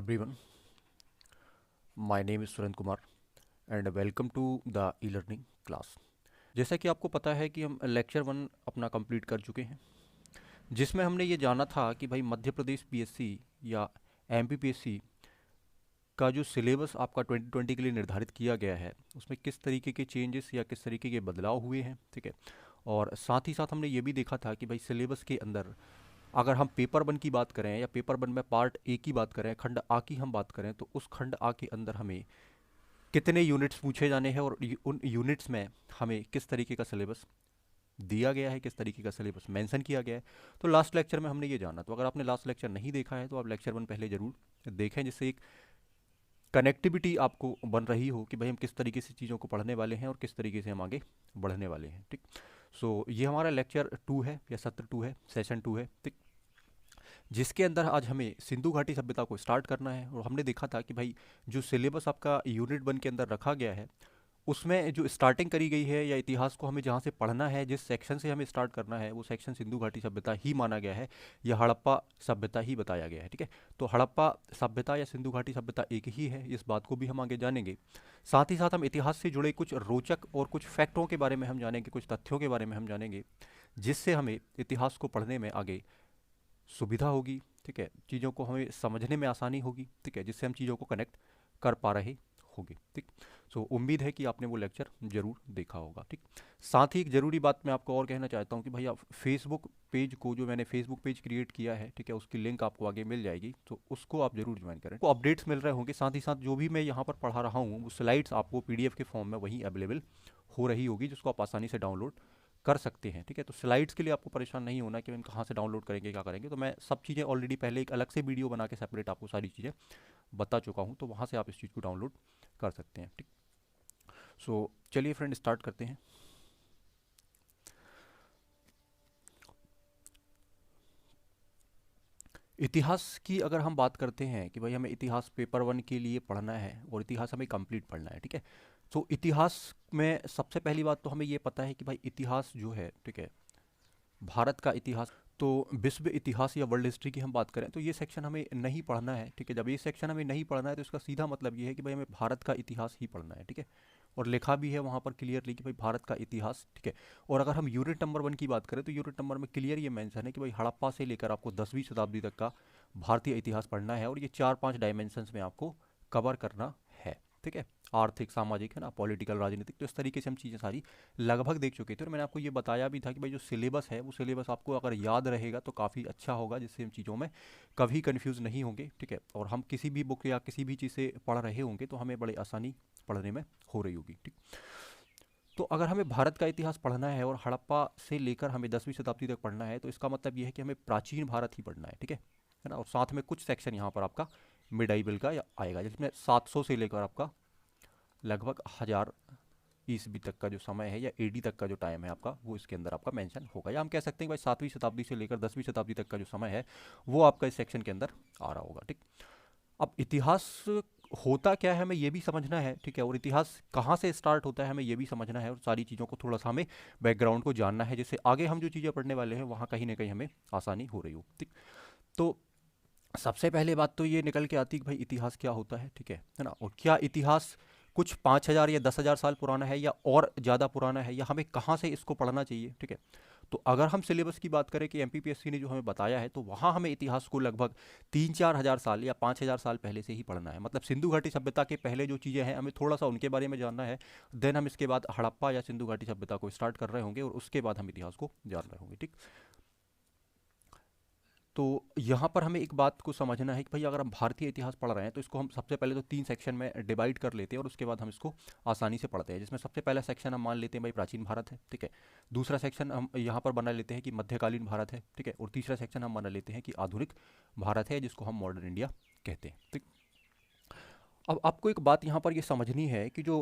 everyone. My name is Surendra Kumar and welcome to the e-learning class. जैसा कि आपको पता है कि हम लेक्चर 1 अपना कंप्लीट कर चुके हैं, जिसमें हमने ये जाना था कि भाई मध्य प्रदेश पीएससी या एमपीपीएससी का जो सिलेबस आपका 2020 के लिए निर्धारित किया गया है, उसमें किस तरीके के चेंजेस या किस तरीके के बदलाव हुए हैं, ठीक है। और साथ ही साथ हमने ये भी देखा था कि भाई सिलेबस के अंदर अगर हम पेपर 1 की बात करें या पेपर 1 में पार्ट ए की बात करें, खंड आ की हम बात करें, तो उस खंड आ के अंदर हमें कितने यूनिट्स पूछे जाने हैं और उन यूनिट्स में हमें किस तरीके का सिलेबस दिया गया है, किस तरीके का सिलेबस मेंशन किया गया है। तो लास्ट लेक्चर में हमने ये जाना। तो अगर आपने लास्ट लेक्चर नहीं देखा है तो आप लेक्चर 1 पहले ज़रूर देखें, जिससे एक कनेक्टिविटी आपको बन रही हो कि भाई हम किस तरीके से चीज़ों को पढ़ने वाले हैं और किस तरीके से हम आगे बढ़ने वाले हैं, ठीक। सो ये हमारा लेक्चर 2 है या सत्र 2 है, सेशन 2 है, ठीक, जिसके अंदर आज हमें सिंधु घाटी सभ्यता को स्टार्ट करना है। और हमने देखा था कि भाई जो सिलेबस आपका यूनिट 1 के अंदर रखा गया है, उसमें जो स्टार्टिंग करी गई है या इतिहास को हमें जहाँ से पढ़ना है, जिस सेक्शन से हमें स्टार्ट करना है, वो सेक्शन सिंधु घाटी सभ्यता ही माना गया है या हड़प्पा सभ्यता ही बताया गया है, ठीक है। तो हड़प्पा सभ्यता या सिंधु घाटी सभ्यता एक ही है, इस बात को भी हम आगे जानेंगे। साथ ही साथ हम इतिहास से जुड़े कुछ रोचक और कुछ फैक्टों के बारे में हम जानेंगे, कुछ तथ्यों के बारे में हम जानेंगे, जिससे हमें इतिहास को पढ़ने में आगे सुविधा होगी, ठीक है। चीज़ों को हमें समझने में आसानी होगी, ठीक है, जिससे हम चीज़ों को कनेक्ट कर पा रहे होंगे, ठीक। सो उम्मीद है कि आपने वो लेक्चर जरूर देखा होगा, ठीक। साथ ही एक ज़रूरी बात मैं आपको और कहना चाहता हूँ कि भाई आप फेसबुक पेज को, जो मैंने फेसबुक पेज क्रिएट किया है, ठीक है, उसकी लिंक आपको आगे मिल जाएगी, तो उसको आप जरूर ज्वाइन करें। तो अपडेट्स मिल रहे होंगे, साथ ही साथ जो भी मैं यहाँ पर पढ़ा रहा हूँ वो स्लाइड्स आपको पीडीएफ के फॉर्म में वहीं अवेलेबल हो रही होगी, जिसको आप आसानी से डाउनलोड कर सकते हैं, ठीक है। तो स्लाइड्स के लिए आपको परेशान नहीं होना कि हम कहाँ से डाउनलोड करेंगे, क्या करेंगे। तो मैं सब चीज़ें ऑलरेडी पहले एक अलग से वीडियो बना के सेपरेट आपको सारी चीज़ें बता चुका हूँ, तो वहाँ से आप इस चीज़ को डाउनलोड कर सकते हैं, ठीक। सो चलिए फ्रेंड, स्टार्ट करते हैं। इतिहास की अगर हम बात करते हैं कि भाई हमें इतिहास पेपर 1 के लिए पढ़ना है और इतिहास हमें कंप्लीट पढ़ना है, ठीक है। तो इतिहास में सबसे पहली बात तो हमें ये पता है कि भाई इतिहास जो है, ठीक है, भारत का इतिहास, तो विश्व इतिहास या वर्ल्ड हिस्ट्री की हम बात करें तो ये सेक्शन हमें नहीं पढ़ना है, ठीक है। जब ये सेक्शन हमें नहीं पढ़ना है तो इसका सीधा मतलब ये है कि भाई हमें भारत का इतिहास ही पढ़ना है, ठीक है। और लिखा भी है वहाँ पर क्लियरली कि भाई भारत का इतिहास, ठीक है। और अगर हम यूनिट नंबर 1 की बात करें तो यूनिट नंबर में क्लियर ये मेंशन है कि भाई हड़प्पा से लेकर आपको 10वीं शताब्दी तक का भारतीय इतिहास पढ़ना है, और ये 4-5 डायमेंशंस में आपको कवर करना है, ठीक है। आर्थिक, सामाजिक, है ना, पॉलिटिकल, राजनीतिक, तो इस तरीके से हम चीज़ें सारी लगभग देख चुके थे। और मैंने आपको ये बताया भी था कि भाई जो सिलेबस है वो सिलेबस आपको अगर याद रहेगा तो काफ़ी अच्छा होगा, जिससे हम चीज़ों में कभी कंफ्यूज नहीं होंगे, ठीक है। और हम किसी भी बुक या किसी भी चीज़ से पढ़ रहे होंगे तो हमें बड़ी आसानी पढ़ने में हो रही होगी, ठीक। तो अगर हमें भारत का इतिहास पढ़ना है और हड़प्पा से लेकर हमें 10वीं शताब्दी तक पढ़ना है, तो इसका मतलब ये है कि हमें प्राचीन भारत ही पढ़ना है, ठीक है ना। और साथ में कुछ सेक्शन यहाँ पर आपका मिडाइबल का आएगा, जिसमें 700 से लेकर आपका लगभग 1000 ईस्वी तक का जो समय है या एडी तक का जो टाइम है आपका, वो इसके अंदर आपका मेंशन होगा। या हम कह सकते हैं कि भाई 7वीं शताब्दी से लेकर 10वीं शताब्दी तक का जो समय है वो आपका इस सेक्शन के अंदर आ रहा होगा, ठीक। अब इतिहास होता क्या है हमें ये भी समझना है, ठीक है। और इतिहास कहाँ से स्टार्ट होता है हमें ये भी समझना है, और सारी चीज़ों को थोड़ा सा हमें बैकग्राउंड को जानना है, जिससे आगे हम जो चीज़ें पढ़ने वाले हैं वहाँ कहीं ना कहीं हमें आसानी हो रही हो, ठीक। तो सबसे पहले बात तो ये निकल के आती है कि भाई इतिहास क्या होता है, ठीक है ना। और क्या इतिहास कुछ 5000 या 10,000 साल पुराना है या और ज़्यादा पुराना है, या हमें कहाँ से इसको पढ़ना चाहिए, ठीक है। तो अगर हम सिलेबस की बात करें कि एमपीपीएससी ने जो हमें बताया है, तो वहाँ हमें इतिहास को लगभग 3-4 हज़ार साल या 5,000 साल पहले से ही पढ़ना है। मतलब सिंधु घाटी सभ्यता के पहले जो चीज़ें हैं हमें थोड़ा सा उनके बारे में जानना है। देन हम इसके बाद हड़प्पा या सिंधु घाटी सभ्यता को स्टार्ट कर रहे होंगे और उसके बाद हम इतिहास को जान रहे होंगे, ठीक। तो यहाँ पर हमें एक बात को समझना है कि भाई अगर हम भारतीय इतिहास पढ़ रहे हैं तो इसको हम सबसे पहले तो 3 सेक्शन में डिवाइड कर लेते हैं और उसके बाद हम इसको आसानी से पढ़ते हैं। जिसमें सबसे पहला सेक्शन हम मान लेते हैं भाई प्राचीन भारत है, ठीक है। दूसरा सेक्शन हम यहाँ पर बना लेते हैं कि मध्यकालीन भारत है, ठीक है। और तीसरा सेक्शन हम बना लेते हैं कि आधुनिक भारत है, जिसको हम मॉडर्न इंडिया कहते हैं, ठीक। अब आपको एक बात यहाँ पर ये समझनी है कि जो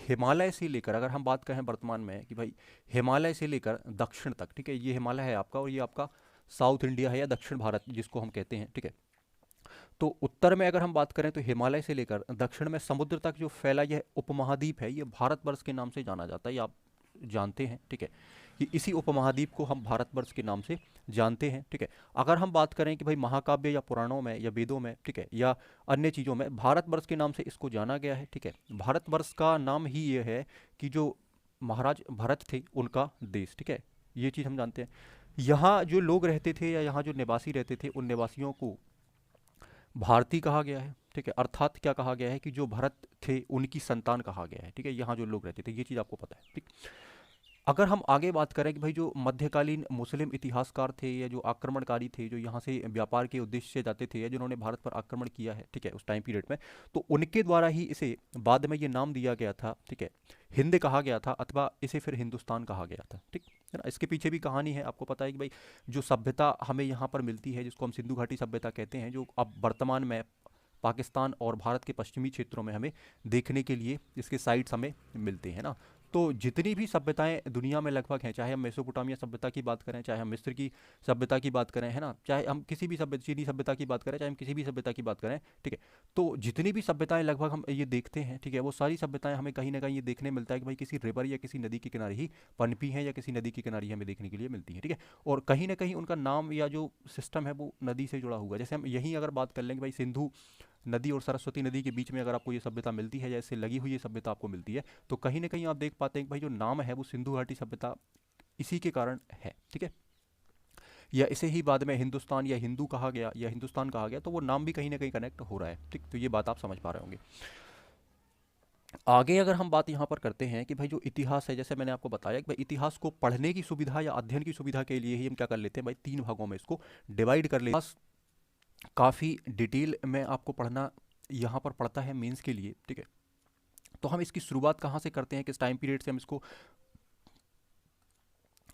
हिमालय से लेकर, अगर हम बात करें वर्तमान में कि भाई हिमालय से लेकर दक्षिण तक, ठीक है, ये हिमालय है आपका और ये आपका साउथ इंडिया है या दक्षिण भारत जिसको हम कहते हैं, ठीक है। तो उत्तर में अगर हम बात करें तो हिमालय से लेकर दक्षिण में समुद्र तक जो फैला यह उपमहाद्वीप है, ये भारतवर्ष के नाम से जाना जाता है। ये आप जानते हैं, ठीक है, कि इसी उपमहाद्वीप को हम भारतवर्ष के नाम से जानते हैं, ठीक है। अगर हम बात करें कि भाई महाकाव्य या पुराणों में या वेदों में, ठीक है, या अन्य चीज़ों में भारतवर्ष के नाम से इसको जाना गया है, ठीक है। भारतवर्ष का नाम ही ये है कि जो महाराज भरत थे उनका देश, ठीक है, ये चीज़ हम जानते हैं। यहाँ जो लोग रहते थे या यहाँ जो निवासी रहते थे उन निवासियों को भारतीय कहा गया है, ठीक है, अर्थात क्या कहा गया है कि जो भरत थे उनकी संतान कहा गया है, ठीक है, यहाँ जो लोग रहते थे, ये चीज़ आपको पता है, ठीक। अगर हम आगे बात करें कि भाई जो मध्यकालीन मुस्लिम इतिहासकार थे या जो आक्रमणकारी थे जो यहाँ से व्यापार के उद्देश्य से जाते थे या जिन्होंने भारत पर आक्रमण किया है, ठीक है, उस टाइम पीरियड में, तो उनके द्वारा ही इसे बाद में ये नाम दिया गया था, ठीक है, हिंद कहा गया था अथवा इसे फिर हिंदुस्तान कहा गया था, ठीक है ना। इसके पीछे भी कहानी है, आपको पता है कि भाई जो सभ्यता हमें यहाँ पर मिलती है जिसको हम सिंधु घाटी सभ्यता कहते हैं, जो अब वर्तमान में पाकिस्तान और भारत के पश्चिमी क्षेत्रों में हमें देखने के लिए इसके साइट्स हमें मिलते हैं ना। तो जितनी भी सभ्यताएं दुनिया में लगभग हैं, चाहे हम मेसोपोटामिया सभ्यता की बात करें, चाहे हम मिस्र की सभ्यता की बात करें, है ना, चाहे हम किसी भी सभ्यता चीनी सभ्यता की बात करें, चाहे हम किसी भी सभ्यता की बात करें, ठीक है, तो जितनी भी सभ्यताएं लगभग हम ये देखते हैं, ठीक है, वो सारी सभ्यताएं हमें कहीं ना कहीं ये देखने मिलता है कि भाई किसी रिवर या किसी नदी के किनारे ही पनपी हैं या किसी नदी के किनारे ही हमें देखने के लिए मिलती है, ठीक है। और कहीं ना कहीं उनका नाम या जो सिस्टम है वो नदी से जुड़ा हुआ है। जैसे हम यहीं अगर बात कर लेंगे भाई सिंधु नदी और सरस्वती नदी के बीच में अगर आपको ये सभ्यता मिलती है या इससे लगी हुई ये सभ्यता आपको मिलती है, तो कहीं ना कहीं आप देख पाते हैं कि भाई जो नाम है वो सिंधु घाटी सभ्यता इसी के कारण है, ठीक है। या इसे ही बाद में हिंदुस्तान या हिंदू कहा गया या हिंदुस्तान कहा गया, तो वो नाम भी कहीं ना कहीं कनेक्ट हो रहा है, ठीक। तो ये बात आप समझ पा रहे होंगे। आगे अगर हम बात यहाँ पर करते हैं कि भाई जो इतिहास है, जैसे मैंने आपको बताया कि भाई इतिहास को पढ़ने की सुविधा या अध्ययन की सुविधा के लिए ही हम क्या कर लेते हैं भाई, तीन भागों में इसको डिवाइड कर लेते हैं। काफ़ी डिटेल में आपको पढ़ना यहाँ पर पड़ता है मेंस के लिए, ठीक है। तो हम इसकी शुरुआत कहाँ से करते हैं, किस टाइम पीरियड से हम इसको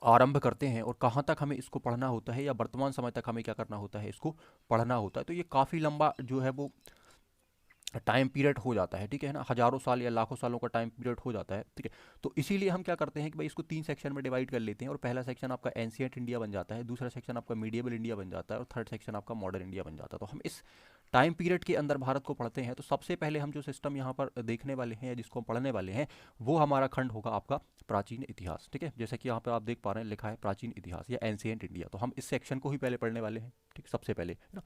आरंभ करते हैं और कहाँ तक हमें इसको पढ़ना होता है या वर्तमान समय तक हमें क्या करना होता है, इसको पढ़ना होता है। तो ये काफ़ी लंबा जो है वो टाइम पीरियड हो जाता है, ठीक है ना, हजारों साल या लाखों सालों का टाइम पीरियड हो जाता है, ठीक है। तो इसीलिए हम क्या करते हैं कि भाई इसको तीन सेक्शन में डिवाइड कर लेते हैं और पहला सेक्शन आपका एंशियंट इंडिया बन जाता है, दूसरा सेक्शन आपका मीडिएवल इंडिया बन जाता है और थर्ड सेक्शन आपका मॉडर्न इंडिया बन जाता है। तो हम इस टाइम पीरियड के अंदर भारत को पढ़ते हैं। तो सबसे पहले हम जो सिस्टम यहाँ पर देखने वाले हैं या जिसको हम पढ़ने वाले हैं वो हमारा खंड होगा आपका प्राचीन इतिहास, ठीक है। जैसे कि यहाँ पर आप देख पा रहे हैं लिखा है प्राचीन इतिहास या एंशियंट इंडिया, तो हम इस सेक्शन को ही पहले पढ़ने वाले हैं, ठीक, सबसे पहले, है ना।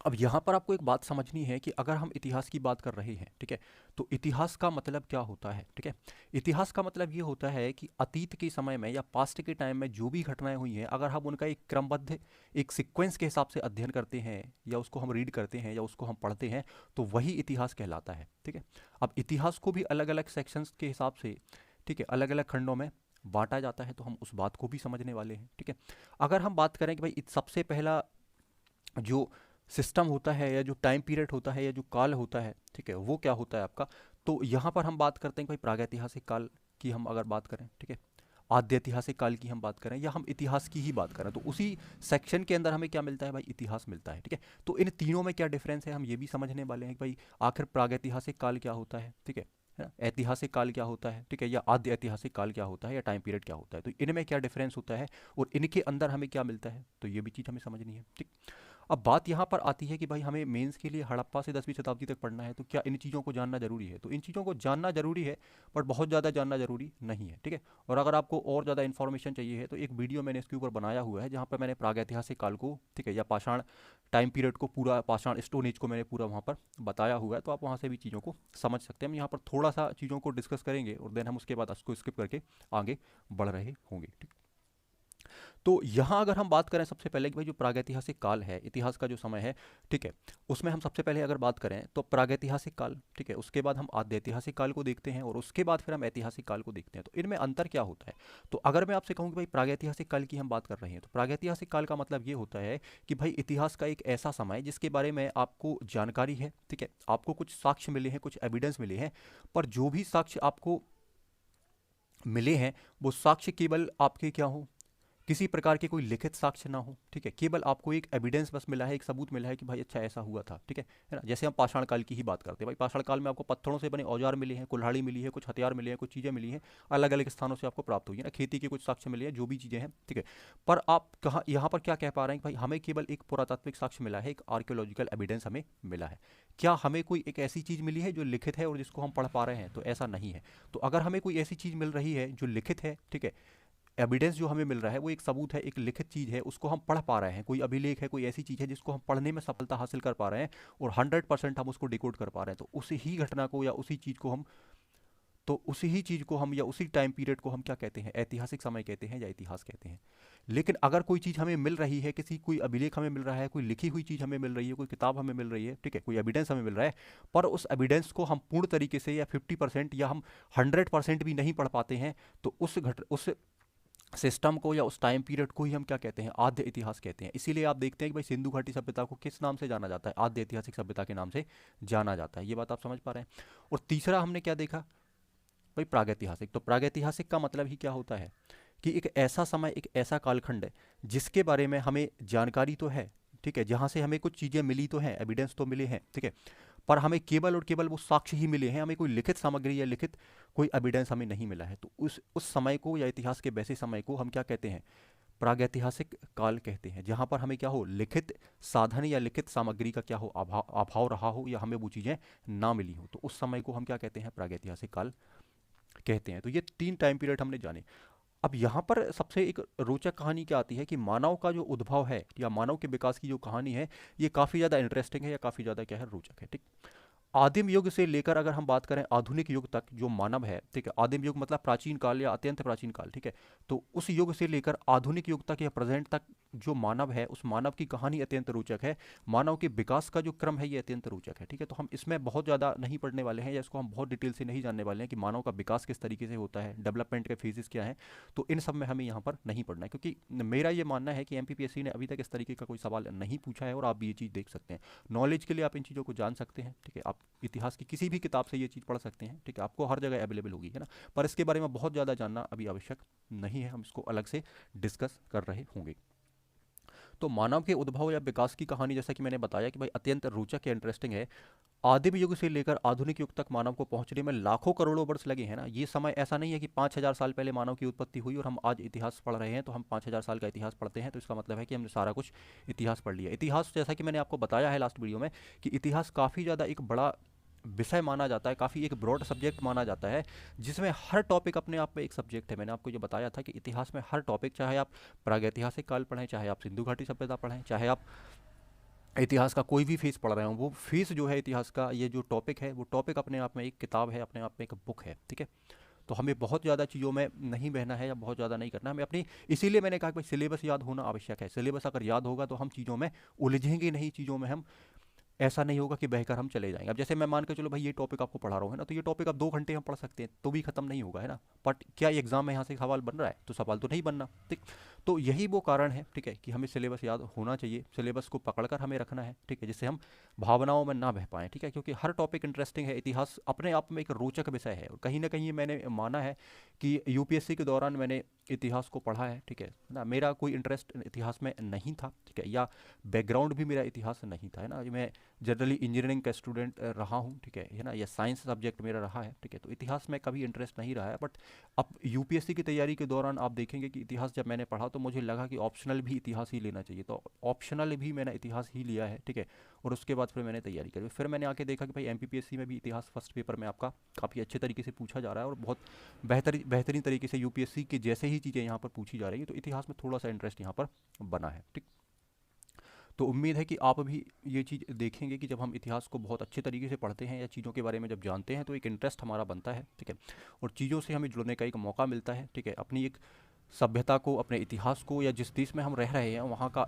अब यहाँ पर आपको एक बात समझनी है कि अगर हम इतिहास की बात कर रहे हैं, ठीक है, तो इतिहास का मतलब क्या होता है, ठीक है। इतिहास का मतलब ये होता है कि अतीत के समय में या पास्ट के टाइम में जो भी घटनाएं हुई हैं, अगर हम उनका एक क्रमबद्ध एक सीक्वेंस के हिसाब से अध्ययन करते हैं या उसको हम रीड करते हैं या उसको हम पढ़ते हैं, तो वही इतिहास कहलाता है, ठीक है। अब इतिहास को भी अलग अलग सेक्शंस के हिसाब से, ठीक है, अलग अलग खंडों में बांटा जाता है, तो हम उस बात को भी समझने वाले हैं, ठीक है। अगर हम बात करें कि भाई सबसे पहला जो सिस्टम होता है या जो टाइम पीरियड होता है या जो काल होता है, ठीक है, वो क्या होता है आपका, तो यहाँ पर हम बात करते हैं कि भाई प्रागैतिहासिक काल की हम अगर बात करें, ठीक है, आद्य ऐतिहासिक काल की हम बात करें या हम इतिहास की ही बात करें, तो उसी सेक्शन के अंदर हमें क्या मिलता है भाई, इतिहास मिलता है, ठीक है। तो इन तीनों में क्या डिफरेंस है हम ये भी समझने वाले हैं कि भाई आखिर प्रागैतिहासिक काल क्या होता है, ठीक है ना, ऐतिहासिक काल क्या होता है, ठीक है, या आद्य ऐतिहासिक काल क्या होता है या टाइम पीरियड क्या होता है, तो इनमें क्या डिफरेंस होता है और इनके अंदर हमें क्या मिलता है, तो ये भी चीज़ हमें समझनी है, ठीक। अब बात यहाँ पर आती है कि भाई हमें मेंस के लिए हड़प्पा से 10वीं शताब्दी तक पढ़ना है, तो क्या इन चीज़ों को जानना जरूरी है, तो इन चीज़ों को जानना जरूरी है बट बहुत ज़्यादा जानना जरूरी नहीं है, ठीक है। और अगर आपको और ज़्यादा इन्फॉर्मेशन चाहिए है तो एक वीडियो मैंने इसके ऊपर बनाया हुआ है जहाँ पर मैंने प्रागैतिहासिक काल को, ठीक है, या पाषाण टाइम पीरियड को पूरा, पाषाण स्टोन एज को मैंने पूरा वहाँ पर बताया हुआ है, तो आप वहाँ से भी चीज़ों को समझ सकते हैं। हम यहाँ पर थोड़ा सा चीज़ों को डिस्कस करेंगे और देन हम उसके बाद उसको स्किप करके आगे बढ़ रहे होंगे, ठीक। तो यहाँ अगर हम बात करें सबसे पहले कि भाई जो प्रागैतिहासिक काल है, इतिहास का जो समय है, ठीक है, उसमें हम सबसे पहले अगर बात करें तो प्रागैतिहासिक काल, ठीक है, उसके बाद हम आद्य ऐतिहासिक काल को देखते हैं और उसके बाद फिर हम ऐतिहासिक काल को देखते हैं। तो इनमें अंतर क्या होता है, तो अगर मैं आपसे कहूँ कि भाई प्रागैतिहासिक काल की हम बात कर रहे हैं, तो प्रागैतिहासिक काल का मतलब ये होता है कि भाई इतिहास का एक ऐसा समय जिसके बारे में आपको जानकारी है, ठीक है, आपको कुछ साक्ष्य मिले हैं, कुछ एविडेंस मिले हैं, पर जो भी साक्ष्य आपको मिले हैं वो साक्ष्य केवल आपके क्या हो, किसी प्रकार के कोई लिखित साक्ष्य ना हो, ठीक है, केवल आपको एक एविडेंस बस मिला है, एक सबूत मिला है कि भाई अच्छा ऐसा हुआ था, ठीक है ना। जैसे हम पाषाण काल की ही बात करते हैं, भाई पाषाण काल में आपको पत्थरों से बने औजार मिले हैं, कुल्हाड़ी मिली है, कुछ हथियार मिले हैं, कुछ चीज़ें मिली हैं, अलग अलग स्थानों से आपको प्राप्त हुई है ना, खेती के कुछ साक्ष्य मिले हैं, जो भी चीज़ें हैं, ठीक है। पर आप कहाँ यहाँ पर क्या कह पा रहे हैं कि भाई हमें केवल एक पुरातात्विक साक्ष्य मिला है, एक आर्कियोलॉजिकल एविडेंस हमें मिला है। क्या हमें कोई एक ऐसी चीज़ मिली है जो लिखित है और जिसको हम पढ़ पा रहे हैं? तो ऐसा नहीं है। तो अगर हमें कोई ऐसी चीज़ मिल रही है जो लिखित है, ठीक है, एविडेंस जो हमें मिल रहा है वो एक सबूत है, एक लिखित चीज़ है, उसको हम पढ़ पा रहे हैं, कोई अभिलेख है, कोई ऐसी चीज़ है जिसको हम पढ़ने में सफलता हासिल कर पा रहे हैं और 100% हम उसको डिकोड कर पा रहे हैं, तो उसी ही घटना को या उसी चीज़ को हम या उसी टाइम पीरियड को हम क्या कहते हैं? ऐतिहासिक समय कहते हैं या इतिहास कहते हैं। लेकिन अगर कोई चीज़ हमें मिल रही है, कोई अभिलेख हमें मिल रहा है, कोई लिखी हुई चीज़ हमें मिल रही है, कोई किताब हमें मिल रही है, ठीक है, कोई एविडेंस हमें मिल रहा है, पर उस एविडेंस को हम पूर्ण तरीके से या 50% या हम 100% भी नहीं पढ़ पाते हैं, तो उस सिस्टम को या उस टाइम पीरियड को ही हम क्या कहते हैं? आद्य इतिहास कहते हैं। इसीलिए आप देखते हैं कि भाई सिंधु घाटी सभ्यता को किस नाम से जाना जाता है? आद्य ऐतिहासिक सभ्यता के नाम से जाना जाता है। ये बात आप समझ पा रहे हैं? और तीसरा हमने क्या देखा भाई? प्रागैतिहासिक। तो प्रागैतिहासिक का मतलब ही क्या होता है कि एक ऐसा समय, एक ऐसा कालखंड है जिसके बारे में हमें जानकारी तो है, ठीक है, जहाँ से हमें कुछ चीज़ें मिली तो हैं, एविडेंस तो मिले हैं, ठीक है, पर हमें केवल और केवल वो साक्ष्य ही मिले हैं, हमें कोई लिखित सामग्री या लिखित कोई एविडेंस हमें नहीं मिला है। तो उस समय को या इतिहास के वैसे समय को हम क्या कहते हैं? प्रागैतिहासिक काल कहते हैं, जहाँ पर हमें क्या हो, लिखित साधन या लिखित सामग्री का क्या हो, अभाव रहा हो या हमें वो चीज़ें ना मिली हो, तो उस समय को हम क्या कहते हैं? प्रागैतिहासिक काल कहते हैं। तो ये 3 टाइम पीरियड हमने जाने। अब यहाँ पर सबसे एक रोचक कहानी क्या आती है कि मानव का जो उद्भव है या मानव के विकास की जो कहानी है, ये काफ़ी ज़्यादा इंटरेस्टिंग है या काफ़ी ज़्यादा क्या है, रोचक है, ठीक। आदिम युग से लेकर अगर हम बात करें आधुनिक युग तक जो मानव है, ठीक है, आदिम युग मतलब प्राचीन काल या अत्यंत प्राचीन काल, ठीक है, तो उस युग से लेकर आधुनिक युग तक या प्रेजेंट तक जो मानव है, उस मानव की कहानी अत्यंत रोचक है। मानव के विकास का जो क्रम है ये अत्यंत रोचक है, ठीक है। तो हम इसमें बहुत ज़्यादा नहीं पढ़ने वाले हैं या इसको हम बहुत डिटेल से नहीं जानने वाले हैं कि मानव का विकास किस तरीके से होता है, डेवलपमेंट के फेजेस क्या हैं, तो इन सब में हमें यहाँ पर नहीं पढ़ना है, क्योंकि मेरा ये मानना है कि एमपीपीएससी ने अभी तक इस तरीके का कोई सवाल नहीं पूछा है और आप भी ये चीज़ देख सकते हैं। नॉलेज के लिए आप इन चीज़ों को जान सकते हैं, ठीक है, आप इतिहास की किसी भी किताब से ये चीज़ पढ़ सकते हैं, ठीक है, आपको हर जगह अवेलेबल होगी, है ना। पर इसके बारे में बहुत ज़्यादा जानना अभी आवश्यक नहीं है, हम इसको अलग से डिस्कस कर रहे होंगे। तो मानव के उद्भव या विकास की कहानी, जैसा कि मैंने बताया कि भाई अत्यंत रोचक या इंटरेस्टिंग है। आदिम युग से लेकर आधुनिक युग तक मानव को पहुंचने में लाखों करोड़ों वर्ष लगे हैं ना। ये समय ऐसा नहीं है कि 5,000 साल पहले मानव की उत्पत्ति हुई और हम आज इतिहास पढ़ रहे हैं, तो हम 5,000 साल का इतिहास पढ़ते हैं तो इसका मतलब है कि हमने सारा कुछ इतिहास पढ़ लिया। इतिहास, जैसा कि मैंने आपको बताया है लास्ट वीडियो में, कि इतिहास काफ़ी ज़्यादा एक बड़ा विषय माना जाता है, काफ़ी एक ब्रॉड सब्जेक्ट माना जाता है, जिसमें हर टॉपिक अपने आप में एक सब्जेक्ट है। मैंने आपको ये बताया था कि इतिहास में हर टॉपिक, चाहे आप प्रागैतिहासिक काल पढ़ें, चाहे आप सिंधु घाटी सभ्यता पढ़ें, चाहे आप इतिहास का कोई भी फेस पढ़ रहे हो, वो फेस जो है इतिहास का, ये जो टॉपिक है, वो टॉपिक अपने आप में एक किताब है, अपने आप में एक बुक है, ठीक है। तो हमें बहुत ज़्यादा चीज़ों में नहीं बहना है या बहुत ज़्यादा नहीं करना हमें अपनी। इसीलिए मैंने कहा कि भाई सिलेबस याद होना आवश्यक है। सिलेबस अगर याद होगा तो हम चीज़ों में उलझेंगे नहीं, चीज़ों में हम ऐसा नहीं होगा कि बहकर हम चले जाएंगे। अब जैसे मैं मान के चलो भाई ये टॉपिक आपको पढ़ा रहा हूँ, है ना, तो ये टॉपिक अब 2 घंटे हम पढ़ सकते हैं तो भी खत्म नहीं होगा, है ना। बट क्या एग्जाम में यहाँ से सवाल बन रहा है? तो सवाल तो नहीं बनना, ठीक। तो यही वो कारण है, ठीक है, कि हमें सिलेबस याद होना चाहिए, सिलेबस को पकड़कर हमें रखना है, ठीक है, जिससे हम भावनाओं में ना बह पाएँ, ठीक है, क्योंकि हर टॉपिक इंटरेस्टिंग है। इतिहास अपने आप में एक रोचक विषय है और कहीं ना कहीं मैंने माना है कि यूपीएससी के दौरान मैंने इतिहास को पढ़ा है, ठीक है ना। मेरा कोई इंटरेस्ट इतिहास में नहीं था, ठीक है, या बैकग्राउंड भी मेरा इतिहास नहीं था, है ना। मैं जनरली इंजीनियरिंग का स्टूडेंट रहा हूँ, ठीक है ना, या साइंस सब्जेक्ट मेरा रहा है, ठीक है, तो इतिहास में कभी इंटरेस्ट नहीं रहा है। बट अब यूपीएससी की तैयारी के दौरान आप देखेंगे कि इतिहास जब मैंने पढ़ा तो मुझे लगा कि ऑप्शनल भी इतिहास ही लेना चाहिए, तो ऑप्शनल भी मैंने इतिहास ही लिया है, ठीक है। और उसके बाद फिर मैंने तैयारी करी, फिर मैंने आके देखा कि भाई एमपीपीएससी में भी इतिहास फर्स्ट पेपर में आपका काफ़ी अच्छे तरीके से पूछा जा रहा है और बहुत बेहतरीन तरीके से यूपीएससी की जैसे ही चीज़ें यहाँ पर पूछी जा रही हैं, तो इतिहास में थोड़ा सा इंटरेस्ट यहाँ पर बना है, ठीक। तो उम्मीद है कि आप भी ये चीज़ देखेंगे कि जब हम इतिहास को बहुत अच्छे तरीके से पढ़ते हैं या चीज़ों के बारे में जब जानते हैं तो एक इंटरेस्ट हमारा बनता है, ठीक है, और चीज़ों से हमें जुड़ने का एक मौका मिलता है, ठीक है। अपनी एक सभ्यता को, अपने इतिहास को, या जिस देश में हम रह रहे हैं वहाँ का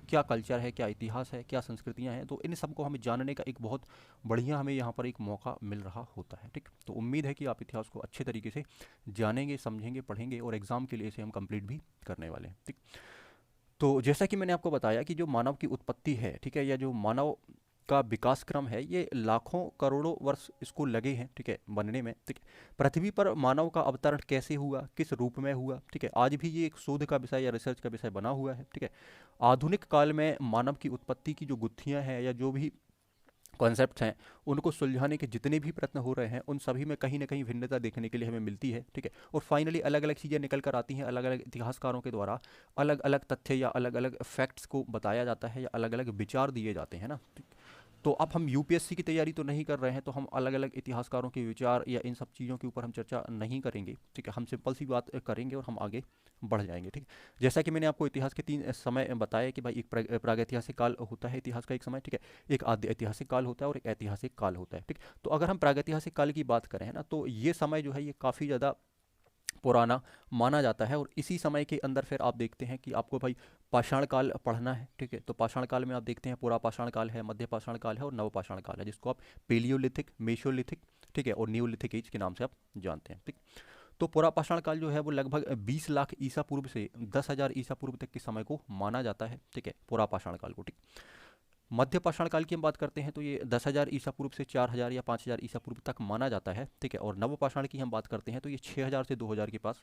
क्या कल्चर है, क्या इतिहास है, क्या संस्कृतियाँ हैं, तो इन सब को हमें जानने का एक बहुत बढ़िया हमें यहाँ पर एक मौका मिल रहा होता है, ठीक। तो उम्मीद है कि आप इतिहास को अच्छे तरीके से जानेंगे, समझेंगे, पढ़ेंगे और एग्ज़ाम के लिए इसे हम कंप्लीट भी करने वाले हैं, ठीक। तो जैसा कि मैंने आपको बताया कि जो मानव की उत्पत्ति है, ठीक है, या जो मानव का विकास क्रम है ये लाखों करोड़ों वर्ष इसको लगे हैं, ठीक है, बनने में, ठीक है। पृथ्वी पर मानव का अवतरण कैसे हुआ, किस रूप में हुआ, ठीक है, आज भी ये एक शोध का विषय या रिसर्च का विषय बना हुआ है, ठीक है। आधुनिक काल में मानव की उत्पत्ति की जो गुत्थियां हैं या जो भी कॉन्सेप्ट्स हैं उनको सुलझाने के जितने भी प्रयत्न हो रहे हैं उन सभी में कहीं ना कहीं भिन्नता देखने के लिए हमें मिलती है, ठीक है। और फाइनली अलग अलग चीज़ें निकल कर आती हैं, अलग अलग इतिहासकारों के द्वारा अलग अलग तथ्य या अलग अलग फैक्ट्स को बताया जाता है या अलग अलग विचार दिए जाते हैं ना। तो अब हम यूपीएससी की तैयारी तो नहीं कर रहे हैं तो हम अलग अलग इतिहासकारों के विचार या इन सब चीज़ों के ऊपर हम चर्चा नहीं करेंगे, ठीक है। हम सिंपल सी बात करेंगे और हम आगे बढ़ जाएंगे, ठीक है। जैसा कि मैंने आपको इतिहास के 3 समय बताया कि भाई एक प्रागैतिहासिक काल होता है इतिहास का एक समय, ठीक है, एक आद्य ऐतिहासिक काल होता है और एक ऐतिहासिक काल होता है, ठीक। तो अगर हम प्रागैतिहासिक काल की बात करें ना तो ये समय जो है ये काफ़ी ज़्यादा पुराना माना जाता है। और इसी समय के अंदर फिर आप देखते हैं कि आपको भाई पाषाण काल पढ़ना है, ठीक है। तो पाषाण काल में आप देखते हैं पुरा पाषाण काल है, मध्य पाषाण काल है और नव पाषाण काल है, जिसको आप पेलियोलिथिक, मेसोलिथिक, ठीक है, और नियोलिथिक एज के नाम से आप जानते हैं, ठीक। तो पुरा पाषाण काल जो है वो लगभग 20 लाख ईसा पूर्व से 10,000 ईसा पूर्व तक के समय को माना जाता है, ठीक है, पुरा पाषाण काल को, ठीक। मध्य पाषाण काल की हम बात करते हैं तो ये 10,000 ईसा पूर्व से 4,000 या 5,000 ईसा पूर्व तक माना जाता है, ठीक है। और नव पाषाण की हम बात करते हैं तो ये 6,000 से 2,000 के पास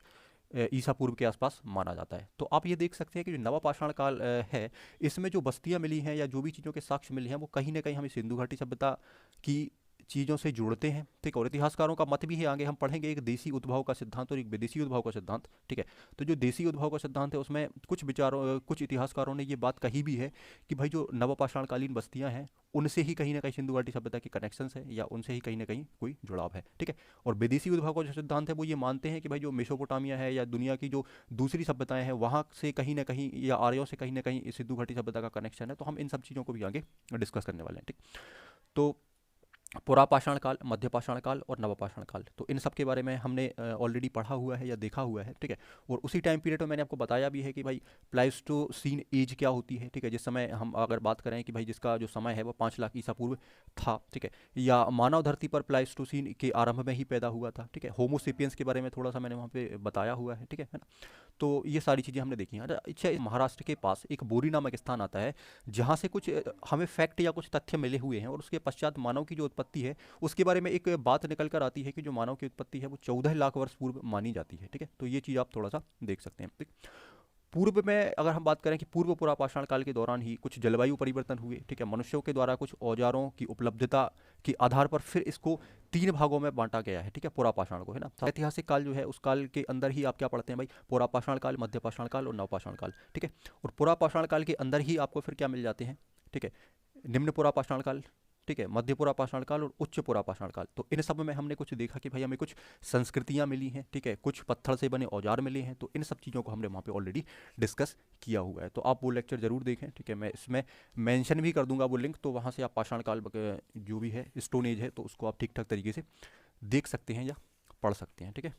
ईसा पूर्व के आसपास माना जाता है। तो आप ये देख सकते हैं कि जो नव पाषाण काल है इसमें जो बस्तियां मिली हैं या जो भी चीज़ों के साक्ष्य मिले हैं वो कहीं ना कहीं हमें सिंधु घाटी सभ्यता की चीज़ों से जुड़ते हैं, ठीक है। और इतिहासकारों का मत भी है, आगे हम पढ़ेंगे, एक देसी उद्भव का सिद्धांत और एक विदेशी उद्भव का सिद्धांत, ठीक है। तो जो देसी उद्भव का सिद्धांत है उसमें कुछ विचारों कुछ इतिहासकारों ने ये बात कही भी है कि भाई जो नवपाषाणकालीन बस्तियां हैं उनसे ही कहीं ना कहीं सिंधु घाटी सभ्यता के कनेक्शंस है या उनसे ही कहीं ना कहीं कोई जुड़ाव है, ठीक है। और विदेशी उद्भव का जो सिद्धांत है वो ये मानते हैं कि भाई जो मेसोपोटामिया है या दुनिया की जो दूसरी सभ्यताएं हैं वहाँ से कहीं ना कहीं या आर्यों से कहीं ना कहीं सिंधु घाटी सभ्यता का कनेक्शन है। तो हम इन सब चीज़ों को भी आगे डिस्कस करने वाले हैं, ठीक। तो पुरापाषाण काल, मध्यपाषाण काल और नवपाषाण काल, तो इन सब के बारे में हमने ऑलरेडी पढ़ा हुआ है या देखा हुआ है, ठीक है। और उसी टाइम पीरियड में मैंने आपको बताया भी है कि भाई प्लाइस्टोसीन एज क्या होती है, ठीक है। जिस समय हम अगर बात करें कि भाई जिसका जो समय है वो 5 लाख ईसा पूर्व था, ठीक है, या मानव धरती पर प्लाइस्टोसीन के आरंभ में ही पैदा हुआ था, ठीक है। होमोसेपियंस के बारे में थोड़ा सा मैंने वहाँ पे बताया हुआ है, ठीक है ना। तो ये सारी चीज़ें हमने देखी हैं। अच्छा, महाराष्ट्र के पास एक बोरी नामक स्थान आता है जहाँ से कुछ हमें फैक्ट या कुछ तथ्य मिले हुए हैं और उसके पश्चात मानव की जो उत्पत्ति है उसके बारे में एक बात निकल कर आती है कि जो मानव की उत्पत्ति है वो 14 लाख वर्ष पूर्व मानी जाती है, ठीक है। तो ये चीज़ आप थोड़ा सा देख सकते हैं, ठीक। पूर्व में अगर हम बात करें कि पूर्व पुरापाषाण काल के दौरान ही कुछ जलवायु परिवर्तन हुए, ठीक है, मनुष्यों के द्वारा कुछ औजारों की उपलब्धता के आधार पर फिर इसको 3 भागों में बांटा गया है, ठीक है, पुरापाषाण को, है ना। ऐतिहासिक काल जो है उस काल के अंदर ही आप क्या पढ़ते हैं भाई, पुरापाषाण काल, मध्यपाषाण काल और नवपाषाण काल, ठीक है। और पुरापाषाण काल के अंदर ही आपको फिर क्या मिल जाते हैं, ठीक है, निम्न पुरापाषाण काल, ठीक है, मध्य पुरापाषाण काल और उच्च पुरापाषाण काल। तो इन सब में हमने कुछ देखा कि भाई हमें कुछ संस्कृतियां मिली हैं, ठीक है, कुछ पत्थर से बने औजार मिले हैं। तो इन सब चीज़ों को हमने वहाँ पे ऑलरेडी डिस्कस किया हुआ है। तो आप वो लेक्चर जरूर देखें, ठीक है। मैं इसमें मेंशन भी कर दूंगा वो लिंक, तो वहाँ से आप पाषाण काल जो भी है स्टोन एज है तो उसको आप ठीक ठाक तरीके से देख सकते हैं या पढ़ सकते हैं, ठीक है।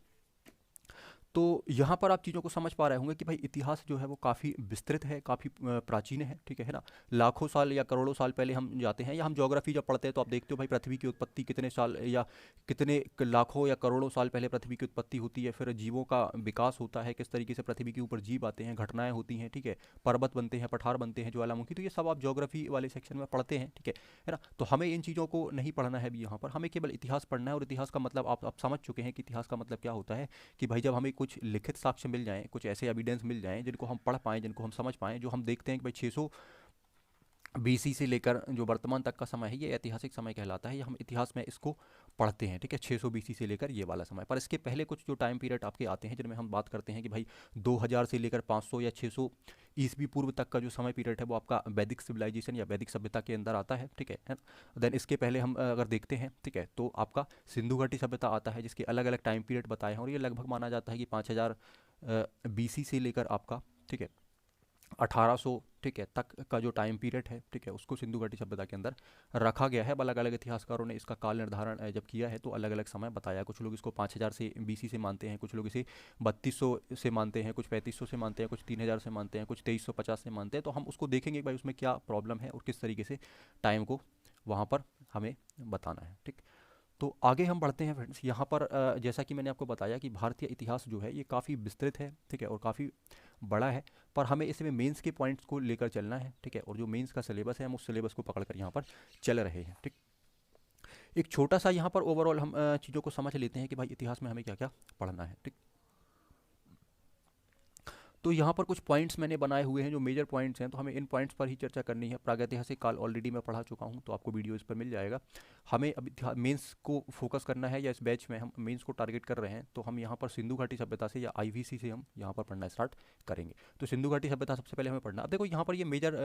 तो यहाँ पर आप चीज़ों को समझ पा रहे होंगे कि भाई इतिहास जो है वो काफ़ी विस्तृत है, काफ़ी प्राचीन है, ठीक है ना। लाखों साल या करोड़ों साल पहले हम जाते हैं, या हम ज्योग्राफी जब पढ़ते हैं तो आप देखते हो भाई पृथ्वी की उत्पत्ति कितने साल या कितने लाखों या करोड़ों साल पहले पृथ्वी की उत्पत्ति होती है, फिर जीवों का विकास होता है, किस तरीके से पृथ्वी के ऊपर जीव आते हैं, घटनाएं होती हैं, ठीक है, पर्वत बनते हैं, पठार बनते हैं, ज्वालामुखी, तो ये सब आप ज्योग्राफी वाले सेक्शन में पढ़ते हैं, ठीक है ना। तो हमें इन चीज़ों को नहीं पढ़ना है अभी यहाँ पर, हमें केवल इतिहास पढ़ना है। और इतिहास का मतलब आप समझ चुके हैं कि इतिहास का मतलब क्या होता है कि भाई जब हमें कुछ लिखित साक्ष्य मिल जाएं, कुछ ऐसे एविडेंस मिल जाएं जिनको हम पढ़ पाएं, जिनको हम समझ पाएं, जो हम देखते हैं कि भाई 600 बीसी से लेकर जो वर्तमान तक का समय है ये ऐतिहासिक समय कहलाता है, ये हम इतिहास में इसको पढ़ते हैं, ठीक है, 600 बीसी से लेकर ये वाला समय। पर इसके पहले कुछ जो टाइम पीरियड आपके आते हैं जिनमें हम बात करते हैं कि भाई 2000 से लेकर 500 या 600 ईस्वी पूर्व तक का जो समय पीरियड है वो आपका वैदिक सिविलाइजेशन या वैदिक सभ्यता के अंदर आता है, ठीक है। देन इसके पहले हम अगर देखते हैं, ठीक है, तो आपका सिंधु घाटी सभ्यता आता है जिसके अलग अलग टाइम पीरियड बताए हैं और ये लगभग माना जाता है कि 5000 बीसी से लेकर आपका, ठीक है, 1800, ठीक है, तक का जो टाइम पीरियड है, ठीक है, उसको सिंधु घाटी सभ्यता के अंदर रखा गया है। अलग अलग इतिहासकारों ने इसका काल निर्धारण जब किया है तो अलग अलग समय बताया। कुछ लोग इसको 5000 से बीसी से मानते हैं, कुछ लोग इसे 3200 से मानते हैं, कुछ 3500 से मानते हैं, कुछ 3000 से मानते हैं, कुछ 2350 से मानते हैं। तो हम उसको देखेंगे कि भाई उसमें क्या प्रॉब्लम है और किस तरीके से टाइम को वहाँ पर हमें बताना है, ठीक। तो आगे हम बढ़ते हैं फ्रेंड्स। यहाँ पर जैसा कि मैंने आपको बताया कि भारतीय इतिहास जो है ये काफ़ी विस्तृत है, ठीक है, और काफ़ी बड़ा है। पर हमें इसमें मेंस के पॉइंट्स को लेकर चलना है, ठीक है, और जो मेंस का सिलेबस है हम उस सिलेबस को पकड़कर यहाँ पर चल रहे हैं, ठीक। एक छोटा सा यहाँ पर ओवरऑल हम चीज़ों को समझ लेते हैं कि भाई इतिहास में हमें क्या क्या पढ़ना है, ठीक। तो यहाँ पर कुछ पॉइंट्स मैंने बनाए हुए हैं जो मेजर पॉइंट्स हैं, तो हमें इन पॉइंट्स पर ही चर्चा करनी है। प्रागैतिहासिक काल ऑलरेडी मैं पढ़ा चुका हूँ, तो आपको वीडियो इस पर मिल जाएगा। हमें अभी मेंस को फोकस करना है, या इस बैच में हम मेंस को टारगेट कर रहे हैं, तो हम यहाँ पर सिंधु घाटी सभ्यता से या आईवीसी से हम यहाँ पर पढ़ना स्टार्ट करेंगे। तो सिंधु घाटी सभ्यता सबसे पहले हमें पढ़ना। अब देखो यहाँ पर ये मेजर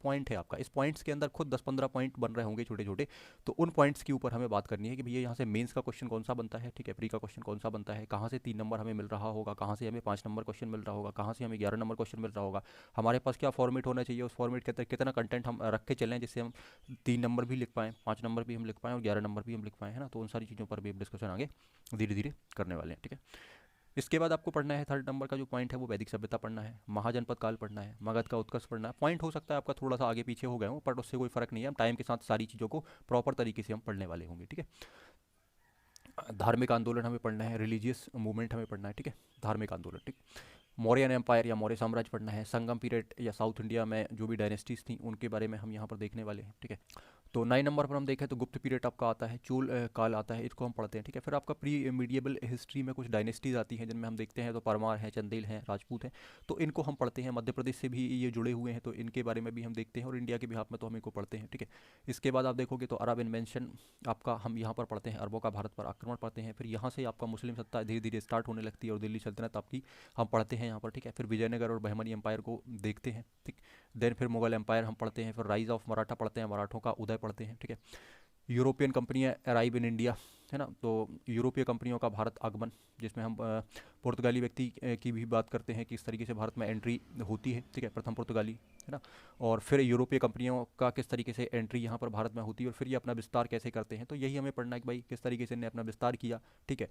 पॉइंट है आपका, इस पॉइंट्स के अंदर खुद 10-15 पॉइंट बन रहे होंगे छोटे छोटे, तो उन पॉइंट्स के ऊपर हमें बात करनी है कि भैया यहाँ से मेंस का क्वेश्चन कौन सा बनता है, ठीक है, प्री का क्वेश्चन कौन सा बनता है, कहाँ से 3 नंबर हमें मिल रहा होगा, कहाँ से हमें 5 नंबर क्वेश्चन मिल रहा होगा, कहाँ से हमें 11 नंबर क्वेश्चन मिल रहा होगा, हमारे पास क्या फॉर्मेट होना चाहिए, उस फॉर्मेट के अंदर कितना कंटेंट हम रख के चलें जिससे हम 3 नंबर भी लिख पाएँ, 5 नंबर भी हम लिख पाएँ और 11 नंबर भी हम लिख पाएँ, है ना। तो उन सारी चीज़ों पर भी डिस्कशन आगे धीरे धीरे करने वाले हैं, ठीक है। इसके बाद आपको पढ़ना है, 3rd नंबर का जो पॉइंट है वो वैदिक सभ्यता पढ़ना है, महाजनपद काल पढ़ना है, मगध का उत्कर्ष पढ़ना है। पॉइंट हो सकता है आपका थोड़ा सा आगे पीछे हो गए हो, बट उससे कोई फर्क नहीं है, हम टाइम के साथ सारी चीज़ों को प्रॉपर तरीके से हम पढ़ने वाले होंगे, ठीक है। धार्मिक आंदोलन हमें पढ़ना है, रिलीजियस मूवमेंट हमें पढ़ना है, ठीक है, धार्मिक आंदोलन, ठीक। मौर्यन एम्पायर या मौर्य साम्राज्य पढ़ना है, संगम पीरियड या साउथ इंडिया में जो भी डायनेस्टीज थी उनके बारे में हम यहाँ पर देखने वाले हैं, ठीक है। तो 9 नंबर पर हम देखें तो गुप्त पीरियड आपका आता है, चोल काल आता है, इसको हम पढ़ते हैं, ठीक है। फिर आपका प्री मीडिएबल हिस्ट्री में कुछ डायनेस्टीज आती हैं जिनमें हम देखते हैं तो परमार हैं, चंदेल हैं, राजपूत हैं, तो इनको हम पढ़ते हैं। मध्य प्रदेश से भी ये जुड़े हुए हैं, तो इनके बारे में भी हम देखते हैं, और इंडिया के बिहाफ में तो हम इनको पढ़ते हैं, ठीक है। इसके बाद आप देखोगे तो अरब इन्वेंशन आपका हम यहाँ पर पढ़ते हैं, अरबों का भारत पर आक्रमण पढ़ते हैं। फिर यहाँ से आपका मुस्लिम सत्ता धीरे धीरे स्टार्ट होने लगती है और दिल्ली सल्तनत आपकी हम पढ़ते हैं यहाँ पर, ठीक है। फिर विजयनगर और बहमनी एम्पायर को देखते हैं, ठीक। देन फिर मुगल एम्पायर हम पढ़ते हैं, फिर राइज ऑफ मराठा पढ़ते हैं, मराठों का उदय पढ़ते हैं, ठीक है। यूरोपियन कंपनियां अराइव इन इंडिया, है ना, तो यूरोपीय कंपनियों का भारत आगमन, जिसमें हम पुर्तगाली व्यक्ति की भी बात करते हैं कि किस तरीके से भारत में एंट्री होती है, ठीक है, प्रथम पुर्तगाली, है ना। और फिर यूरोपीय कंपनियों का किस तरीके से एंट्री यहाँ पर भारत में होती है और फिर ये अपना विस्तार कैसे करते हैं, तो यही हमें पढ़ना है कि भाई किस तरीके से इन्हें अपना विस्तार किया, ठीक है।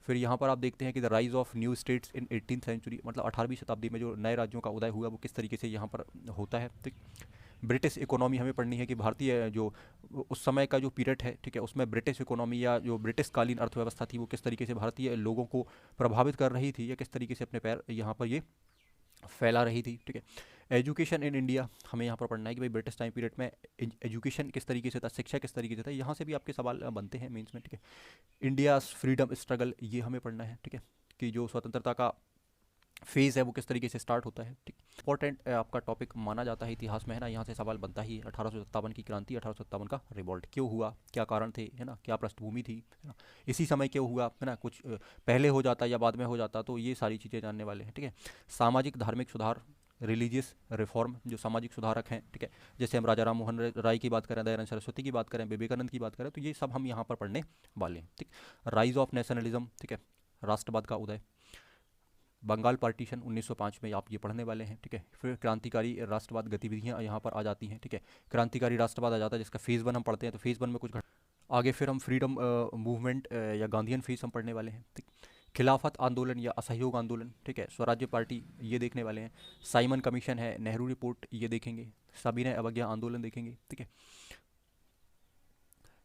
फिर यहाँ पर आप देखते हैं कि the rise of new states in 18th century, मतलब 18वीं शताब्दी में जो नए राज्यों का उदय हुआ वो किस तरीके से यहाँ पर होता है, ठीक। ब्रिटिश इकोनॉमी हमें पढ़नी है कि भारतीय जो उस समय का जो पीरियड है, ठीक है, उसमें ब्रिटिश इकोनॉमी या जो ब्रिटिश कालीन अर्थव्यवस्था थी वो किस तरीके से भारतीय लोगों को प्रभावित कर रही थी या किस तरीके से अपने पैर यहाँ पर ये फैला रही थी, ठीक है। एजुकेशन इन इंडिया हमें यहाँ पर पढ़ना है कि भाई ब्रिटिश टाइम पीरियड में एजुकेशन किस तरीके से था, शिक्षा किस तरीके से था, यहाँ से भी आपके सवाल बनते हैं मेंस में, ठीक है। इंडिया फ्रीडम स्ट्रगल ये हमें पढ़ना है, ठीक है, कि जो स्वतंत्रता का फेज़ है वो किस तरीके से स्टार्ट होता है, ठीक। इंपॉर्टेंट आपका टॉपिक माना जाता है इतिहास में, है ना, यहाँ से सवाल बनता ही है। 1857 की क्रांति, 1857 का रिवॉल्ट क्यों हुआ, क्या कारण थे, है ना, क्या पृष्ठभूमि थी, है ना, इसी समय क्यों हुआ, है ना, कुछ पहले हो जाता या बाद में हो जाता, तो ये सारी चीज़ें जानने वाले हैं, ठीक है। सामाजिक धार्मिक सुधार, रिलीजियस रिफॉर्म, जो सामाजिक सुधारक हैं, ठीक है, जैसे हम राजा राम मोहन राय की बात करें, दयानंद सरस्वती की बात करें, विवेकानंद की बात करें, तो ये सब हम यहाँ पर पढ़ने वाले हैं, ठीक। राइज ऑफ नेशनलिज्म, ठीक है, राष्ट्रवाद का उदय, बंगाल पार्टीशन 1905 में आप ये पढ़ने वाले हैं, ठीक है। फिर क्रांतिकारी राष्ट्रवाद गतिविधियां यहाँ पर आ जाती हैं, ठीक है। क्रांतिकारी राष्ट्रवाद आ जाता है जिसका फेज़ 1 हम पढ़ते हैं, तो फेज़ 1 में कुछ आगे फिर हम फ्रीडम मूवमेंट या गांधीयन फेज हम पढ़ने वाले हैं, ठीक। खिलाफत आंदोलन या असहयोग आंदोलन, ठीक है, स्वराज्य पार्टी ये देखने वाले हैं। साइमन कमीशन है, नेहरू रिपोर्ट ये देखेंगे, सविनय अवज्ञा आंदोलन देखेंगे, ठीक है।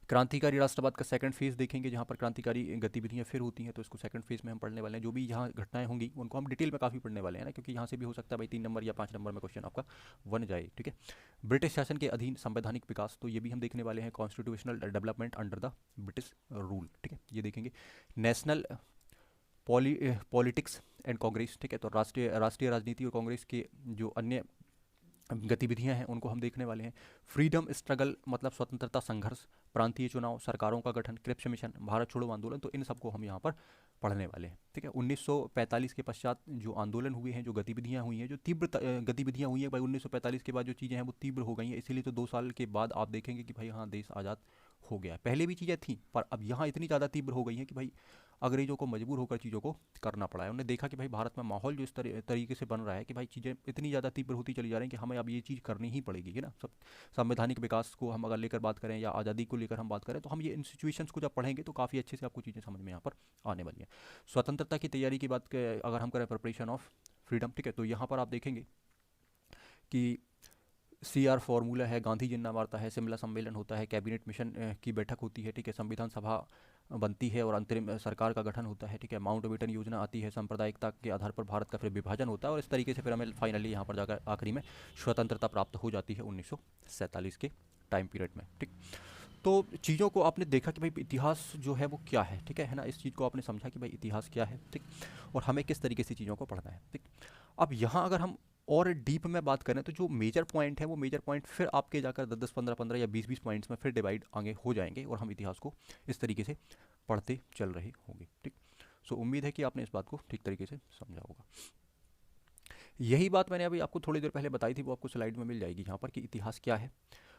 क्रांतिकारी राष्ट्रवाद का सेकंड फेज देखेंगे जहाँ पर क्रांतिकारी गतिविधियाँ फिर होती हैं, तो इसको सेकंड फेज में हम पढ़ने वाले हैं। जो भी यहाँ घटनाएं होंगी उनको हम डिटेल में काफ़ी पढ़ने वाले हैं ना, क्योंकि यहाँ से भी हो सकता है भाई 3 नंबर या 5 नंबर में क्वेश्चन आपका बन जाए, ठीक है। ब्रिटिश शासन के अधीन संवैधानिक विकास, तो ये भी हम देखने वाले हैं। Constitutional development under the British rule, ठीक है, ये देखेंगे। नेशनल पॉलिटिक्स एंड कांग्रेस, ठीक है, तो राष्ट्रीय राजनीति और कांग्रेस के जो अन्य गतिविधियां हैं उनको हम देखने वाले हैं। फ्रीडम स्ट्रगल मतलब स्वतंत्रता संघर्ष, प्रांतीय चुनाव, सरकारों का गठन, क्रिप्स मिशन, भारत छोड़ो आंदोलन, तो इन सबको हम यहाँ पर पढ़ने वाले हैं, ठीक है। 1945 के पश्चात जो आंदोलन हुए हैं, जो गतिविधियां हुई हैं, जो तीव्र गतिविधियां हुई हैं भाई, 1945 के बाद जो चीज़ें हैं वो तीव्र हो गई हैं, इसीलिए तो 2 साल के बाद आप देखेंगे कि भाई हाँ देश आज़ाद हो गया। पहले भी चीज़ें थी पर अब यहाँ इतनी ज़्यादा तीव्र हो गई हैं कि भाई अंग्रेजों को मजबूर होकर चीज़ों को करना पड़ा है। उन्होंने देखा कि भाई भारत में माहौल जो इस तरीके से बन रहा है कि भाई चीज़ें इतनी ज़्यादा तीव्र होती चली जा रही हैं कि हमें अब ये चीज़ करनी ही पड़ेगी, है ना। सब संवैधानिक विकास को हम अगर लेकर बात करें या आज़ादी को लेकर हम बात करें, तो हम ये इन सिचुएशंस को जब पढ़ेंगे तो काफ़ी अच्छे से आपको चीज़ें समझ में यहाँ पर आने वाली हैं। स्वतंत्रता की तैयारी की बात अगर हम करें, प्रिपरेशन ऑफ फ्रीडम, ठीक है, तो यहाँ पर आप देखेंगे कि CR फॉर्मूला है, गांधी जिन्ना वार्ता है, शिमला सम्मेलन होता है, कैबिनेट मिशन की बैठक होती है, ठीक है, संविधान सभा बनती है और अंतरिम सरकार का गठन होता है, ठीक है। माउंटबेटन योजना आती है, सांप्रदायिकता के आधार पर भारत का फिर विभाजन होता है और इस तरीके से फिर हमें फाइनली यहाँ पर जाकर आखिरी में स्वतंत्रता प्राप्त हो जाती है 1947 के टाइम पीरियड में, ठीक। तो चीज़ों को आपने देखा कि भाई इतिहास जो है वो क्या है, ठीक है ना। इस चीज़ को आपने समझा कि भाई इतिहास क्या है, ठीक, और हमें किस तरीके से चीज़ों को पढ़ना है, ठीक। अब यहाँ अगर हम और डीप में बात करें तो जो मेजर पॉइंट है वो मेजर पॉइंट फिर आपके जाकर 10 10 15 15 या 20 20 पॉइंट्स में फिर डिवाइड आगे हो जाएंगे और हम इतिहास को इस तरीके से पढ़ते चल रहे होंगे, ठीक। सो उम्मीद है कि आपने इस बात को ठीक तरीके से समझा होगा। यही बात मैंने अभी आपको थोड़ी देर पहले बताई थी, वो आपको स्लाइड में मिल जाएगी यहाँ पर कि इतिहास क्या है।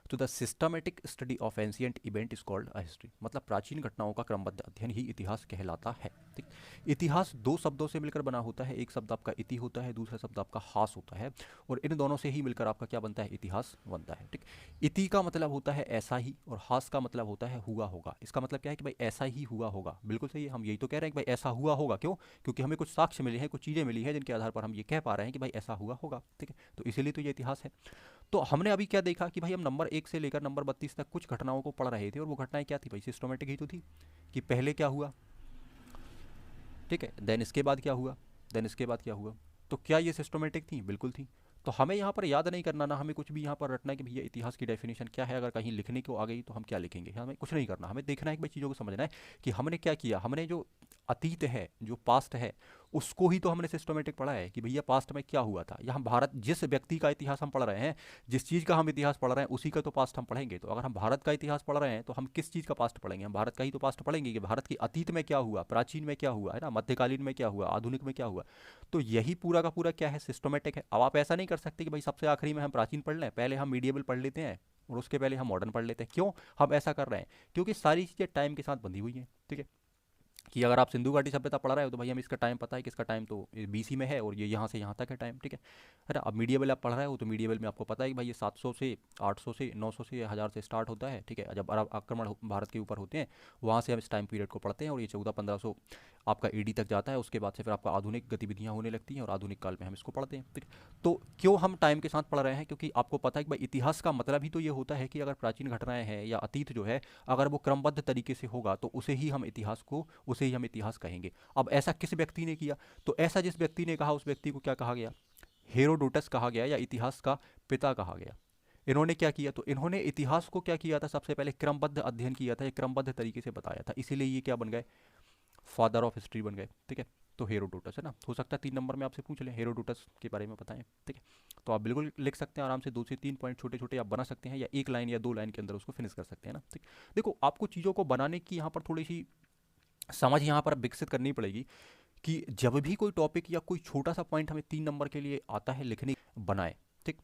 तो the systematic study of ancient event is called a history, मतलब प्राचीन घटनाओं का क्रमबद्ध अध्ययन ही इतिहास कहलाता है, ठीक। इतिहास दो शब्दों से मिलकर बना होता है, एक शब्द आपका इति होता है, दूसरा शब्द आपका हास होता है, और इन दोनों से ही मिलकर आपका क्या बनता है, इतिहास बनता है, ठीक। इति का मतलब होता है ऐसा ही और हास का मतलब होता है हुआ होगा। इसका मतलब क्या है कि भाई ऐसा ही हुआ होगा, बिल्कुल सही है। हम यही तो कह रहे हैं कि भाई ऐसा हुआ होगा, क्यों? क्योंकि हमें कुछ साक्ष्य मिले हैं, कुछ चीज़ें मिली हैं जिनके आधार पर हम ये कह पा रहे हैं कि भाई ऐसा हुआ होगा, ठीक है। तो इसीलिए तो ये इतिहास है। तो हमने अभी क्या देखा कि भाई हम नंबर 1 से लेकर नंबर 32 तक कुछ घटनाओं को पढ़ रहे थे और वो घटनाएं क्या थी भाई, सिस्टमेटिक ही तो थी कि पहले क्या हुआ, ठीक है, देन इसके बाद क्या हुआ, देन इसके बाद क्या हुआ। तो क्या ये सिस्टमेटिक थी? बिल्कुल थी। तो हमें यहाँ पर याद नहीं करना, ना हमें कुछ भी यहाँ पर रटना है कि भैया इतिहास की डेफिनेशन क्या है। अगर कहीं लिखने को आ गई तो हम क्या लिखेंगे, हमें कुछ नहीं करना। हमें देखना है कि भाई चीज़ों को समझना है कि हमने क्या किया। हमने जो अतीत है, जो पास्ट है, उसको ही तो हमने सिस्टमेटिक पढ़ा है कि भैया पास्ट में क्या हुआ था। या हम भारत, जिस व्यक्ति का इतिहास हम पढ़ रहे हैं, जिस चीज़ का हम इतिहास पढ़ रहे हैं, उसी का तो पास्ट हम पढ़ेंगे। तो अगर हम भारत का इतिहास पढ़ रहे हैं तो हम किस चीज़ का पास्ट पढ़ेंगे? हम भारत का ही तो पास्ट पढ़ेंगे कि भारत की अतीत में क्या हुआ, प्राचीन में क्या हुआ, है ना, मध्यकालीन में क्या हुआ, आधुनिक में क्या हुआ। तो यही पूरा का पूरा क्या है, सिस्टमेटिक है। अब आप ऐसा नहीं कर सकते कि भाई सबसे आखिरी में हम प्राचीन पढ़ लें, पहले हम मीडिएवल पढ़ लेते हैं और उसके पहले हम मॉडर्न पढ़ लेते हैं। क्यों हम ऐसा कर रहे हैं? क्योंकि सारी चीज़ें टाइम के साथ बंधी हुई हैं, ठीक है। कि अगर आप सिंधु घाटी सभ्यता पढ़ रहे हो तो भाई हमें इसका टाइम पता है कि इसका टाइम तो BC में है और ये यहाँ से यहाँ तक है टाइम, ठीक है ना। अब मीडिएवल आप पढ़ रहे हो तो मीडिएवल में आपको पता है कि भाई ये 700 से 800 से 900 से 1000 से स्टार्ट होता है, ठीक है। जब अरब आक्रमण भारत के ऊपर होते हैं वहाँ से हम इस टाइम पीरियड को पढ़ते हैं और ये 1400-1500 आपका AD तक जाता है। उसके बाद से फिर आपका आधुनिक गतिविधियाँ होने लगती हैं और आधुनिक काल में हम इसको पढ़ते हैं, ठीक। तो क्यों हम टाइम के साथ पढ़ रहे हैं? क्योंकि आपको पता है कि भाई इतिहास का मतलब ही तो ये होता है कि अगर प्राचीन घटनाएं हैं या अतीत जो है, अगर वो क्रमबद्ध तरीके से होगा तो उसे ही हम इतिहास कहेंगे। अब ऐसा किस व्यक्ति ने किया? तो ऐसा जिस व्यक्ति ने कहा उस व्यक्ति को क्या कहा गया? हेरोडोटस कहा गया या इतिहास का पिता कहा गया। इन्होंने क्या किया? तो इन्होंने इतिहास को क्या किया था? सबसे पहले क्रमबद्ध अध्ययन किया था, क्रमबद्ध तरीके से बताया था, इसीलिए ये क्या बन गए? फादर ऑफ हिस्ट्री बन गए, ठीक है। तो हेरोडोटस है ना, हो सकता है 3 नंबर में आपसे पूछ लें हेरोडोटस के बारे में बताएं, ठीक है। तो आप बिल्कुल लिख सकते हैं आराम से, 2 से 3 पॉइंट छोटे छोटे आप बना सकते हैं या एक लाइन या 2 लाइन के अंदर उसको फिनिश कर सकते हैं ना, ठीक। देखो आपको चीज़ों को बनाने की यहाँ पर थोड़ी सी समझ यहाँ पर विकसित करनी पड़ेगी कि जब भी कोई टॉपिक या कोई छोटा सा पॉइंट हमें 3 नंबर के लिए आता है लिखने बनाए, ठीक।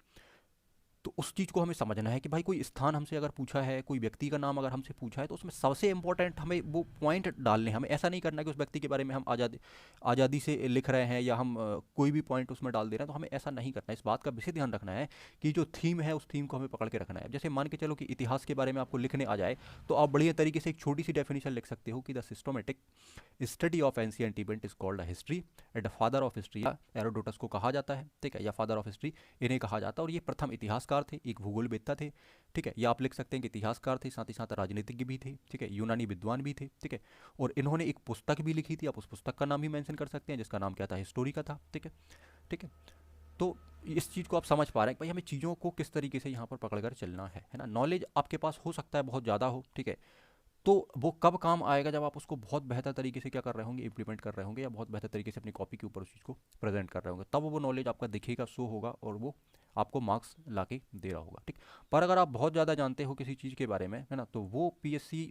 तो उस चीज़ को हमें समझना है कि भाई कोई स्थान हमसे अगर पूछा है, कोई व्यक्ति का नाम अगर हमसे पूछा है, तो उसमें सबसे इंपॉर्टेंट हमें वो पॉइंट डालने हैं। हमें ऐसा नहीं करना कि उस व्यक्ति के बारे में हम आज़ादी से लिख रहे हैं या हम कोई भी पॉइंट उसमें डाल दे रहे हैं। तो हमें ऐसा नहीं करना है। इस बात का विशेष ध्यान रखना है कि जो थीम है उस थीम को हमें पकड़ के रखना है। जैसे मान के चलो कि इतिहास के बारे में आपको लिखने आ जाए तो आप बढ़िया तरीके से एक छोटी सी डेफिनेशन लिख सकते हो कि the systematic study of ancient event is called a history and the father of history Herodotus को कहा जाता है, ठीक है, या फादर ऑफ हिस्ट्री इन्हें कहा जाता है। और ये प्रथम इतिहासकार थे, एक भूगोलवेत्ता थे, ठीक है। या आप लिख सकते हैं कि इतिहासकार थे, साथ ही साथ राजनीतिज्ञ भी थे, ठीक है, यूनानी विद्वान भी थे, ठीक है। और इन्होंने एक पुस्तक भी लिखी थी, आप उस पुस्तक का नाम भी मेंशन कर सकते हैं जिसका नाम क्या था, हिस्टोरी का था, ठीक है, ठीक है। तो इस चीज़ को आप समझ पा रहे हैं कि भाई हमें चीज़ों को किस तरीके से यहाँ पर पकड़ कर चलना है ना। नॉलेज आपके पास हो सकता है बहुत ज़्यादा हो, ठीक है, तो वो कब काम आएगा? जब आप उसको बहुत बेहतर तरीके से क्या कर रहे होंगे, इंप्लीमेंट कर रहे होंगे, या बहुत बेहतर तरीके से अपनी कॉपी के ऊपर उस चीज़ को प्रेजेंट कर रहे होंगे, तब वो नॉलेज आपका दिखेगा, शो होगा और वो आपको मार्क्स ला के दे रहा होगा, ठीक। पर अगर आप बहुत ज़्यादा जानते हो किसी चीज़ के बारे में, है ना, तो वो PSC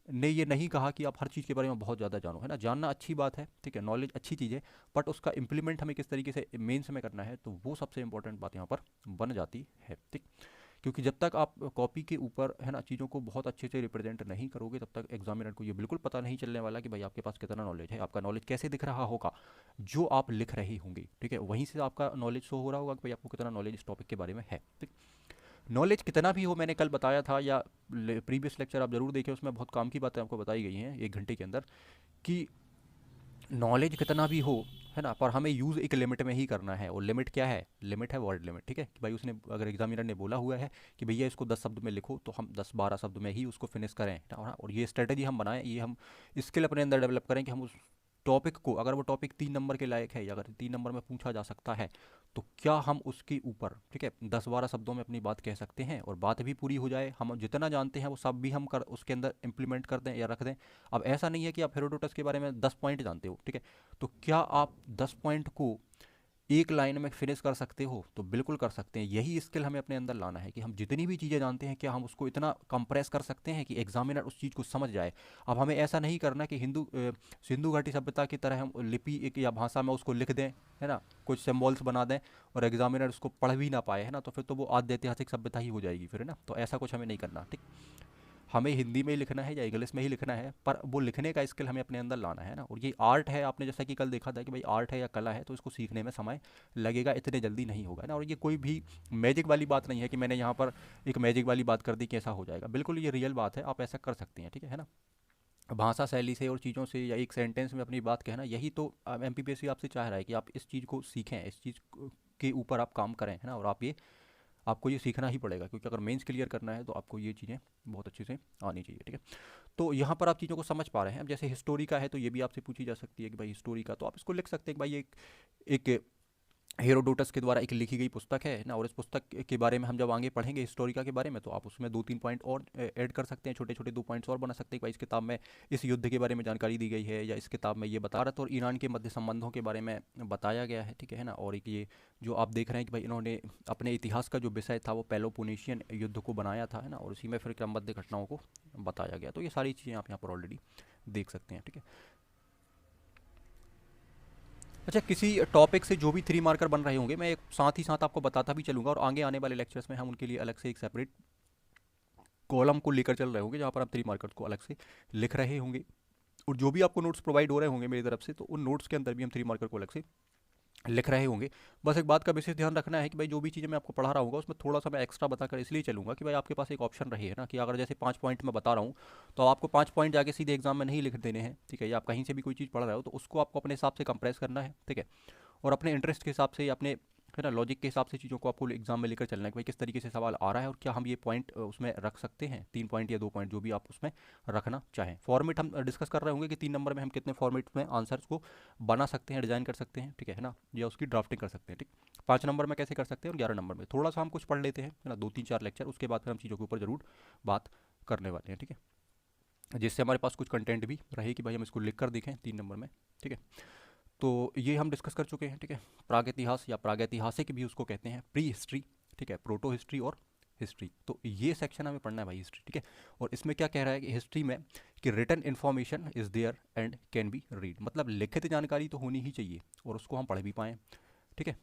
ने ये नहीं कहा कि आप हर चीज़ के बारे में बहुत ज़्यादा जानो, है ना। जानना अच्छी बात है, ठीक है, नॉलेज अच्छी चीज़ है, बट उसका इंप्लीमेंट हमें किस तरीके से मेंस में करना है, तो वो सबसे इंपॉर्टेंट बात यहाँ पर बन जाती है, ठीक। क्योंकि जब तक आप कॉपी के ऊपर, है ना, चीज़ों को बहुत अच्छे से रिप्रेजेंट नहीं करोगे, तब तक एग्जामिनर को ये बिल्कुल पता नहीं चलने वाला कि भाई आपके पास कितना नॉलेज है। आपका नॉलेज कैसे दिख रहा होगा? जो आप लिख रही होंगी, ठीक है, वहीं से आपका नॉलेज शो हो रहा होगा कि भाई आपको कितना नॉलेज इस टॉपिक के बारे में है, ठीक। नॉलेज कितना भी हो, मैंने कल बताया था या प्रीवियस लेक्चर आप जरूर देखें, उसमें बहुत काम की बातें आपको बताई गई हैं 1 घंटे के अंदर, कि नॉलेज कितना भी हो है ना, पर हमें यूज़ एक लिमिट में ही करना है। और लिमिट क्या है? लिमिट है वर्ड लिमिट, ठीक है, कि भाई उसने अगर एग्जामिनर ने बोला हुआ है कि भैया इसको 10 शब्द में लिखो, तो हम 10-12 शब्द में ही उसको फिनिश करें, है ना। और ये स्ट्रेटेजी हम बनाएं, ये हम स्किल अपने अंदर डेवलप करें कि हम उस टॉपिक को, अगर वो टॉपिक 3 नंबर के लायक है या अगर 3 नंबर में पूछा जा सकता है, तो क्या हम उसके ऊपर, ठीक है, 10-12 शब्दों में अपनी बात कह सकते हैं और बात भी पूरी हो जाए। हम जितना जानते हैं वो सब भी हम कर उसके अंदर इम्प्लीमेंट कर दें या रख दें। अब ऐसा नहीं है कि आप हेरोडोटस के बारे में 10 पॉइंट जानते हो, ठीक है, तो क्या आप 10 पॉइंट को एक लाइन में फिनिश कर सकते हो? तो बिल्कुल कर सकते हैं। यही स्किल हमें अपने अंदर लाना है कि हम जितनी भी चीज़ें जानते हैं, क्या हम उसको इतना कंप्रेस कर सकते हैं कि एग्जामिनर उस चीज़ को समझ जाए। अब हमें ऐसा नहीं करना कि सिंधु घाटी सभ्यता की तरह हम लिपि एक या भाषा में उसको लिख दें, है ना, कुछ सिम्बॉल्स बना दें और एग्जामिनर उसको पढ़ भी ना पाए, है ना, तो फिर तो वो आद्य ऐतिहासिक सभ्यता ही हो जाएगी फिर, है ना। तो ऐसा कुछ हमें नहीं करना, ठीक। हमें हिंदी में ही लिखना है या इंग्लिश में ही लिखना है, पर वो लिखने का स्किल हमें अपने अंदर लाना है ना। और ये आर्ट है, आपने जैसा कि कल देखा था कि भाई आर्ट है या कला है, तो इसको सीखने में समय लगेगा, इतने जल्दी नहीं होगा ना। और ये कोई भी मैजिक वाली बात नहीं है कि मैंने यहाँ पर एक मैजिक वाली बात कर दी कि ऐसा हो जाएगा। बिल्कुल ये रियल बात है, आप ऐसा कर सकते हैं, ठीक है ना। भाषा शैली से और चीज़ों से या एक सेंटेंस में अपनी बात कहना, यही तो एमपीपीएससी आपसे चाह रहा है कि आप इस चीज़ को सीखें, इस चीज़ के ऊपर आप काम करें, है ना। और आपको ये सीखना ही पड़ेगा, क्योंकि अगर मेंस क्लियर करना है तो आपको ये चीज़ें बहुत अच्छे से आनी चाहिए, ठीक है। तो यहाँ पर आप चीज़ों को समझ पा रहे हैं। अब जैसे हिस्टोरी का है तो ये भी आपसे पूछी जा सकती है कि भाई हिस्टोरी का, तो आप इसको लिख सकते हैं कि भाई एक हेरोडोटस के द्वारा एक लिखी गई पुस्तक है ना। और इस पुस्तक के बारे में हम जब आगे पढ़ेंगे हिस्टोरिका के बारे में, तो आप उसमें 2-3 पॉइंट और ऐड कर सकते हैं, छोटे छोटे 2 पॉइंट्स और बना सकते हैं। भाई इस किताब में इस युद्ध के बारे में जानकारी दी गई है, या इस किताब में ये भारत और ईरान के मध्य संबंधोों के बारे में बताया गया है, ठीक है ना। और एक ये जो आप देख रहे हैं कि भाई इन्होंने अपने इतिहास का जो विषय था वो पेलोपोनेशियन युद्ध को बनाया था, है ना, और उसी में फिर क्रमबद्ध घटनाओं को बताया गया। तो ये सारी चीज़ें आप यहाँ पर ऑलरेडी देख सकते हैं, ठीक है। अच्छा, किसी टॉपिक से जो भी 3 मार्कर बन रहे होंगे, मैं एक साथ ही साथ आपको बताता भी चलूंगा, और आगे आने वाले लेक्चर्स में हम उनके लिए अलग से एक सेपरेट कॉलम को लेकर चल रहे होंगे, जहाँ पर आप 3 मार्कर को अलग से लिख रहे होंगे। और जो भी आपको नोट्स प्रोवाइड हो रहे होंगे मेरी तरफ से, तो उन नोट्स के अंदर भी हम 3 मार्कर को अलग से लिख रहे होंगे। बस एक बात का विशेष ध्यान रखना है कि भाई जो भी चीज़ें मैं आपको पढ़ा रहा हूँ उसमें थोड़ा सा मैं एक्स्ट्रा बताकर इसलिए चलूंगा कि भाई आपके पास एक ऑप्शन रही है ना, कि अगर जैसे 5 पॉइंट मैं बता रहा हूँ, तो आपको 5 पॉइंट जाके सीधे एग्जाम में नहीं लिख देने हैं, ठीक है। या आप कहीं से भी कोई चीज़ पढ़ रहे हो तो उसको आपको अपने हिसाब से कंप्रेस करना है, ठीक है। और अपने इंटरेस्ट के हिसाब से या अपने, है ना, लॉजिक के हिसाब से चीज़ों को आपको एग्जाम में लेकर चलना है कि भाई किस तरीके से सवाल आ रहा है और क्या हम ये पॉइंट उसमें रख सकते हैं, 3 पॉइंट या 2 पॉइंट जो भी आप उसमें रखना चाहें। फॉर्मेट हम डिस्कस कर रहे होंगे कि 3 नंबर में हम कितने फॉर्मेट में आंसर्स को बना सकते हैं, डिजाइन कर सकते हैं, ठीक है ना, या उसकी ड्राफ्टिंग कर सकते हैं, ठीक। 5 नंबर में कैसे कर सकते हैं और 11 नंबर में थोड़ा सा हम कुछ पढ़ लेते हैं, है ना, 2-3-4 लेक्चर, उसके बाद फिर हम चीज़ों के ऊपर ज़रूर बात करने वाले हैं, ठीक है, जिससे हमारे पास कुछ कंटेंट भी रहे कि भाई हम इसको लिख कर देखें 3 नंबर में, ठीक है। तो ये हम डिस्कस कर चुके हैं, ठीक है। प्राग इतिहास या प्रागैतिहासिक भी उसको कहते हैं, प्री हिस्ट्री, ठीक है, प्रोटो हिस्ट्री और हिस्ट्री। तो ये सेक्शन हमें पढ़ना है भाई, हिस्ट्री, ठीक है। और इसमें क्या कह रहा है कि हिस्ट्री में कि written information is there and can be read, मतलब लिखित जानकारी तो होनी ही चाहिए और उसको हम पढ़ भी पाएँ, ठीक है।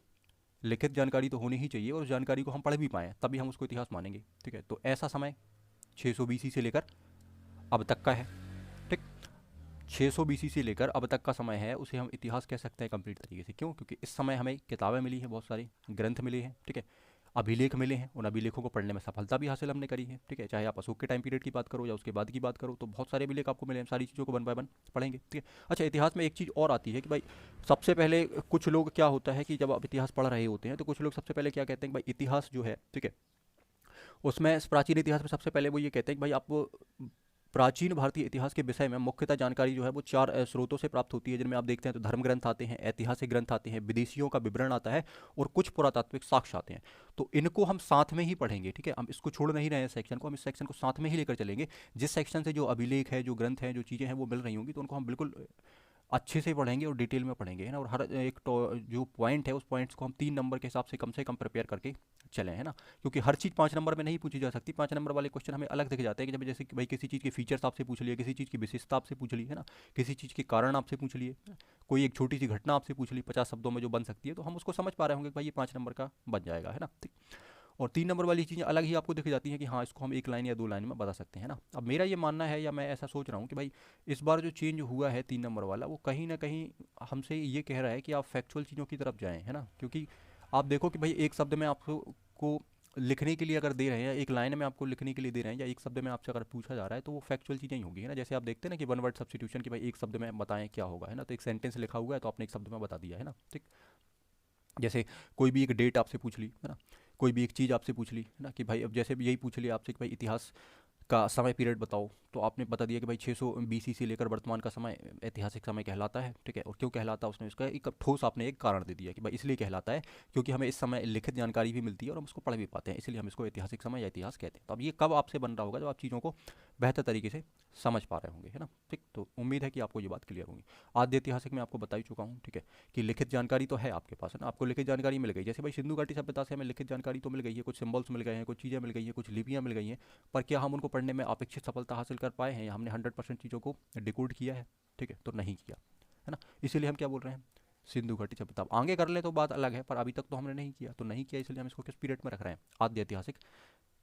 लिखित जानकारी तो होनी ही चाहिए और उस जानकारी को हम पढ़ भी पाएँ, तभी हम उसको इतिहास मानेंगे, ठीक है। तो ऐसा समय 600 BC से लेकर अब तक का है, ठीक। 600 BC से लेकर अब तक का समय है, उसे हम इतिहास कह सकते हैं कंप्लीट तरीके से। क्यों? क्योंकि इस समय हमें किताबें मिली हैं, बहुत सारी ग्रंथ मिले हैं, ठीक है, अभिलेख मिले हैं, उन अभिलेखों को पढ़ने में सफलता भी हासिल हमने करी है, ठीक है। चाहे आप अशोक के टाइम पीरियड की बात करो या उसके बाद की बात करो, तो बहुत सारे अभिलेख आपको मिले हैं, सारी चीज़ों को 1 बाय 1 पढ़ेंगे, ठीक है। अच्छा, इतिहास में एक चीज़ और आती है कि भाई सबसे पहले कुछ लोग, क्या होता है कि जब आप इतिहास पढ़ रहे होते हैं तो कुछ लोग सबसे पहले क्या कहते हैं कि भाई इतिहास जो है, ठीक है, उसमें प्राचीन इतिहास में सबसे पहले वो ये कहते हैं कि भाई आपको प्राचीन भारतीय इतिहास के विषय में मुख्यतः जानकारी जो है वो 4 स्रोतों से प्राप्त होती है, जिनमें आप देखते हैं तो धर्म ग्रंथ आते हैं, ऐतिहासिक ग्रंथ आते हैं, विदेशियों का विवरण आता है और कुछ पुरातात्विक साक्ष्य आते हैं। तो इनको हम साथ में ही पढ़ेंगे, ठीक है। हम इसको छोड़ नहीं रहे हैं सेक्शन को, हम इस सेक्शन को साथ में ही लेकर चलेंगे। जिस सेक्शन से जो अभिलेख है, जो ग्रंथ है, जो चीज़ें हैं वो मिल रही होंगी, तो उनको हम बिल्कुल अच्छे से पढ़ेंगे और डिटेल में पढ़ेंगे, है ना। और हर एक जो पॉइंट है उस पॉइंट्स को हम 3 नंबर के हिसाब से कम प्रिपेयर करके चलें, है ना। क्योंकि हर चीज़ 5 नंबर में नहीं पूछी जा सकती। 5 नंबर वाले क्वेश्चन हमें अलग दिख जाते हैं कि जब जैसे कि भाई किसी चीज़ के फीचर्स आपसे पूछ लिए, किसी चीज़ की विशेषता आपसे पूछ ली, है ना, किसी चीज़ के कारण आपसे पूछ लिए, कोई एक छोटी सी घटना आपसे पूछ ली 50 शब्दों में जो बन सकती है, तो हम उसको समझ पा रहे होंगे कि भाई ये 5 नंबर का बन जाएगा, है ना, ठीक। और 3 नंबर वाली चीज़ें अलग ही आपको दिख जाती हैं कि हाँ इसको हम 1 लाइन या 2 लाइन में बता सकते हैं ना। अब मेरा ये मानना है या मैं ऐसा सोच रहा हूँ कि भाई इस बार जो चेंज हुआ है 3 नंबर वाला, वो कहीं ना कहीं हमसे ये कह रहा है कि आप फैक्चुअल चीज़ों की तरफ जाएं, है ना। क्योंकि आप देखो कि भाई एक शब्द में आपको लिखने के लिए अगर दे रहे हैं, एक लाइन में आपको लिखने के लिए दे रहे हैं या एक शब्द में आपसे अगर पूछा जा रहा है, तो वो फैक्चुअल चीज़ें ही होगी, है ना। जैसे आप देखते हैं ना कि वन वर्ड सब्स्टिट्यूशन की, भाई एक शब्द में बताएं क्या होगा, है ना। तो एक सेंटेंस लिखा हुआ है तो आपने एक शब्द में बता दिया, है ना, ठीक। जैसे कोई भी एक डेट आपसे पूछ ली, है ना, कोई भी एक चीज़ आपसे पूछ ली, है ना, कि भाई अब जैसे भी यही पूछ लिया आपसे कि भाई इतिहास का समय पीरियड बताओ, तो आपने बता दिया कि भाई 600 बीसी से लेकर वर्तमान का समय ऐतिहासिक समय कहलाता है, ठीक है। और क्यों कहलाता है, उसने इसका एक ठोस आपने एक कारण दे दिया कि भाई इसलिए कहलाता है क्योंकि हमें इस समय लिखित जानकारी भी मिलती है और हम उसको पढ़ भी पाते हैं, इसलिए हम इसको ऐतिहासिक समय या इतिहास कहते हैं। तो अब ये कब आपसे बन रहा होगा, जब आप चीज़ों को बेहतर तरीके से समझ पा रहे होंगे, है ना, ठीक। तो उम्मीद है कि आपको ये बात क्लियर होगी। आद्य ऐतिहासिक में आपको बता ही चुका हूँ, ठीक है, कि लिखित जानकारी तो है आपके पास, है ना, आपको लिखित जानकारी मिल गई। जैसे भाई सिंधु घाटी सभ्यता से हमें लिखित जानकारी तो मिल गई है, कुछ सिंबल्स मिल गए हैं, कुछ चीज़ें मिल गई हैं, कुछ लिपियाँ मिल गई हैं, पर क्या हम उनको पढ़ने में अपेक्षित सफलता हासिल कर पाए हैं, या हमने 100% चीज़ों को डिकोड किया है, ठीक है, तो नहीं किया, है ना। इसीलिए हम क्या बोल रहे हैं, सिंधु घाटी सभ्यता। आगे कर ले तो बात अलग है, पर अभी तक तो हमने नहीं किया, तो नहीं किया, इसलिए हम इसको किस पीरियड में रख रहे हैं, आद्य ऐतिहासिक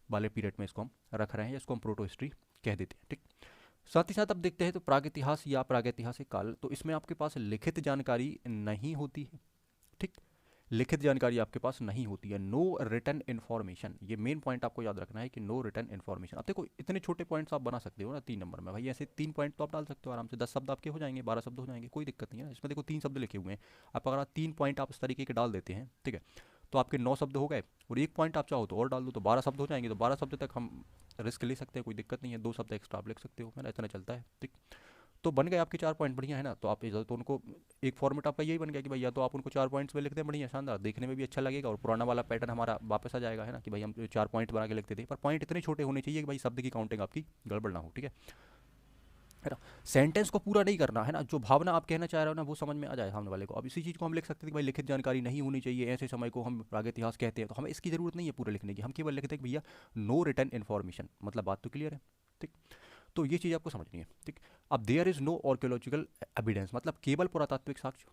वाले पीरियड में इसको हम रख रहे हैं, या इसको हम प्रोटो हिस्ट्री कह देते हैं, ठीक। साथ ही साथ अब देखते हैं तो प्रागैतिहास या प्रागैतिहासिक काल, तो इसमें आपके पास लिखित जानकारी नहीं होती है, ठीक। लिखित जानकारी आपके पास नहीं होती है, नो रिटन इन्फॉर्मेशन, ये मेन पॉइंट आपको याद रखना है कि नो रिटन इन्फॉर्मेशन। अब देखो इतने छोटे पॉइंट्स आप बना सकते हो ना 3 नंबर में, भाई ऐसे 3 पॉइंट तो आप डाल सकते हो आराम से, 10 शब्द आपके हो जाएंगे, 12 शब्द हो जाएंगे, कोई दिक्कत नहीं है ना। इसमें देखो 3 शब्द लिखे हुए हैं, आप अगर 3 पॉइंट आप इस तरीके के डाल देते हैं, ठीक है, तो आपके 9 शब्द हो गए, और एक पॉइंट आप चाहो तो और डाल दो तो 12 शब्द हो जाएंगे। तो 12 शब्द तक हम रिस्क ले सकते हैं, कोई दिक्कत नहीं है, 2 शब्द एक्स्ट्रा आप लिख सकते हो, है ना, इतना चलता है, ठीक। तो बन गए आपके 4 पॉइंट, बढ़िया है ना। तो आप तो उनको एक फॉर्मेट आपका यही बन गया कि भाई या तो आप उनको 4 पॉइंट्स में लिख दें, बढ़िया शानदार, देखने में भी अच्छा लगेगा, और पुराना वाला पैटर्न हमारा वापस आ जाएगा, है ना, कि भाई हम 4 पॉइंट बना के लिखते थे, पर पॉइंट इतने छोटे होने चाहिए कि भाई शब्द की काउंटिंग आपकी गड़बड़ ना हो, ठीक है ना। सेंटेंस को पूरा नहीं करना, है ना, जो भावना आप कहना चाह रहे हो ना वो समझ में आ जाए सामने वाले को। अब इसी चीज़ को हम लिख सकते हैं कि भाई लिखित जानकारी नहीं होनी चाहिए, ऐसे समय को हम प्रागैतिहास कहते हैं, तो हमें इसकी ज़रूरत नहीं है पूरे लिखने की, हम केवल लिखते हैं कि भैया नो रिटन इन्फॉर्मेशन, मतलब बात तो क्लियर है, ठीक। तो ये चीज़ आपको समझनी है, ठीक। अब there is no archaeological evidence, मतलब केवल पुरातात्विक साक्ष्य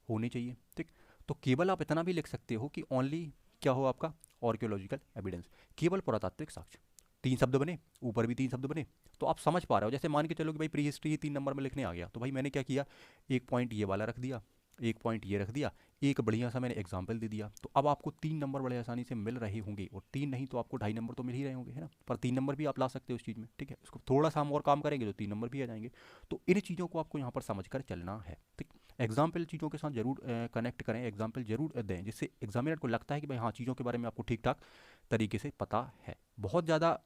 होने चाहिए, ठीक। तो केवल आप इतना भी लिख सकते हो कि ओनली क्या हो आपका, आर्कियोलॉजिकल एविडेंस, केवल पुरातात्विक साक्ष्य। 3 शब्द बने, ऊपर भी 3 शब्द बने, तो आप समझ पा रहे हो। जैसे मान के चलो कि भाई प्री हिस्ट्री ही 3 नंबर में लिखने आ गया, तो भाई मैंने क्या किया, एक पॉइंट ये वाला रख दिया, एक पॉइंट ये रख दिया, एक बढ़िया सा मैंने एग्जाम्पल दे दिया, तो अब आपको 3 नंबर बड़े आसानी से मिल रहे होंगे, और 3 नहीं तो आपको 2.5 नंबर तो मिल ही रहे होंगे, है ना। पर 3 नंबर भी आप ला सकते हो उस चीज़ में, ठीक है, उसको थोड़ा सा हम और काम करेंगे तो 3 नंबर भी आ जाएंगे। तो इन चीज़ों को आपको यहाँ पर समझ कर चलना है, ठीक। एग्जाम्पल चीज़ों के साथ जरूर कनेक्ट करें, एग्जाम्पल जरूर दें, जिससे एग्जामिनर को लगता है कि भाई हाँ चीज़ों के बारे में आपको ठीक ठाक तरीके से पता है। बहुत ज़्यादा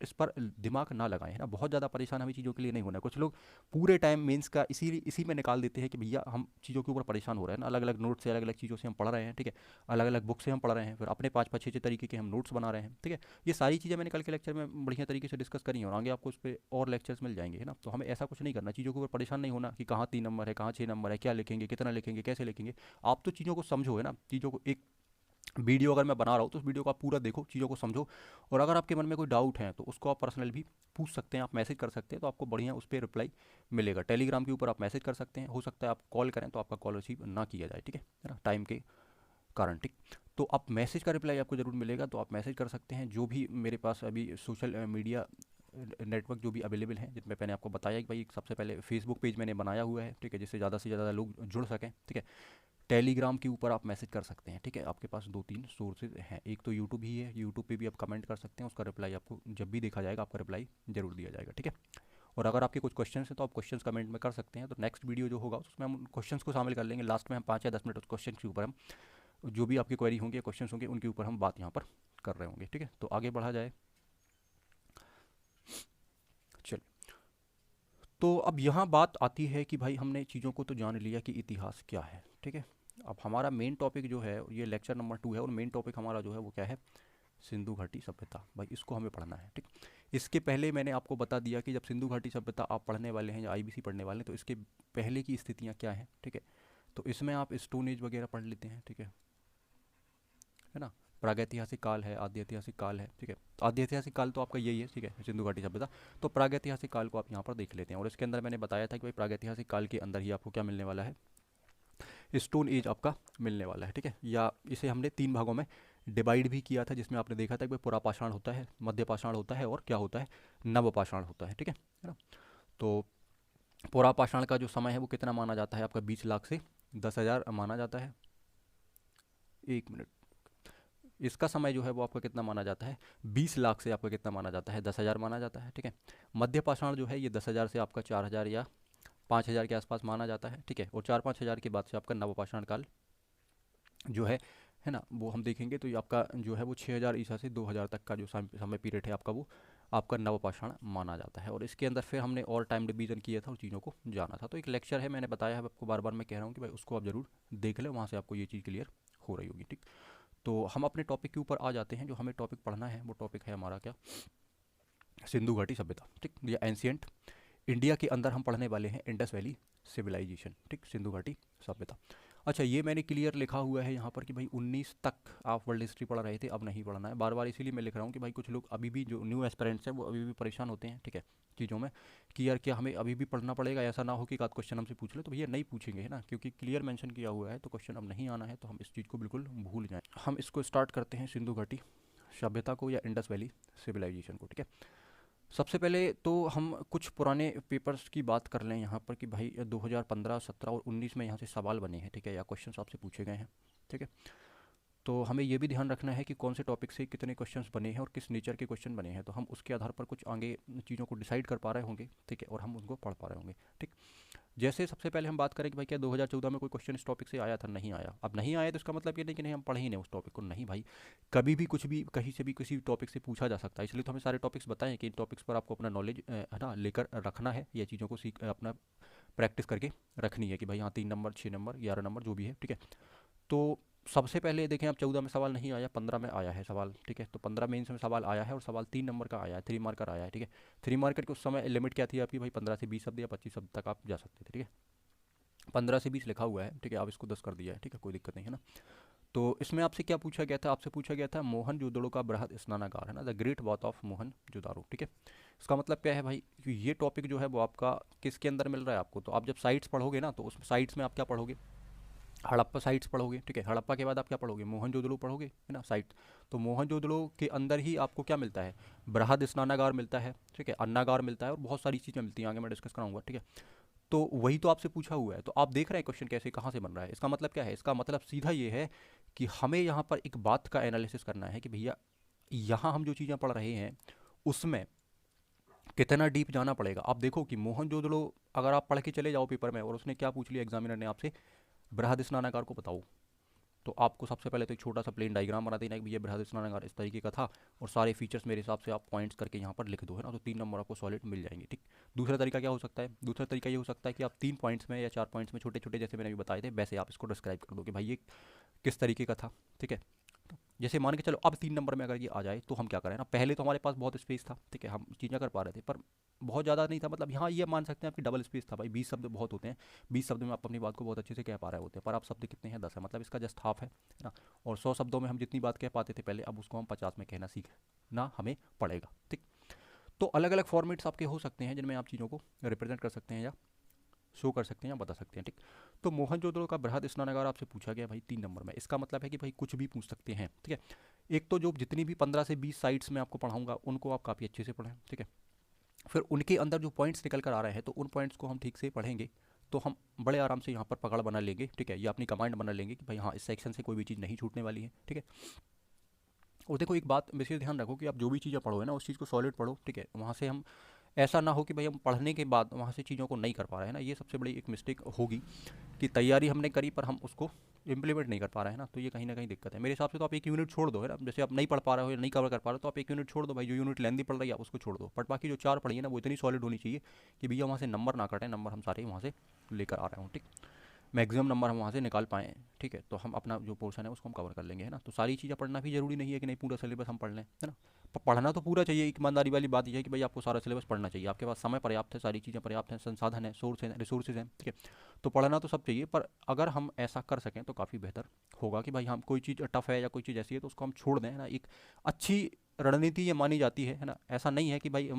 इस पर दिमाग ना लगाएं, है ना, बहुत ज़्यादा परेशान हमें चीज़ों के लिए नहीं होना है। कुछ लोग पूरे टाइम मेंस का इसी में निकाल देते हैं कि भैया हम चीज़ों के ऊपर परेशान हो रहे हैं ना, अलग अलग नोट से अलग अलग चीज़ों से हम पढ़ रहे हैं, ठीक है, अलग अलग बुक से हम पढ़ रहे हैं, फिर अपने 5 5 6 6 तरीके के हम नोट्स बना रहे हैं, ठीक है। ये सारी चीज़ें मैंने कल के लेक्चर में बढ़िया तरीके से डिस्कस करी हैं, और आगे आपको उस पर और लेक्चर्स मिल जाएंगे, है ना। तो हमें ऐसा कुछ नहीं करना, चीज़ों के ऊपर परेशान नहीं होना कि कहाँ 3 नंबर है, कहाँ 6 नंबर है, क्या लिखेंगे, कितना लिखेंगे, कैसे लिखेंगे। आप तो चीज़ों को समझो, है ना, चीज़ों को एक वीडियो अगर मैं बना रहा हूँ तो उस वीडियो को आप पूरा देखो, चीज़ों को समझो, और अगर आपके मन में कोई डाउट है तो उसको आप पर्सनल भी पूछ सकते हैं, आप मैसेज कर सकते हैं, तो आपको बढ़िया उस पर रिप्लाई मिलेगा। टेलीग्राम के ऊपर आप मैसेज कर सकते हैं, हो सकता है आप कॉल करें तो आपका कॉल रिसीव ना किया जाए, ठीक है ना, टाइम के कारण, ठीक। तो आप मैसेज का रिप्लाई आपको ज़रूर मिलेगा, तो आप मैसेज कर सकते हैं। जो भी मेरे पास अभी सोशल मीडिया नेटवर्क जो भी अवेलेबल हैं, जिनमें मैंने आपको बताया कि भाई सबसे पहले फेसबुक पेज मैंने बनाया हुआ है, ठीक है, जिससे ज़्यादा से ज़्यादा लोग जुड़ सकें, ठीक है। टेलीग्राम के ऊपर आप मैसेज कर सकते हैं, ठीक है, आपके पास 2 3 सोर्सेज हैं, एक तो यूट्यूब ही है, यूट्यूब पे भी आप कमेंट कर सकते हैं, उसका रिप्लाई आपको जब भी देखा जाएगा आपका रिप्लाई जरूर दिया जाएगा, ठीक है। और अगर आपके कुछ क्वेश्चंस हैं तो आप क्वेश्चंस कमेंट में कर सकते हैं, तो नेक्स्ट वीडियो जो होगा उसमें हम क्वेश्चंस को शामिल कर लेंगे, लास्ट में हम 5 या 10 मिनट उस क्वेश्चन के ऊपर हम जो भी आपकी क्वेरी होंगी, क्वेश्चन होंगे, उनके ऊपर हम बात यहाँ पर कर रहे होंगे, ठीक है। तो आगे बढ़ा जाए, चलिए। तो अब यहाँ बात आती है कि भाई हमने चीज़ों को तो जान लिया कि इतिहास क्या है, ठीक है। अब हमारा मेन टॉपिक जो है, ये लेक्चर नंबर 2 है, और मेन टॉपिक हमारा जो है वो क्या है, सिंधु घाटी सभ्यता। भाई इसको हमें पढ़ना है, ठीक। इसके पहले मैंने आपको बता दिया कि जब सिंधु घाटी सभ्यता आप पढ़ने वाले हैं या आईबीसी पढ़ने वाले हैं, तो इसके पहले की स्थितियाँ क्या हैं, ठीक है। तो इसमें आप स्टोन एज वगैरह पढ़ लेते हैं, ठीक है ना। प्रागैतिहासिक काल है, आद्य ऐतिहासिक काल है, ठीक है। तो आद्य ऐतिहासिक काल तो आपका यही है, ठीक है, सिंधु घाटी सभ्यता। तो प्रागैतिहासिक काल को आप यहाँ पर देख लेते हैं, और इसके अंदर मैंने बताया था कि भाई प्रागैतिहासिक काल के अंदर ही आपको क्या मिलने वाला है, स्टोन एज आपका मिलने वाला है, ठीक है। या इसे हमने 3 भागों में डिवाइड भी किया था, जिसमें आपने देखा था कि भाई पुरापाषाण होता है, मध्य पाषाण होता है, और क्या होता है, नवपाषाण होता है, ठीक है ना। तो पुरापाषाण का जो समय है वो कितना माना जाता है आपका, 20 लाख से 10,000 माना जाता है। 1 मिनट, इसका समय जो है वो आपका कितना माना जाता है, 20 लाख से आपका कितना माना जाता है, 10,000 माना जाता है, ठीक है। मध्य पाषाण जो है ये 10,000 से आपका 4,000 या 5,000 के आसपास माना जाता है, ठीक है। और 4-5 हज़ार के बाद से आपका नवपाषाण काल जो है ना, वो हम देखेंगे तो ये आपका जो है वो 6,000 ईसा से 2,000 तक का जो समय पीरियड है आपका, वो आपका नवपाषाण माना जाता है। और इसके अंदर फिर हमने और टाइम डिवीजन किया था और चीज़ों को जाना था। तो एक लेक्चर है, मैंने बताया है आपको, बार बार मैं कह रहा हूँ कि भाई उसको आप ज़रूर देख लें, वहाँ से आपको ये चीज़ क्लियर हो रही होगी, ठीक। तो हम अपने टॉपिक के ऊपर आ जाते हैं। जो हमें टॉपिक पढ़ना है वो टॉपिक है हमारा क्या, सिंधु घाटी सभ्यता, ठीक, या एंशियंट इंडिया के अंदर हम पढ़ने वाले हैं इंडस वैली सिविलाइजेशन, ठीक, सिंधु घाटी सभ्यता। अच्छा, ये मैंने क्लियर लिखा हुआ है यहाँ पर कि भाई 19 तक आप वर्ल्ड हिस्ट्री पढ़ रहे थे, अब नहीं पढ़ना है। बार बार इसीलिए मैं लिख रहा हूँ कि भाई कुछ लोग अभी भी, जो न्यू एस्पिरेंट्स हैं, वो अभी भी परेशान होते हैं, ठीक है, चीज़ों में, कि यार क्या हमें अभी भी पढ़ना पड़ेगा, ऐसा ना हो कि एक आध क्वेश्चन हमसे पूछ ले। तो भैया नहीं पूछेंगे, है ना, क्योंकि क्लियर मेंशन किया हुआ है, तो क्वेश्चन अब नहीं आना है, तो हम इस चीज़ को बिल्कुल भूल जाएँ। हम इसको स्टार्ट करते हैं, सिंधु घाटी सभ्यता को या इंडस वैली सिविलाइजेशन को, ठीक है। सबसे पहले तो हम कुछ पुराने पेपर्स की बात कर लें यहाँ पर कि भाई 2015, 17 और 19 में यहाँ से सवाल बने हैं, ठीक है, या क्वेश्चंस आपसे पूछे गए हैं, ठीक है। तो हमें ये भी ध्यान रखना है कि कौन से टॉपिक से कितने क्वेश्चंस बने हैं और किस नेचर के क्वेश्चन बने हैं, तो हम उसके आधार पर कुछ आगे चीज़ों को डिसाइड कर पा रहे होंगे, ठीक है, और हम उनको पढ़ पा रहे होंगे, ठीक। जैसे सबसे पहले हम बात करें कि भाई क्या 2014 में कोई क्वेश्चन इस टॉपिक से आया था, नहीं आया। अब नहीं आया तो इसका मतलब ये नहीं कि नहीं हम पढ़े ही नहीं उस टॉपिक को, नहीं भाई, कभी भी कुछ भी कहीं से भी किसी टॉपिक से पूछा जा सकता है। इसलिए तो हमें सारे टॉपिक्स बताएं कि इन टॉपिक्स पर आपको अपना नॉलेज है ना लेकर रखना है, या चीज़ों को सीख अपना प्रैक्टिस करके रखनी है कि भाई हाँ 3 नंबर, 6 नंबर, 11 नंबर जो भी है, ठीक है। तो सबसे पहले देखें, आप 14 में सवाल नहीं आया, 15 में आया है सवाल, ठीक है। तो 15 मेंस में सवाल आया है और सवाल 3 नंबर का आया है, 3 मार्कर आया है, ठीक है। 3 मार्कर के उस समय लिमिट क्या थी आपकी भाई, 15 से 20 शब्द या 25 शब्द तक आप जा सकते थे, ठीक है। 15 से 20 लिखा हुआ है, ठीक है, आप इसको 10 कर दिया है, ठीक है, कोई दिक्कत नहीं है ना। तो इसमें आपसे क्या पूछा गया था, आपसे पूछा गया था मोहनजोदड़ो का बृहद स्नानागार, है ना, the great bath of Mohenjodaro, ठीक है। इसका मतलब क्या है भाई, कि ये टॉपिक जो है वो आपका किसके अंदर मिल रहा है आपको, तो आप जब साइट्स पढ़ोगे ना, तो उस साइट्स में आप क्या पढ़ोगे, हड़प्पा साइट्स पढ़ोगे, ठीक है। हड़प्पा के बाद आप क्या पढ़ोगे, मोहनजोदड़ो पढ़ोगे, है ना, साइट। तो मोहनजोदड़ो के अंदर ही आपको क्या मिलता है, बृहद स्नानागार मिलता है, ठीक है, अन्नागार मिलता है और बहुत सारी चीज़ें मिलती हैं, आगे मैं डिस्कस कराऊंगा, ठीक है। तो वही तो आपसे पूछा हुआ है। तो आप देख रहे हैं क्वेश्चन कैसे कहाँ से बन रहा है। इसका मतलब क्या है, इसका मतलब सीधा ये है कि हमें यहाँ पर एक बात का एनालिसिस करना है कि भैया यहाँ हम जो चीज़ें पढ़ रहे हैं उसमें कितना डीप जाना पड़ेगा। आप देखो कि मोहनजोदड़ो अगर आप पढ़ के चले जाओ पेपर में और उसने क्या पूछ लिया एग्जामिनर ने आपसे, बृहद स्नानागार को बताओ, तो आपको सबसे पहले तो एक छोटा सा प्लेन डायग्राम बना देना है कि ये बृहद स्नानागार इस तरीके का था और सारे फीचर्स मेरे हिसाब से आप पॉइंट्स करके यहाँ पर लिख दो, है ना, तो 3 नंबर आपको सॉलिड मिल जाएंगे, ठीक। दूसरा तरीका क्या हो सकता है, दूसरा तरीका ये हो सकता है कि आप 3 पॉइंट्स में या 4 पॉइंट्स में छोटे छोटे, जैसे मैंने भी बताए थे, वैसे आप इसको डिस्क्राइब कर दो कि भाई ये किस तरीके का था, ठीक है। जैसे मान के चलो अब 3 नंबर में अगर ये आ जाए तो हम क्या करें ना, पहले तो हमारे पास बहुत स्पेस था, ठीक है, हम चीज़ें कर पा रहे थे, पर बहुत ज़्यादा नहीं था, मतलब यहाँ ये मान सकते हैं आपकी डबल स्पेस था भाई। 20 शब्द बहुत होते हैं, 20 शब्द में आप अपनी बात को बहुत अच्छे से कह पा रहे होते हैं, पर आप शब्द कितने हैं, 10 है, मतलब इसका जस्ट हाफ है ना। और 100 शब्दों में हम जितनी बात कह पाते थे पहले, अब उसको हम 50 में कहना सीख ना हमें पड़ेगा, ठीक। तो अलग अलग फॉर्मेट्स आपके हो सकते हैं जिनमें आप चीज़ों को रिप्रेजेंट कर सकते हैं या शो कर सकते हैं या बता सकते हैं, ठीक। तो मोहनजोदड़ो का बृहद स्नानागार आपसे पूछा गया भाई 3 नंबर में, इसका मतलब है कि भाई कुछ भी पूछ सकते हैं, ठीक है। एक तो जो जितनी भी 15 से 20 साइट्स में आपको पढ़ाऊंगा उनको आप काफ़ी अच्छे से पढ़ें, ठीक है। फिर उनके अंदर जो पॉइंट्स निकल कर आ रहे हैं तो उन पॉइंट्स को हम ठीक से पढ़ेंगे, तो हम बड़े आराम से यहाँ पर पकड़ बना लेंगे, ठीक है, या अपनी कमांड बना लेंगे कि भाई हाँ इस सेक्शन से कोई भी चीज़ नहीं छूटने वाली है, ठीक है। और देखो एक बात विशेष ध्यान रखो कि आप जो भी चीज़ें पढ़ो है ना, उस चीज़ को सॉलिड पढ़ो, ठीक है। वहाँ से हम ऐसा ना हो कि भाई हम पढ़ने के बाद वहाँ से चीज़ों को नहीं कर पा रहे हैं ना, ये सबसे बड़ी एक मिस्टेक होगी कि तैयारी हमने करी पर हम उसको इम्प्लीमेंट नहीं कर पा रहे हैं ना, तो ये कहीं ना कहीं दिक्कत है। मेरे हिसाब से तो आप एक यूनिट छोड़ दो, है ना, जैसे आप नहीं पढ़ पा रहे हो या नहीं कवर कर पा रहे हो तो आप एक यूनिट छोड़ दो भाई, जो यूनिट लेंदी पड़ रही है आप उसको छोड़ दो, बट बाकी जो 4 पढ़ी है ना वो इतनी सॉलिड होनी चाहिए कि भैया वहाँ से नंबर ना कटें, नंबर हम सारे वहाँ से लेकर आ रहे हूँ, ठीक। मैक्सिमम नंबर हम वहाँ से निकाल पाएँ, ठीक है, तो हम अपना जो पोर्शन है उसको हम कवर कर लेंगे, है ना। तो सारी चीज़ें पढ़ना भी जरूरी नहीं है कि नहीं पूरा सिलेबस हम पढ़ लें, है ना। पढ़ना तो पूरा चाहिए, एक ईमानदारी वाली बात यह है कि भाई आपको सारा सिलेबस पढ़ना चाहिए, आपके पास समय पर्याप्त है, सारी चीज़ें पर्याप्त हैं, संसाधन है, सोर्स है, रिसोर्सेज हैं, ठीक है। तो पढ़ना तो सब चाहिए, पर अगर हम ऐसा कर सकें तो काफ़ी बेहतर होगा कि भाई हम कोई चीज़ टफ है या कोई चीज़ ऐसी है तो उसको हम छोड़ दें, है ना। एक अच्छी रणनीति ये मानी जाती है ना। ऐसा नहीं है कि भाई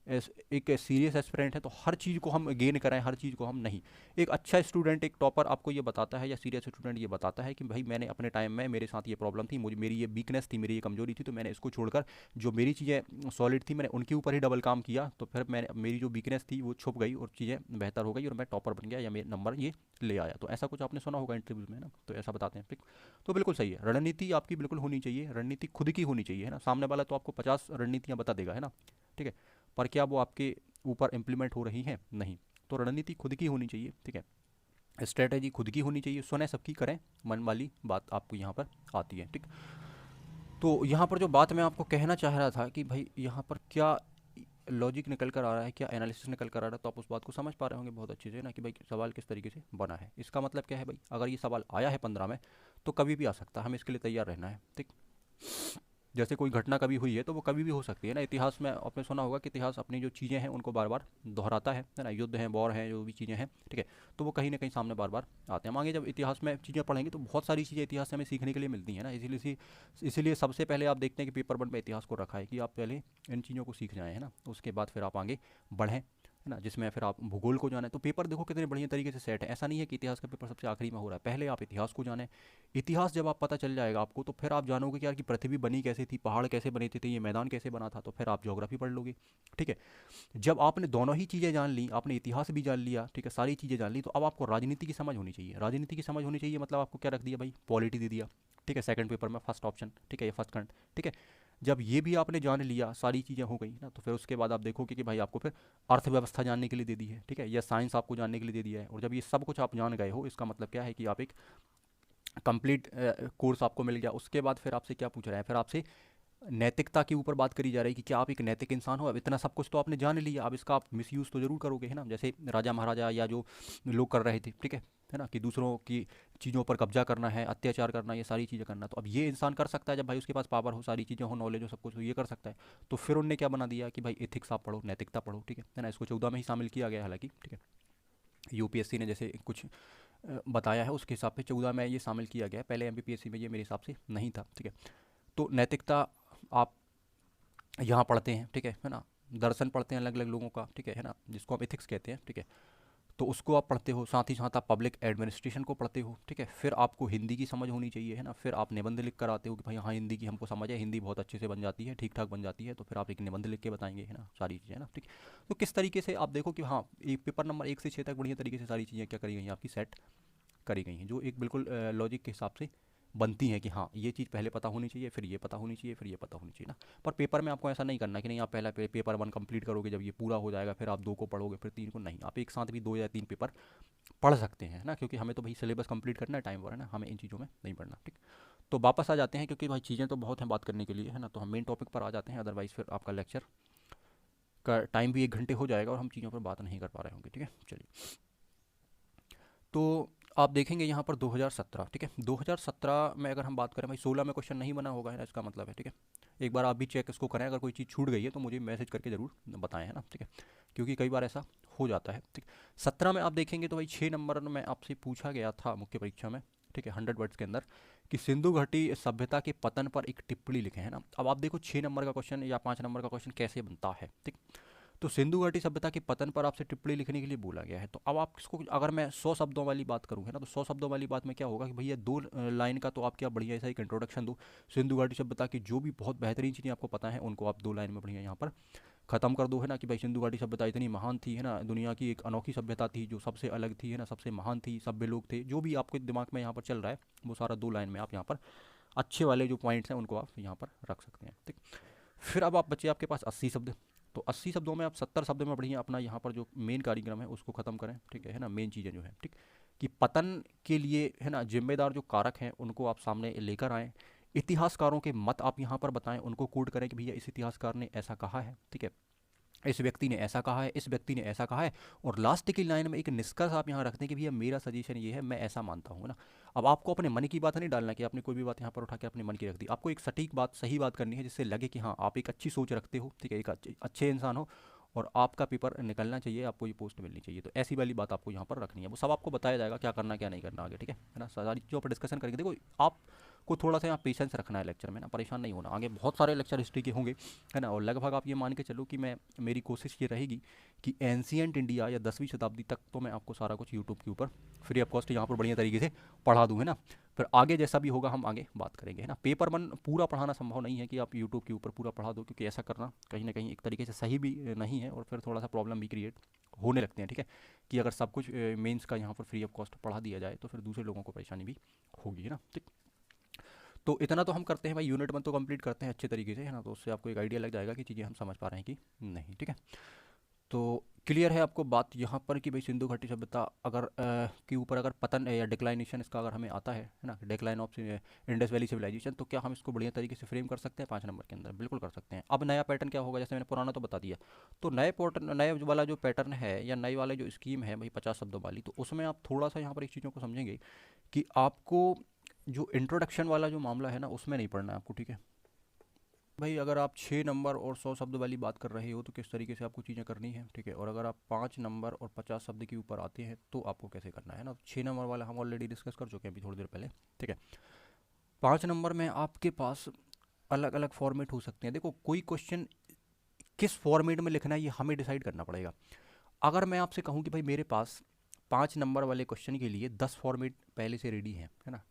एक सीरियस एस्पिरेंट है तो हर चीज़ को हम गेन कराएं, हर चीज़ को हम नहीं। एक अच्छा स्टूडेंट, एक टॉपर आपको ये बताता है, या सीरियस स्टूडेंट ये बताता है कि भाई मैंने अपने टाइम में मेरे साथ ये प्रॉब्लम थी, मुझे मेरी ये वीकनेस थी, मेरी ये कमजोरी थी, तो मैंने इसको छोड़कर जो मेरी चीज़ें सॉलिड थी मैंने उनके ऊपर ही डबल काम किया, तो फिर मैंने मेरी जो वीकनेस थी वो छुप गई और चीज़ें बेहतर हो गई और मैं टॉपर बन गया या मेरे नंबर ये ले आया। तो ऐसा कुछ आपने सुना होगा इंटरव्यूज में ना, तो ऐसा बताते हैं, ठीक। तो बिल्कुल सही है, रणनीति आपकी बिल्कुल होनी चाहिए, रणनीति खुद की होनी चाहिए, है ना। सामने वाला तो आपको 50 रणनीतियाँ बता देगा, है ना, ठीक है, पर क्या वो आपके ऊपर इम्प्लीमेंट हो रही हैं? नहीं। तो रणनीति खुद की होनी चाहिए, ठीक है, स्ट्रेटेजी खुद की होनी चाहिए, सुने सबकी करें मन वाली बात आपको यहाँ पर आती है, ठीक। तो यहाँ पर जो बात मैं आपको कहना चाह रहा था कि भाई यहाँ पर क्या लॉजिक निकल कर आ रहा है, क्या एनालिसिस निकल कर आ रहा है, तो आप उस बात को समझ पा रहे होंगे बहुत अच्छे से ना, कि भाई सवाल किस तरीके से बना है। इसका मतलब क्या है भाई, अगर ये सवाल आया है 15 में तो कभी भी आ सकता है, हमें इसके लिए तैयार रहना है, ठीक। जैसे कोई घटना कभी हुई है तो वो कभी भी हो सकती है ना। इतिहास में आपने सुना होगा कि इतिहास अपनी जो चीज़ें हैं उनको बार बार दोहराता है ना। युद्ध हैं, वॉर हैं, जो भी चीज़ें हैं, ठीक है, तो वो कहीं ना कहीं सामने बार बार आते हैं। हम आगे जब इतिहास में चीज़ें पढ़ेंगे तो बहुत सारी चीज़ें इतिहास से हमें सीखने के लिए मिलती हैं ना। इसीलिए सबसे पहले आप देखते हैं कि पेपर 1 में इतिहास को रखा है कि आप पहले इन चीज़ों को सीख जाएँ, है ना, उसके बाद फिर आप आगे बढ़ें, है ना, जिसमें फिर आप भूगोल को जाने। तो पेपर देखो कितने बढ़िया तरीके से सेट है। ऐसा नहीं है कि इतिहास का पेपर सबसे आखिरी में हो रहा है, पहले आप इतिहास को जाने। इतिहास जब आप पता चल जाएगा आपको तो फिर आप जानोगे कि यार कि पृथ्वी बनी कैसे थी, पहाड़ कैसे बने थे, ये मैदान कैसे बना था, तो फिर आप ज्योग्राफी पढ़ लोगे, ठीक है। जब आपने दोनों ही चीज़ें जान ली, आपने इतिहास भी जान लिया, ठीक है, सारी चीज़ें जान ली, तो अब आपको राजनीति की समझ होनी चाहिए। राजनीति की समझ होनी चाहिए मतलब आपको क्या रख दिया भाई, पॉलिटी दे दिया, ठीक है, सेकंड पेपर में फर्स्ट ऑप्शन, ठीक है, ये फर्स्ट खंड, ठीक है। जब ये भी आपने जान लिया, सारी चीज़ें हो गई ना, तो फिर उसके बाद आप देखोगे कि भाई आपको फिर अर्थव्यवस्था जानने के लिए दे दी है, ठीक है, या साइंस आपको जानने के लिए दे दिया है। और जब ये सब कुछ आप जान गए हो, इसका मतलब क्या है कि आप एक कंप्लीट कोर्स आपको मिल गया। उसके बाद फिर आपसे क्या पूछ रहा है, फिर आपसे नैतिकता के ऊपर बात करी जा रही है कि क्या आप एक नैतिक इंसान हो। अब इतना सब कुछ तो आपने जान लिया, अब इसका आप मिसयूज़ तो ज़रूर करोगे, है ना। जैसे राजा महाराजा या जो लोग कर रहे थे, ठीक है ना, कि दूसरों की चीज़ों पर कब्जा करना है, अत्याचार करना, ये सारी चीज़ें करना, तो अब ये इंसान कर सकता है जब भाई उसके पास पावर हो, सारी चीज़ें हो, नॉलेज हो, सब कुछ हो, ये कर सकता है। तो फिर उनने क्या बना दिया कि भाई एथिक्स आप पढ़ो, नैतिकता पढ़ो, ठीक है ना। इसको 14 में ही शामिल किया गया हालांकि, ठीक है। यूपीएससी ने जैसे कुछ बताया है उसके हिसाब से 14 में ये शामिल किया गया है, पहले एमपीपीएससी में ये मेरे हिसाब से नहीं था, ठीक है। तो नैतिकता आप यहाँ पढ़ते हैं, ठीक है ना। दर्शन पढ़ते हैं अलग अलग लोगों का, ठीक है ना, जिसको आप एथिक्स कहते हैं, ठीक है। तो उसको आप पढ़ते हो, साथ ही साथ आप पब्लिक एडमिनिस्ट्रेशन को पढ़ते हो, ठीक है। फिर आपको हिंदी की समझ होनी चाहिए, है ना। फिर आप निबंध लिख कर आते हो कि भाई हाँ हिंदी की हमको समझ है, हिंदी बहुत अच्छे से बन जाती है, ठीक ठाक बन जाती है, तो फिर आप एक निबंध लिख के बताएंगे, है ना, सारी चीज़ें, है ना, ठीक। तो किस तरीके से आप देखो कि हाँ एक पेपर नंबर 1 से 6 तक बढ़िया तरीके से सारी चीज़ें क्या करी गई हैं आपकी, सेट करी गई हैं, जो एक बिल्कुल लॉजिक के हिसाब से बनती हैं कि हाँ ये चीज़ पहले पता होनी चाहिए, फिर ये पता होनी चाहिए, फिर ये पता होनी चाहिए ना। पर पेपर में आपको ऐसा नहीं करना कि नहीं आप पहला पेपर 1 कंप्लीट करोगे, जब ये पूरा हो जाएगा फिर आप 2 को पढ़ोगे, फिर 3 को नहीं। आप एक साथ भी 2 या 3 पेपर पढ़ सकते हैं ना, क्योंकि हमें तो भाई सिलेबस कंप्लीट करना है, टाइम पर, है ना, हमें इन चीज़ों में नहीं पढ़ना, ठीक। तो वापस आ जाते हैं, क्योंकि भाई चीज़ें तो बहुत हैं बात करने के लिए, है ना, तो हम मेन टॉपिक पर आ जाते हैं, अदरवाइज़ फिर आपका लेक्चर का टाइम भी 1 घंटे हो जाएगा और हम चीज़ों पर बात नहीं कर पा रहे होंगे, ठीक है। चलिए, तो आप देखेंगे यहाँ पर 2017, ठीक है, 2017 में अगर हम बात करें भाई 16 में क्वेश्चन नहीं बना होगा, है ना, इसका मतलब है, ठीक है। एक बार आप भी चेक इसको करें, अगर कोई चीज़ छूट गई है तो मुझे मैसेज करके ज़रूर बताएं, है ना, ठीक है, क्योंकि कई बार ऐसा हो जाता है, ठीक। 17 में आप देखेंगे तो भाई 6 नंबर में आपसे पूछा गया था मुख्य परीक्षा में, ठीक है, 100 वर्ड्स के अंदर, कि सिंधु घाटी सभ्यता के पतन पर एक टिप्पणी लिखें, है ना। अब आप देखो 6 नंबर का क्वेश्चन या 5 नंबर का क्वेश्चन कैसे बनता है, ठीक। तो सिंधु घाटी सभ्यता के पतन पर आपसे टिप्पणी लिखने के लिए बोला गया है। तो अब आप इसको, अगर मैं 100 शब्दों वाली बात करूँ, है ना, तो 100 शब्दों वाली बात में क्या होगा कि भैया 2 लाइन का तो आप क्या बढ़िया ऐसा एक इंट्रोडक्शन दो, सिंधु घाटी सभ्यता की जो भी बहुत बेहतरीन चीज़ें आपको पता है उनको आप 2 लाइन में बढ़िया यहाँ पर खत्म कर दो, है ना, कि भाई सिंधु घाटी सभ्यता इतनी महान थी, है ना, दुनिया की एक अनोखी सभ्यता थी जो सबसे अलग थी, है ना, सबसे महान थी, सभ्य लोग थे, जो भी आपके दिमाग में यहाँ पर चल रहा है वो सारा 2 लाइन में आप यहाँ पर अच्छे वाले जो पॉइंट्स हैं उनको आप यहाँ पर रख सकते हैं, ठीक। फिर अब आप बचे आपके पास 80 शब्द। तो 80 शब्दों में आप 70 शब्दों में बढ़िया अपना यहाँ पर जो मेन कार्यक्रम है उसको खत्म करें, ठीक है ना, मेन चीज़ें जो है, ठीक। कि पतन के लिए, है ना, जिम्मेदार जो कारक हैं उनको आप सामने लेकर आएँ। इतिहासकारों के मत आप यहाँ पर बताएं, उनको कोट करें कि भैया इस इतिहासकार ने ऐसा कहा है, ठीक है, इस व्यक्ति ने ऐसा कहा है, इस व्यक्ति ने ऐसा कहा है। और लास्ट की लाइन में एक निष्कर्ष आप यहाँ रख दें कि भैया मेरा सजेशन ये है, मैं ऐसा मानता हूँ ना। अब आपको अपने मन की बात नहीं डालना कि आपने कोई भी बात यहाँ पर उठा के अपने मन की रख दी, आपको एक सटीक बात, सही बात करनी है जिससे लगे कि हाँ आप एक अच्छी सोच रखते हो, ठीक है, एक अच्छे इंसान हो और आपका पेपर निकलना चाहिए, आपको ये पोस्ट मिलनी चाहिए। तो ऐसी वाली बात आपको यहाँ पर रखनी है, वो सब आपको बताया जाएगा क्या करना क्या नहीं करना आगे, ठीक है ना। सारी चीज़ों पर डिस्कशन करेंगे। देखो आप आपको थोड़ा सा यहाँ पेशेंस रखना है लेक्चर में ना, परेशान नहीं होना। आगे बहुत सारे लेक्चर हिस्ट्री के होंगे, है ना, और लगभग आप ये मान के चलो कि मैं मेरी कोशिश ये रहेगी कि एंशियंट इंडिया या 10वीं शताब्दी तक तो मैं आपको सारा कुछ यूट्यूब के ऊपर फ्री ऑफ कॉस्ट यहाँ पर बढ़िया तरीके से पढ़ा दूँ, है ना। फिर आगे जैसा भी होगा हम आगे बात करेंगे, है ना। पेपर वन पूरा पढ़ाना संभव नहीं है कि आप यूट्यूब के ऊपर पूरा पढ़ा दो, क्योंकि ऐसा करना कहीं ना कहीं एक तरीके से सही भी नहीं है, और फिर थोड़ा सा प्रॉब्लम भी क्रिएट होने लगते हैं, ठीक है। कि अगर सब कुछ मेंस का यहाँ पर फ्री ऑफ कॉस्ट पढ़ा दिया जाए तो फिर दूसरे लोगों को परेशानी भी होगी, है ना, ठीक। तो इतना तो हम करते हैं भाई, यूनिट वन तो कंप्लीट करते हैं अच्छे तरीके से, है ना, तो उससे आपको एक आइडिया लग जाएगा कि चीज़ें हम समझ पा रहे हैं कि नहीं, ठीक है। तो क्लियर है आपको बात यहाँ पर कि भाई सिंधु घाटी सभ्यता अगर के ऊपर अगर पतन या डिक्लाइनेशन इसका अगर हमें आता है ना, decline of Indus valley civilisation, तो क्या हम इसको बढ़िया तरीके से फ्रेम कर सकते हैं 5 नंबर के अंदर? बिल्कुल कर सकते हैं। अब नया पैटर्न क्या होगा, जैसे मैंने पुराना तो बता दिया, तो नए वाला जो पैटर्न है या नए वाले जो स्कीम है भाई 50 शब्दों वाली, तो उसमें आप थोड़ा सा यहाँ पर एक चीज़ों को समझेंगे कि आपको जो इंट्रोडक्शन वाला जो मामला है ना उसमें नहीं पढ़ना है आपको, ठीक है भाई। अगर आप 6 नंबर और 100 शब्द वाली बात कर रहे हो तो किस तरीके से आपको चीज़ें करनी है, ठीक है। और अगर आप 5 नंबर और 50 शब्द के ऊपर आते हैं तो आपको कैसे करना है ना। 6 नंबर वाला हम ऑलरेडी डिस्कस कर चुके हैं अभी थोड़ी देर पहले, ठीक है। 5 नंबर में आपके पास अलग अलग फॉर्मेट हो सकते हैं। देखो कोई क्वेश्चन किस फॉर्मेट में लिखना है ये हमें डिसाइड करना पड़ेगा। अगर मैं आपसे कहूँ कि भाई मेरे पास 5 नंबर वाले क्वेश्चन के लिए 10 फॉर्मेट पहले से रेडी हैं, है ना,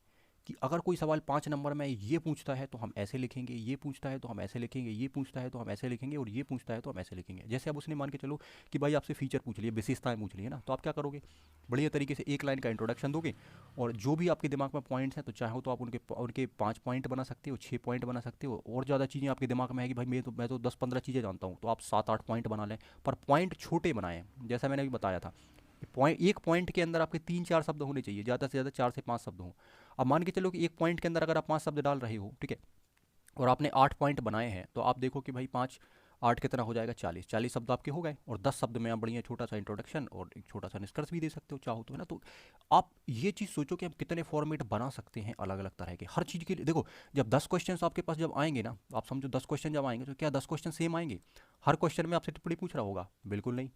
कि अगर कोई सवाल 5 नंबर में ये पूछता है तो हम ऐसे लिखेंगे, ये पूछता है तो हम ऐसे लिखेंगे, ये पूछता है तो हम ऐसे लिखेंगे, और ये पूछता है तो हम ऐसे लिखेंगे। जैसे अब उसने मान के चलो कि भाई आपसे फीचर पूछ लिए, विशेषताएं पूछ ली है ना, तो आप क्या करोगे, बढ़िया तरीके से एक लाइन का इंट्रोडक्शन दोगे, और जो भी आपके दिमाग में पॉइंट्स हैं तो चाहो तो आप उनके उनके 5 पॉइंट बना सकते हो, 6 पॉइंट बना सकते हो, और ज़्यादा चीज़ें आपके दिमाग में है कि भाई मैं तो 10-15 चीज़ें जानता हूँ, तो आप 7-8 पॉइंट बना लें, पर पॉइंट छोटे बनाएं। जैसा मैंने अभी बताया था, एक पॉइंट के अंदर आपके 3-4 शब्द होने चाहिए, ज़्यादा से ज़्यादा 4 से 5 शब्द हों। अब मान के चलो कि एक पॉइंट के अंदर अगर आप 5 शब्द डाल रहे हो, ठीक है, और आपने 8 पॉइंट बनाए हैं, तो आप देखो कि भाई 5 8 कितना हो जाएगा, 40 शब्द आपके हो गए, और 10 शब्द में आप बढ़िया छोटा सा इंट्रोडक्शन और एक छोटा सा निष्कर्ष भी दे सकते हो चाहो तो, है ना। तो आप ये चीज़ सोचो कि हम कितने फॉर्मेट बना सकते हैं अलग अलग तरह के हर चीज़ के लिए। देखो जब 10 क्वेश्चन आपके पास जब आएंगे ना, आप समझो 10 क्वेश्चन जब आएंगे तो क्या 10 क्वेश्चन सेम आएंगे? हर क्वेश्चन में आपसे टिप्पणी पूछ रहा होगा? बिल्कुल नहीं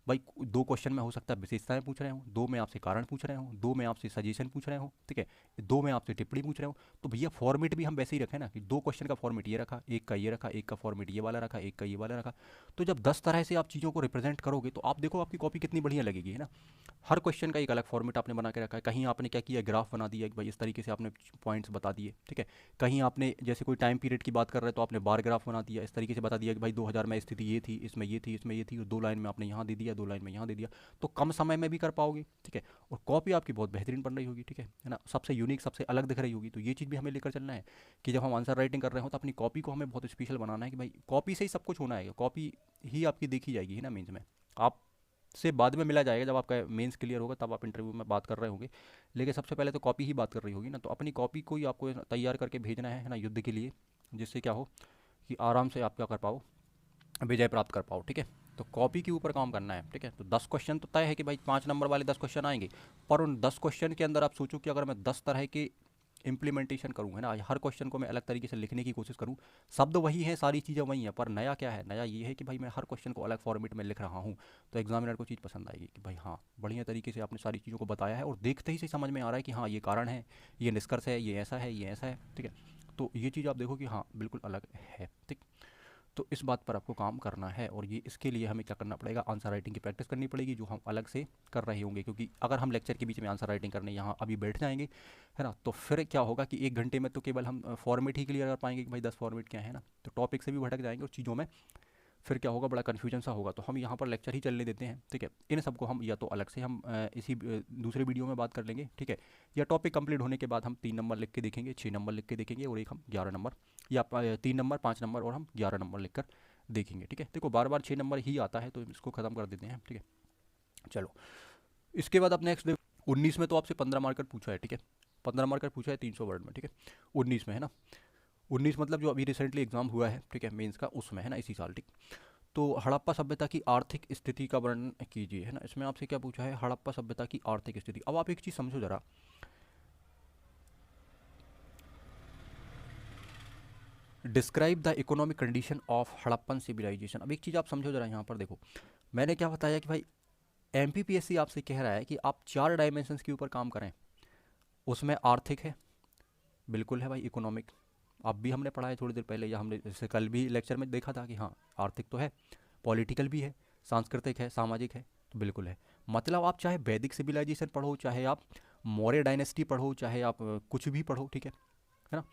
भाई। 2 क्वेश्चन में हो सकता है विशेषताएं पूछ रहे हो, 2 में आपसे कारण पूछ रहे हो, 2 में आपसे सजेशन पूछ रहे हो, ठीक है, 2 में आपसे टिप्पणी पूछ रहे हो। तो भैया फॉर्मेट भी हम वैसे ही रखें ना, कि 2 क्वेश्चन का फॉर्मेट ये रखा, एक का ये रखा, एक का फॉर्मेट ये वाला रखा, एक का ये वाला रखा। तो जब 10 तरह से आप चीज़ों को रिप्रेजेंट करोगे तो आप देखो आपकी कॉपी कितनी बढ़िया लगेगी, है ना। हर क्वेश्चन का एक अलग फॉर्मेट आपने बना के रखा है। कहीं आपने क्या किया, ग्राफ बना दिया कि भाई इस तरीके से आपने पॉइंट्स बता दिए, ठीक है। कहीं आपने जैसे कोई टाइम पीरियड की बात कर रहे हैं तो आपने बार ग्राफ बना दिया, इस तरीके से बता दिया कि भाई 2000 में स्थिति ये थी, इसमें ये थी, इसमें ये थी, और 2 लाइन में आपने यहाँ दे दिया, 2 लाइन में यहाँ दे दिया। तो कम समय में भी कर पाओगे, ठीक है, और कॉपी आपकी बहुत बेहतरीन बन रही होगी, ठीक है ना, सबसे यूनिक सबसे अलग दिख रही होगी। तो ये चीज़ भी हमें लेकर चलना है कि जब हम आंसर राइटिंग कर रहे हो तो अपनी कॉपी को हमें बहुत स्पेशल बनाना है, कि भाई कॉपी से ही सब कुछ होना है, कॉपी ही आपकी देखी जाएगी, है ना, मीन्स में आप से बाद में मिला जाएगा, जब आपका मेंस क्लियर होगा तब आप इंटरव्यू में बात कर रहे होंगे, लेकिन सबसे पहले तो कॉपी ही बात कर रही होगी ना। तो अपनी कॉपी को ही आपको तैयार करके भेजना है ना, युद्ध के लिए, जिससे क्या हो कि आराम से आप क्या कर पाओ, विजय प्राप्त कर पाओ, ठीक है। तो कॉपी के ऊपर काम करना है, ठीक है। तो 10 क्वेश्चन तो तय है कि भाई 5 नंबर वाले 10 क्वेश्चन आएंगे, पर उन 10 क्वेश्चन के अंदर आप सोचो कि अगर मैं 10 तरह के इम्प्लीमेंटेशन करूँ, है ना, हर क्वेश्चन को मैं अलग तरीके से लिखने की कोशिश करूँ, शब्द वही हैं, सारी चीज़ें वही हैं, पर नया क्या है, नया ये है कि भाई मैं हर क्वेश्चन को अलग फॉर्मेट में लिख रहा हूँ। तो एग्जामिनर को चीज़ पसंद आएगी कि भाई हाँ बढ़िया तरीके से आपने सारी चीज़ों को बताया है, और देखते ही से समझ में आ रहा है कि हाँ ये कारण है, ये निष्कर्ष है, ये ऐसा है, ये ऐसा है, ठीक है। तो ये चीज़ आप देखो कि हाँ बिल्कुल अलग है, ठीक। तो इस बात पर आपको काम करना है, और ये इसके लिए हमें क्या करना पड़ेगा, आंसर राइटिंग की प्रैक्टिस करनी पड़ेगी, जो हम अलग से कर रहे होंगे। क्योंकि अगर हम लेक्चर के बीच में आंसर राइटिंग करने यहाँ अभी बैठ जाएंगे, है ना, तो फिर क्या होगा कि 1 घंटे में तो केवल हम फॉर्मेट ही क्लियर कर पाएंगे कि भाई 10 फॉर्मेट क्या है ना, तो टॉपिक से भी भटक जाएंगे और चीज़ों में फिर क्या होगा, बड़ा कन्फ्यूजन सा होगा। तो हम यहाँ पर लेक्चर ही चलने देते हैं, ठीक है। इन सबको हम या तो अलग से हम इसी दूसरे वीडियो में बात कर लेंगे, ठीक है, या टॉपिक कंप्लीट होने के बाद हम 3 नंबर लिख के देखेंगे, 6 नंबर लिख के देखेंगे, और एक हम 11 नंबर, या 3 नंबर 5 नंबर और हम 11 नंबर लिख कर देखेंगे, ठीक है। देखो बार बार 6 नंबर ही आता है तो इसको ख़त्म कर देते हैं, ठीक है। चलो इसके बाद आप नेक्स्ट देखो, 19 में तो आपसे 15 मार्कर पूछा है, ठीक है, 15 मार्कर पूछा है 300 वर्ड में, ठीक है, 19 में, है ना। 19 मतलब जो अभी रिसेंटली एग्जाम हुआ है, ठीक है, मेंस का, उसमें, है ना, इसी साल, ठीक। तो हड़प्पा सभ्यता की आर्थिक स्थिति का वर्णन कीजिए, है ना। इसमें आपसे क्या पूछा है, हड़प्पा सभ्यता की आर्थिक स्थिति। अब आप एक चीज़ समझो जरा, describe the economic condition of Harappan civilisation. अब एक चीज़ आप समझो जरा, यहाँ पर देखो मैंने क्या बताया कि भाई एमपीपीएससी आपसे कह रहा है कि आप 4 डायमेंशंस के ऊपर काम करें, उसमें आर्थिक है, बिल्कुल है भाई, इकोनॉमिक। अब भी हमने पढ़ा है थोड़ी देर पहले, या हमने जैसे कल भी लेक्चर में देखा था कि हाँ, आर्थिक तो है, पॉलिटिकल भी है, सांस्कृतिक है, सामाजिक है, तो बिल्कुल है। मतलब आप चाहे वैदिक सिविलाइजेशन पढ़ो, चाहे आप मौर्य डायनेस्टी पढ़ो, चाहे आप कुछ भी पढ़ो, ठीक है ना।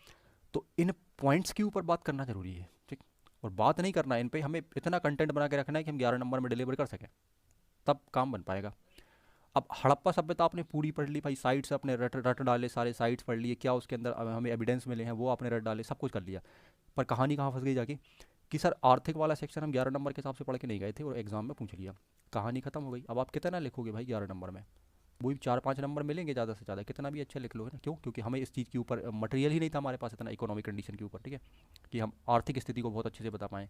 तो इन पॉइंट्स के ऊपर बात करना जरूरी है, ठीक। और बात नहीं करना इन पे, हमें इतना कंटेंट बना के रखना है कि हम 11 नंबर में डिलीवर कर सकें, तब काम बन पाएगा। अब हड़प्पा सभ्यता आपने पूरी पढ़ ली भाई, साइट्स अपने रट रट डाले, सारे साइट्स पढ़ लिए, क्या उसके अंदर हमें एविडेंस मिले हैं वो आपने रट डाले, सब कुछ कर लिया। पर कहानी कहाँ फंस गई जाके, कि सर आर्थिक वाला सेक्शन हम 11 नंबर के हिसाब से पढ़ के नहीं गए थे और एग्जाम में पूछ लिया, कहानी खत्म हो गई। अब आप कितना लिखोगे भाई 11 नंबर में, वही 4-5 नंबर मिलेंगे ज़्यादा से ज़्यादा, कितना भी अच्छा लिख लो, है ना। क्यों? क्योंकि हमें इस चीज़ के ऊपर मटेरियल ही नहीं था हमारे पास इतना, इकोनॉमिक कंडीशन के ऊपर, ठीक है, कि हम आर्थिक स्थिति को बहुत अच्छे से बता पाएँ,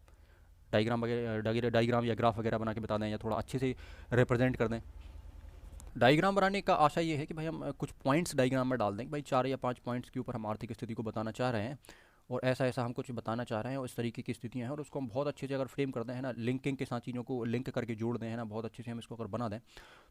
डायग्राम वगैरह, डायग्राम या ग्राफ वगैरह बना के बता दें, या थोड़ा अच्छे से रिप्रेजेंट कर दें। डायग्राम बनाने का आशा ये है कि भाई हम कुछ पॉइंट्स डायग्राम में डाल दें कि भाई 4 या 5 पॉइंट्स के ऊपर हम आर्थिक स्थिति को बताना चाह रहे हैं, और ऐसा ऐसा हम कुछ बताना चाह रहे हैं, और इस तरीके की स्थितियाँ हैं, और उसको हम बहुत अच्छे से अगर फ्रेम कर दें, है ना, लिंकिंग के साथ चीज़ों को लिंक करके जोड़ दें, है ना, बहुत अच्छे से हम इसको अगर बना दें,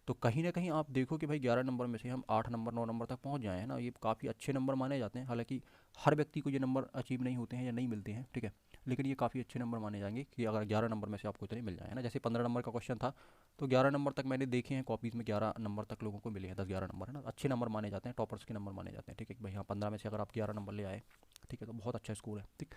तो कहीं ना कहीं आप देखो कि भाई 11 नंबर में से हम 8 नंबर 9 नंबर तक पहुंच जाए, है ना। ये काफ़ी अच्छे नंबर माने जाते हैं, हालांकि हर व्यक्ति को ये नंबर अचीव नहीं होते हैं या नहीं मिलते हैं, ठीक है, लेकिन ये काफ़ी अच्छे नंबर माने जाएंगे कि अगर 11 नंबर में से आपको इतने मिल जाए, है ना। जैसे 15 नंबर का क्वेश्चन था, तो 11 नंबर तक मैंने देखे हैं कॉपीज़ में, 11 नंबर तक लोगों को मिले हैं, 10-11 नंबर, है ना, अच्छे नंबर माने जाते हैं, टॉपर्स के नंबर माने जाते हैं, ठीक है, कि भाई हाँ 15 में से अगर आप 11 नंबर ले आए, ठीक है, तो बहुत अच्छा स्कोर है, ठीक।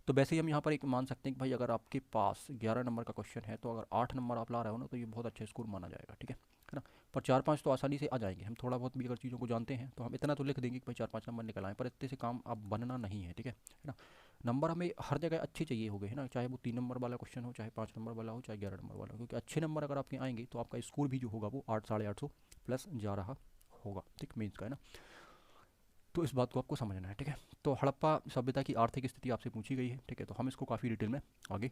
तो वैसे ही हम यहाँ पर एक मान सकते हैं कि भाई अगर आपके पास 11 नंबर का क्वेश्चन है, तो अगर 8 नंबर आप ला रहे हो ना, तो ये बहुत अच्छा स्कोर माना जाएगा, ठीक है ना। पर 4-5 तो आसानी से आ जाएंगे, हम थोड़ा बहुत भी अगर चीज़ों को जानते हैं तो हम इतना तो लिख देंगे कि भाई 4-5 नंबर निकल आए, पर इतने से काम अब बनना नहीं है, ठीक है ना। नंबर हमें हर जगह अच्छे चाहिए होंगे, है ना, चाहे वो 3 नंबर वाला क्वेश्चन हो, चाहे 5 नंबर वाला हो, चाहे 11 नंबर वाला हो, क्योंकि अच्छे नंबर अगर आपके आएंगे तो आपका स्कोर भी जो होगा वो 800-850 प्लस जा रहा होगा, ठीक, मीन्स का, है ना। तो इस बात को आपको समझना है, ठीक है। तो हड़प्पा सभ्यता की आर्थिक स्थिति आपसे पूछी गई है, ठीक है, तो हम इसको काफ़ी डिटेल में आगे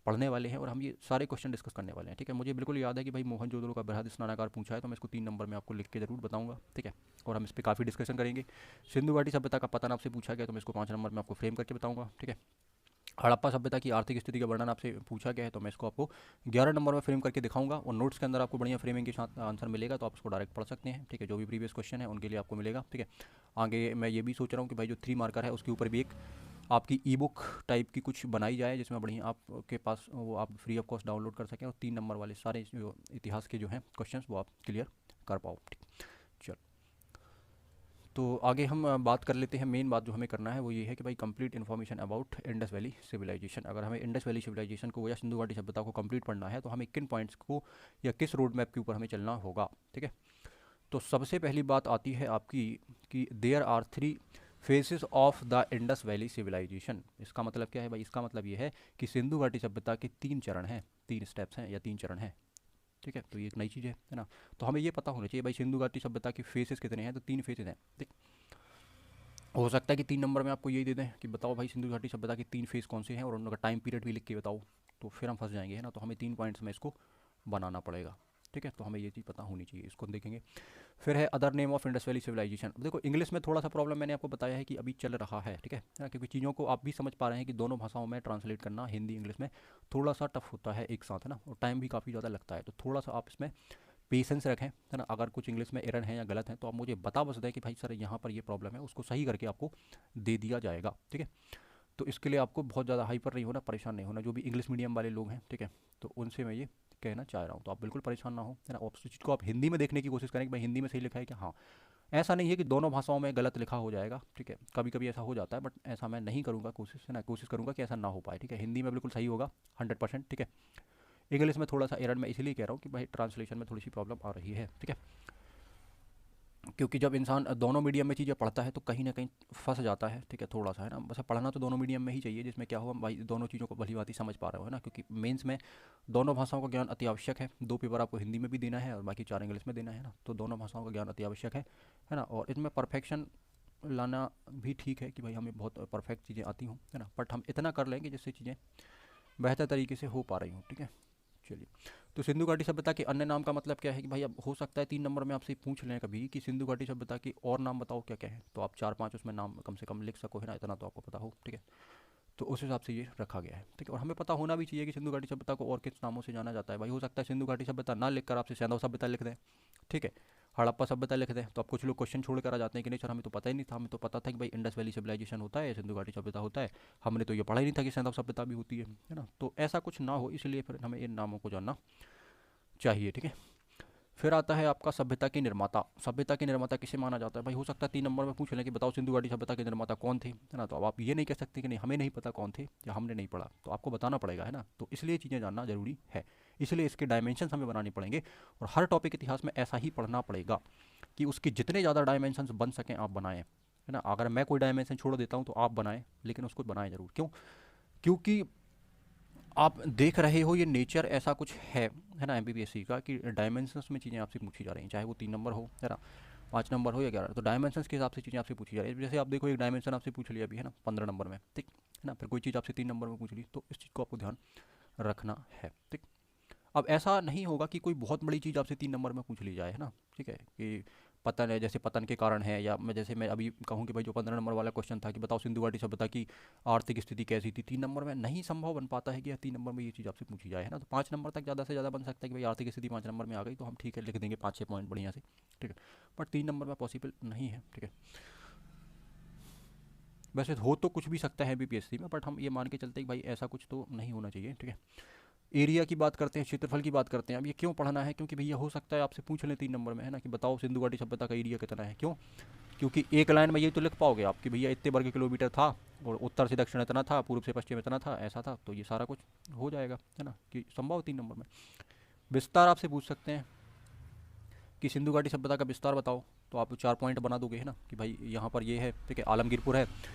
पढ़ने वाले हैं, और हम ये सारे क्वेश्चन डिस्कस करने वाले हैं, ठीक है। मुझे बिल्कुल याद है कि भाई मोहनजोदड़ो का बृहद स्नानागार पूछा है, तो मैं इसको 3 नंबर में आपको लिख के जरूर बताऊंगा, ठीक है, और हम इस पर काफ़ी डिस्कशन करेंगे। सिंधु घाटी सभ्यता का पतन आपसे पूछा गया, तो मैं इसको 5 नंबर में आपको फ्रेम करके बताऊंगा, ठीक है। हड़प्पा सभ्यता की आर्थिक स्थिति का वर्णन आपसे पूछा गया है, तो मैं इसको आपको 11 नंबर में फ्रेम करके दिखाऊंगा, और नोट्स के अंदर आपको बढ़िया फ्रेमिंग के साथ आंसर मिलेगा, तो आप उसको डायरेक्ट पढ़ सकते हैं, ठीक है, जो भी प्रीवियस क्वेश्चन है उनके लिए आपको मिलेगा, ठीक है। आगे मैं ये भी सोच रहा हूँ कि भाई जो 3 मार्कर है उसके ऊपर भी एक आपकी ई बुक टाइप की कुछ बनाई जाए, जिसमें बढ़िया आपके पास वो आप फ्री ऑफ कॉस्ट डाउनलोड कर सकें, और 3 नंबर वाले सारे जो इतिहास के जो हैं क्वेश्चंस वो आप क्लियर कर पाओ, ठीक। चलो, तो आगे हम बात कर लेते हैं। मेन बात जो हमें करना है वो ये है कि भाई complete information about Indus valley civilisation. अगर हमें इंडस वैली सिविलाइजेशन को या सिंधु घाटी सभ्यता को कंप्लीट पढ़ना है, तो हमें किन पॉइंट्स को या किस रोड मैप के ऊपर हमें चलना होगा, ठीक है। तो सबसे पहली बात आती है आपकी कि there are 3 phases of the Indus valley civilisation. इसका मतलब क्या है भाई? इसका मतलब ये है कि सिंधु घाटी सभ्यता के 3 चरण हैं, 3 स्टेप्स हैं या 3 चरण हैं, ठीक है। तो ये एक नई चीज़ है ना। तो हमें ये पता होना चाहिए भाई सिंधु घाटी सभ्यता के फेसेस कितने हैं, तो 3 फेसेस हैं, ठीक। हो सकता है कि 3 नंबर में आपको यही दे दें कि बताओ भाई सिंधु घाटी सभ्यता के 3 फेज कौन से हैं, और उनका टाइम पीरियड भी लिख के बताओ, तो फिर हम फंस जाएंगे, है ना। तो हमें 3 पॉइंट्स में इसको बनाना पड़ेगा, ठीक है। तो हमें ये चीज़ पता होनी चाहिए, इसको देखेंगे। फिर है other name of Indus valley civilisation. देखो इंग्लिश में थोड़ा सा प्रॉब्लम मैंने आपको बताया है कि अभी चल रहा है, ठीक है ना, क्योंकि चीज़ों को आप भी समझ पा रहे हैं कि दोनों भाषाओं में ट्रांसलेट करना हिंदी इंग्लिश में थोड़ा सा टफ होता है एक साथ, है ना, और टाइम भी काफ़ी ज़्यादा लगता है। तो थोड़ा सा आप इसमें पेशेंस रखें, है ना। अगर कुछ इंग्लिश में एरर हैं या गलत हैं तो आप मुझे बता बस दें कि भाई सर यहाँ पर ये प्रॉब्लम है, उसको सही करके आपको दे दिया जाएगा, ठीक है। तो इसके लिए आपको बहुत ज़्यादा हाइपर नहीं होना, परेशान नहीं होना। जो भी इंग्लिश मीडियम वाले लोग हैं, ठीक है, तो उनसे मैं ये कहना चाह रहा हूँ, तो आप बिल्कुल परेशान ना हो, है ना। उस चीज़ को आप हिंदी में देखने की कोशिश करें कि भाई हिंदी में सही लिखा है क्या। हाँ, ऐसा नहीं है कि दोनों भाषाओं में गलत लिखा हो जाएगा, ठीक है, कभी कभी ऐसा हो जाता है, बट ऐसा मैं नहीं करूँगा, कोशिश है ना, कोशिश करूँगा कि ऐसा ना हो पाए, ठीक है। हिंदी में बिल्कुल सही होगा 100%, ठीक है। इंग्लिश में थोड़ा सा एरर मैं इसलिए कह रहा हूँ कि भाई ट्रांसलेशन में थोड़ी सी प्रॉब्लम आ रही है, ठीक है। क्योंकि जब इंसान दोनों मीडियम में चीज़ें पढ़ता है तो कहीं ना कहीं फंस जाता है, ठीक है, थोड़ा सा, है ना। वैसे पढ़ना तो दोनों मीडियम में ही चाहिए, जिसमें क्या हो हम भाई दोनों चीज़ों को भली भांति समझ पा रहे हो, है ना। क्योंकि मेंस में दोनों भाषाओं का ज्ञान अति आवश्यक है। 2 पेपर आपको हिंदी में भी देना है और बाकी 4 इंग्लिश में देना है ना, तो दोनों भाषाओं का ज्ञान अति आवश्यक है ना। और इसमें परफेक्शन लाना भी ठीक है कि भाई हमें बहुत परफेक्ट चीज़ें आती हों, है ना, बट हम इतना कर लेंगे जिससे चीज़ें बेहतर तरीके से हो पा रही हूँ, ठीक है। चलिए, तो सिंधु घाटी सभ्यता के अन्य नाम का मतलब क्या है कि भाई अब हो सकता है 3 नंबर में आपसे पूछ लें कभी कि सिंधु घाटी सभ्यता के और नाम बताओ क्या क्या है, तो आप 4-5 उसमें नाम कम से कम लिख सको, है ना, इतना तो आपको पता हो, ठीक है। तो उस हिसाब से ये रखा गया है, ठीक है। और हमें पता होना भी चाहिए कि सिंधु घाटी सभ्यता को और किस नामों से जाना जाता है। भाई हो सकता है सिंधु घाटी सभ्यता ना लिखकर आपसे सैंधव सभ्यता लिख दें, ठीक है। हड़प्पा सभ्यता लिख दें तो अब कुछ लोग क्वेश्चन छोड़ कर आ जाते हैं कि नहीं सर हमें तो पता ही नहीं था, हमें तो पता था कि भाई इंडस वैली सिविलाइजेशन होता है, सिंधु घाटी सभ्यता होता है, हमने तो ये पढ़ा ही नहीं था कि सिंधु सभ्यता भी होती है ना। तो ऐसा कुछ ना हो, इसलिए फिर हमें इन नामों को जानना चाहिए, ठीक है। फिर आता है आपका सभ्यता के निर्माता। सभ्यता के निर्माता किसे माना जाता है? भाई हो सकता है 3 नंबर में पूछ लें कि बताओ सिंधु घाटी सभ्यता के निर्माता कौन थे, है ना। तो अब आप ये नहीं कह सकते कि नहीं हमें नहीं पता कौन थे या हमने नहीं पढ़ा, तो आपको बताना पड़ेगा, है ना। तो इसलिए चीज़ें जानना जरूरी है, इसलिए इसके डायमेंशन हमें बनाने पड़ेंगे और हर टॉपिक इतिहास में ऐसा ही पढ़ना पड़ेगा कि उसके जितने ज़्यादा डायमेंशन बन सकें आप बनाएं, है ना। अगर मैं कोई डायमेंशन छोड़ देता हूँ तो आप बनाएं, लेकिन उसको बनाएं जरूर। क्यों? क्योंकि आप देख रहे हो ये नेचर ऐसा कुछ है ना एमपीपीएससी का, कि डायमेंशंस में चीज़ें आपसे पूछी जा रही हैं, चाहे वो 3 नंबर हो, है ना, 5 नंबर हो या 11, तो डायमेंशंस के हिसाब से चीज़ें आपसे पूछी जा रही है। जैसे आप देखो एक डायमेंशन आपसे पूछ लिया अभी, है ना, 15 नंबर में, ठीक है ना। फिर कोई चीज़ आपसे 3 नंबर में पूछ ली, तो इस चीज़ को आपको ध्यान रखना है, ठीक। अब ऐसा नहीं होगा कि कोई बहुत बड़ी चीज़ आपसे 3 नंबर में पूछ ली जाए, है ना, ठीक है, कि पतन है, जैसे पतन के कारण है, या मैं अभी कहूँ कि भाई जो 15 नंबर वाला क्वेश्चन था कि बताओ सिंधु घाटी सभ्यता की आर्थिक स्थिति कैसी थी, 3 नंबर में नहीं संभव बन पाता है कि 3 नंबर में ये चीज़ आपसे पूछी जाए, है ना। तो 5 नंबर तक ज़्यादा से ज़्यादा बन सकता है कि भाई आर्थिक स्थिति 5 नंबर में आ गई तो हम ठीक है लिख देंगे 5-6 पॉइंट बढ़िया से, ठीक है। बट 3 नंबर में पॉसिबल नहीं है, ठीक है। वैसे हो तो कुछ भी सकता है बीपीएससी में, बट हम ये मान के चलते हैं कि भाई ऐसा कुछ तो नहीं होना चाहिए, ठीक है। एरिया की बात करते हैं, क्षेत्रफल की बात करते हैं। अब ये क्यों पढ़ना है? क्योंकि भैया हो सकता है आपसे पूछ लें 3 नंबर में, है ना, कि बताओ सिंधु घाटी सभ्यता का एरिया कितना है। क्यों? क्योंकि एक लाइन में ये तो लिख पाओगे आप कि भैया इतने वर्ग किलोमीटर था और उत्तर से दक्षिण इतना था, पूर्व से पश्चिम इतना था, ऐसा था, तो ये सारा कुछ हो जाएगा, है ना, कि संभव 3 नंबर में। विस्तार आपसे पूछ सकते हैं कि सिंधु घाटी सभ्यता का विस्तार बताओ, तो आप 4 पॉइंट बना दोगे, है ना, कि भाई यहाँ पर ये है, ठीक है, आलमगीरपुर है,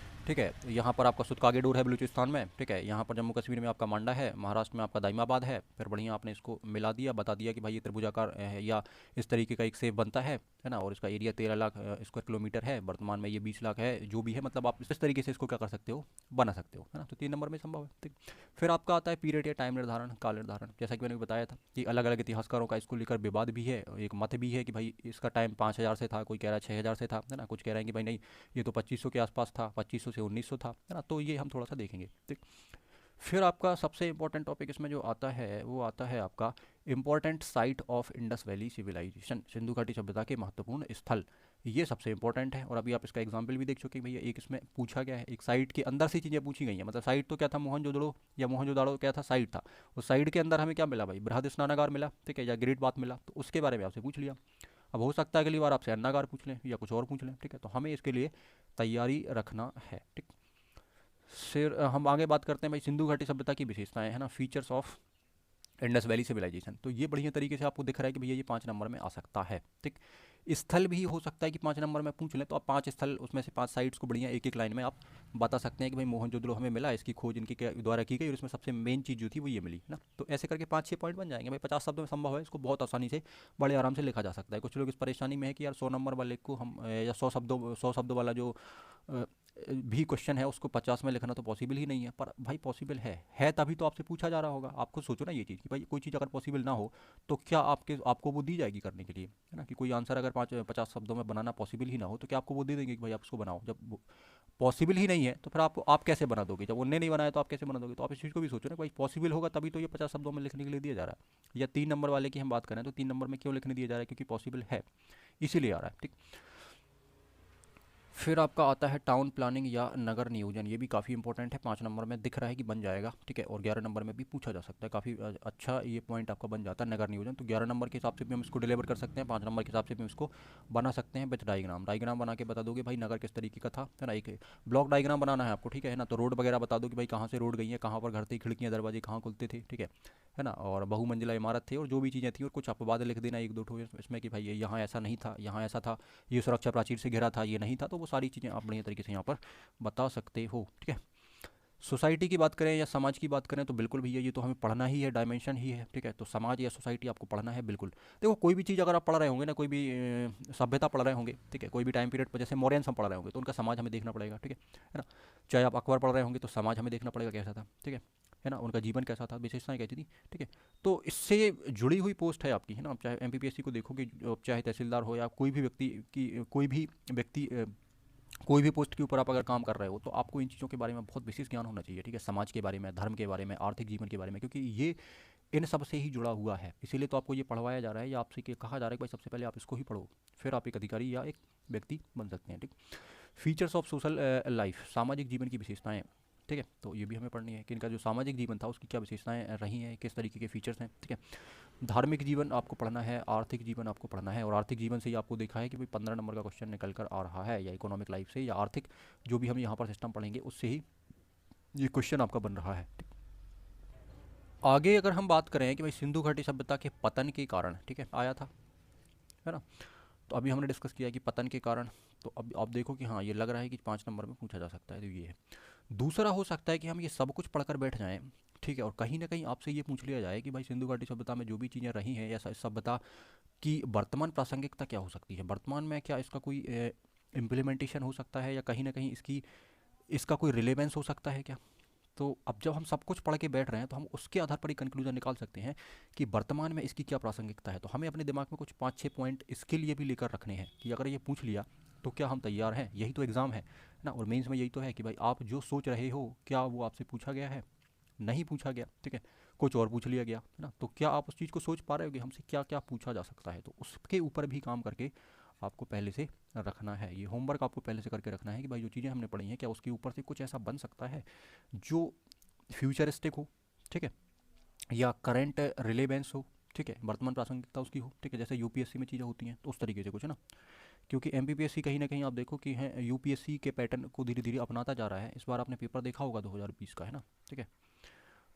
ठीक है, यहाँ पर आपका सुतकागेडोर है बलूचिस्तान में, ठीक है, यहाँ पर जम्मू कश्मीर में आपका मांडा है, महाराष्ट्र में आपका दाइमाबाद है। फिर बढ़िया आपने इसको मिला दिया, बता दिया कि भाई ये त्रिभुजाकार है या इस तरीके का एक सेब बनता है ना, और इसका एरिया 13 लाख स्क्वायर किलोमीटर है, वर्तमान में ये 20 लाख है, जो भी है, मतलब आप इस तरीके से इसको क्या कर सकते हो, बना सकते हो, है ना। तो 3 नंबर में संभव है, ठीक। फिर आपका आता है पीरियड या टाइम निर्धारण, काल निर्धारण। जैसा कि मैंने बताया था कि अलग अलग इतिहासकारों का इसको लेकर विवाद भी है, एक मत भी है कि भाई इसका टाइम 5,000 से था, कोई कह रहा है 6,000 से था, है ना, कुछ कह रहे हैं कि भाई नहीं ये तो 2500 के आसपास था, 2500 से 1900 था, है ना। तो ये हम थोड़ा सा देखेंगे, ठीक। फिर आपका सबसे इंपॉर्टेंट टॉपिक इसमें जो आता है वो आता है आपका important site of Indus valley civilisation, Sindhu घाटी सभ्यता के महत्वपूर्ण स्थल। ये सबसे इंपॉर्टेंट है, और अभी आप इसका एग्जाम्पल भी देख चुके हैं भैया। एक इसमें पूछा गया है, एक साइट के अंदर से चीज़ें पूछी गई हैं, मतलब साइट तो क्या था, मोहनजोदड़ो या मोहनजोदाड़ो क्या था, साइट था। उस साइट के अंदर हमें क्या मिला भाई, बृहद स्नानागार मिला, ठीक है, या ग्रेट बाथ मिला, तो उसके बारे में आपसे पूछ लिया। अब हो सकता है अगली बार आपसे अन्नागार पूछ लें या कुछ और पूछ लें, ठीक है, तो हमें इसके लिए तैयारी रखना है, ठीक। फिर हम आगे बात करते हैं भाई सिंधु घाटी सभ्यता की विशेषताएं, है ना, features of Indus valley civilisation. तो ये बढ़िया तरीके से आपको दिख रहा है कि भैया ये 5 नंबर में आ सकता है, ठीक। स्थल भी हो सकता है कि 5 नंबर में पूछ लें, तो आप 5 स्थल उसमें से 5 साइट्स को बढ़िया एक एक लाइन में आप बता सकते हैं कि भाई मोहनजोदड़ो हमें मिला, इसकी खोज इनके द्वारा की गई और इसमें सबसे मेन चीज़ जो थी वो ये मिली, है ना। तो ऐसे करके 5-6 पॉइंट बन जाएंगे भाई। 50 शब्दों में संभव है, इसको बहुत आसानी से बड़े आराम से लिखा जा सकता है। कुछ लोग इस परेशानी में है कि यार 100 नंबर वाले को हम या 100 शब्दों वाला जो भी क्वेश्चन है उसको 50 में लिखना तो पॉसिबल ही नहीं है। पर भाई पॉसिबल है तभी तो आपसे पूछा जा रहा होगा। आप खुद सोचो ना ये चीज़ कि भाई कोई चीज़ अगर पॉसिबल ना हो तो क्या आपको वो दी जाएगी करने के लिए, है ना। कि कोई आंसर अगर 50 शब्दों में बनाना पॉसिबल ही ना हो तो क्या आपको वो दे देंगे कि भाई आप उसको बनाओ। जब पॉसिबल ही नहीं है तो फिर आप कैसे बना दोगे? जब उनने नहीं बनाया तो आप कैसे बना दोगे? तो आप इस चीज़ को भी सोचो ना, भाई पॉसिबल होगा तभी तो ये 50 शब्दों में लिखने के लिए दिया जा रहा है। या 3 नंबर वाले की हम बात करें तो 3 नंबर में क्यों लिखने दिया जा रहा है? क्योंकि पॉसिबल है, इसीलिए आ रहा है, ठीक। फिर आपका आता है टाउन प्लानिंग या नगर नियोजन। ये भी काफ़ी इंपॉर्टेंट है, 5 नंबर में दिख रहा है कि बन जाएगा, ठीक है, और 11 नंबर में भी पूछा जा सकता है। काफ़ी अच्छा ये पॉइंट आपका बन जाता है नगर नियोजन। तो 11 नंबर के हिसाब से भी हम इसको डिलीवर कर सकते हैं, 5 नंबर के हिसाब से भी हम इसको बना सकते हैं विथ डायग्राम बना के बता दोगे भाई नगर किस तरीके का था, है ना। एक ब्लॉक डायग्राम बनाना है आपको, ठीक है ना। तो रोड वगैरह बता दो कि भाई कहाँ से रोड गई है, कहाँ पर घर थे, खिड़कियाँ दरवाजे कहाँ खुलते थे, ठीक है ना, और बहुमंजिला इमारत थी और जो भी चीज़ें थी, और कुछ अपवाद लिख देना एक दो ठो इसमें कि भाई ये यहाँ ऐसा नहीं था, यहाँ ऐसा था, ये सुरक्षा प्राचीर से घिरा था, ये नहीं था। तो वो सारी चीज़ें आप बढ़िया तरीके से यहाँ पर बता सकते हो, ठीक है। सोसाइटी की बात करें या समाज की बात करें तो बिल्कुल भैया ये तो हमें पढ़ना ही है, डायमेंशन ही है, ठीक है। तो समाज या सोसाइटी आपको पढ़ना है बिल्कुल। देखो कोई भी चीज़ अगर आप पढ़ रहे होंगे ना, कोई भी सभ्यता पढ़ रहे होंगे, ठीक है, कोई भी टाइम पीरियड पर, जैसे मौर्यंस हम पढ़ रहे होंगे तो उनका समाज हमें देखना पड़ेगा, ठीक है ना। चाहे आप अकबर पढ़ रहे होंगे तो समाज हमें देखना पड़ेगा कैसा था, ठीक है ना, उनका जीवन कैसा था, विशेषताएं कैसी थी, ठीक है। तो इससे जुड़ी हुई पोस्ट है आपकी, है ना। आप चाहे एमपीपीएससी को देखोगे, चाहे तहसीलदार हो या कोई भी व्यक्ति की कोई भी पोस्ट के ऊपर आप अगर काम कर रहे हो तो आपको इन चीज़ों के बारे में बहुत विशेष ज्ञान होना चाहिए, ठीक है। समाज के बारे में, धर्म के बारे में, आर्थिक जीवन के बारे में, क्योंकि ये इन सब से ही जुड़ा हुआ है। इसीलिए तो आपको ये पढ़वाया जा रहा है या आपसे कहा जा रहा है कि भाई सबसे पहले आप इसको ही पढ़ो, फिर आप एक अधिकारी या एक व्यक्ति बन सकते हैं। ठीक। फीचर्स ऑफ सोशल लाइफ, सामाजिक जीवन की विशेषताएं। ठीक है, तो ये भी हमें पढ़नी है कि इनका जो सामाजिक जीवन था उसकी क्या विशेषताएं रही हैं, किस तरीके के फीचर्स हैं। ठीक है, धार्मिक जीवन आपको पढ़ना है, आर्थिक जीवन आपको पढ़ना है, और आर्थिक जीवन से ही आपको देखा है कि भाई 15 नंबर का क्वेश्चन निकल कर आ रहा है, या इकोनॉमिक लाइफ से या आर्थिक जो भी हम यहाँ पर सिस्टम पढ़ेंगे उससे ही ये क्वेश्चन आपका बन रहा है। आगे अगर हम बात करें कि भाई सिंधु घाटी सभ्यता के पतन के कारण, ठीक है, आया था, है ना, तो अभी हमने डिस्कस किया कि पतन के कारण, तो अब आप देखो कि हाँ ये लग रहा है कि 5 नंबर में पूछा जा सकता है, तो ये है। दूसरा हो सकता है कि हम ये सब कुछ पढ़कर बैठ जाएं, ठीक है, और कहीं ना कहीं आपसे ये पूछ लिया जाए कि भाई सिंधु घाटी सभ्यता में जो भी चीज़ें रही हैं या सभ्यता की वर्तमान प्रासंगिकता क्या हो सकती है, वर्तमान में क्या इसका कोई इम्प्लीमेंटेशन हो सकता है, या कहीं ना कहीं इसका कोई रिलेवेंस हो सकता है क्या। तो अब जब हम सब कुछ पढ़ के बैठ रहे हैं तो हम उसके आधार पर ही कंक्लूजन निकाल सकते हैं कि वर्तमान में इसकी क्या प्रासंगिकता है। तो हमें अपने दिमाग में कुछ 5-6 पॉइंट इसके लिए भी लेकर रखने हैं कि अगर ये पूछ लिया तो क्या हम तैयार हैं। यही तो एग्ज़ाम है ना, और मेंस में यही तो है कि भाई आप जो सोच रहे हो क्या वो आपसे पूछा गया है, नहीं पूछा गया, ठीक है, कुछ और पूछ लिया गया है ना, तो क्या आप उस चीज़ को सोच पा रहे हो कि हमसे क्या क्या पूछा जा सकता है। तो उसके ऊपर भी काम करके आपको पहले से रखना है, ये होमवर्क आपको पहले से करके रखना है कि भाई जो चीज़ें हमने पढ़ी हैं क्या उसके ऊपर से कुछ ऐसा बन सकता है जो फ्यूचरिस्टिक हो, ठीक है, या करंट रिलेवेंस हो, ठीक है, वर्तमान प्रासंगिकता उसकी हो, ठीक है, जैसे यूपीएससी में चीज़ें होती हैं तो उस तरीके से कुछ है ना। क्योंकि एमपीपीएससी कहीं ना कहीं आप देखो कि है यूपीएससी के पैटर्न को धीरे धीरे अपनाता जा रहा है। इस बार आपने पेपर देखा होगा 2020 का, है ना, ठीक है,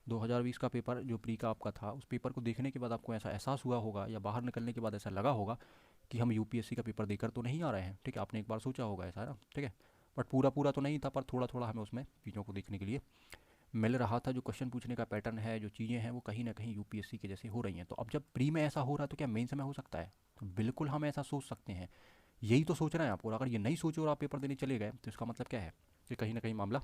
2020 का पेपर जो प्री का आपका था, उस पेपर को देखने के बाद आपको ऐसा एहसास हुआ होगा या बाहर निकलने के बाद ऐसा लगा होगा कि हम यूपीएससी का पेपर देकर तो नहीं आ रहे हैं, ठीक है, आपने एक बार सोचा होगा ऐसा, है ना, ठीक है, बट पूरा पूरा तो नहीं था, पर थोड़ा थोड़ा हमें उसमें चीज़ों को देखने के लिए मिल रहा था। जो क्वेश्चन पूछने का पैटर्न है, जो चीज़ें हैं, वो कहीं ना कहीं यूपीएससी के जैसे हो रही हैं। तो अब जब प्री में ऐसा हो रहा है तो क्या मेंस में हो सकता है, तो बिल्कुल हम ऐसा सोच सकते हैं। यही तो सोच रहे हैं आपको, अगर ये नहीं सोचे और आप पेपर देने चले गए तो इसका मतलब क्या है कि कहीं ना कहीं मामला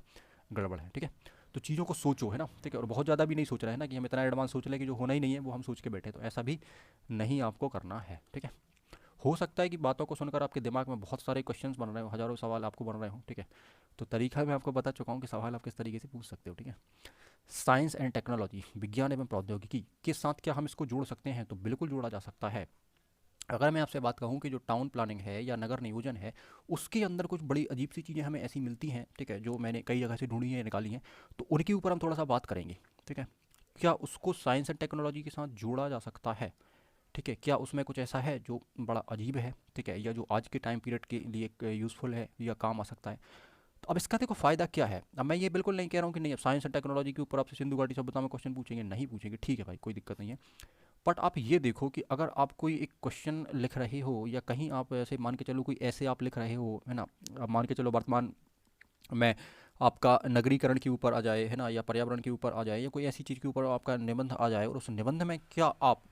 गड़बड़ है, ठीक है। तो चीज़ों को सोचो, है ना, ठीक है, और बहुत ज़्यादा भी नहीं सोच रहे हैं ना कि हम इतना एडवांस सोच लें कि जो होना ही नहीं है वो हम सोच के बैठे, तो ऐसा भी नहीं आपको करना है, ठीक है। हो सकता है कि बातों को सुनकर आपके दिमाग में बहुत सारे क्वेश्चंस बन रहे हो, हज़ारों सवाल आपको बन रहे हो, ठीक है, तो तरीका मैं आपको बता चुका हूँ कि सवाल आप किस तरीके से पूछ सकते हो, ठीक है। साइंस एंड टेक्नोलॉजी, विज्ञान एवं प्रौद्योगिकी के साथ क्या हम इसको जोड़ सकते हैं, तो बिल्कुल जोड़ा जा सकता है। अगर मैं आपसे बात कहूँ कि जो टाउन प्लानिंग है या नगर नियोजन है, उसके अंदर कुछ बड़ी अजीब सी चीज़ें हमें ऐसी मिलती हैं, ठीक है, जो मैंने कई जगह से ढूंढी है, निकाली हैं, तो उनके ऊपर हम थोड़ा सा बात करेंगे, ठीक है। क्या उसको साइंस एंड टेक्नोलॉजी के साथ जोड़ा जा सकता है, ठीक है, क्या उसमें कुछ ऐसा है जो बड़ा अजीब है, ठीक है, या जो आज के टाइम पीरियड के लिए यूज़फुल है या काम आ सकता है। तो अब इसका देखो फ़ायदा क्या है। अब मैं ये बिल्कुल नहीं कह रहा हूँ कि नहीं अब साइंस एंड टेक्नोलॉजी के ऊपर आपसे सिंधु घाटी सभ्यता में क्वेश्चन पूछेंगे, नहीं पूछेंगे, ठीक है भाई, कोई दिक्कत नहीं है। बट आप ये देखो कि अगर आप कोई एक क्वेश्चन लिख रहे हो या कहीं आप ऐसे मान के चलो कोई ऐसे आप लिख रहे हो, है ना, अब मान के चलो वर्तमान में आपका नगरीकरण के ऊपर आ जाए, है ना, या पर्यावरण के ऊपर आ जाए, या कोई ऐसी चीज़ के ऊपर आपका निबंध आ जाए, और उस निबंध में क्या आप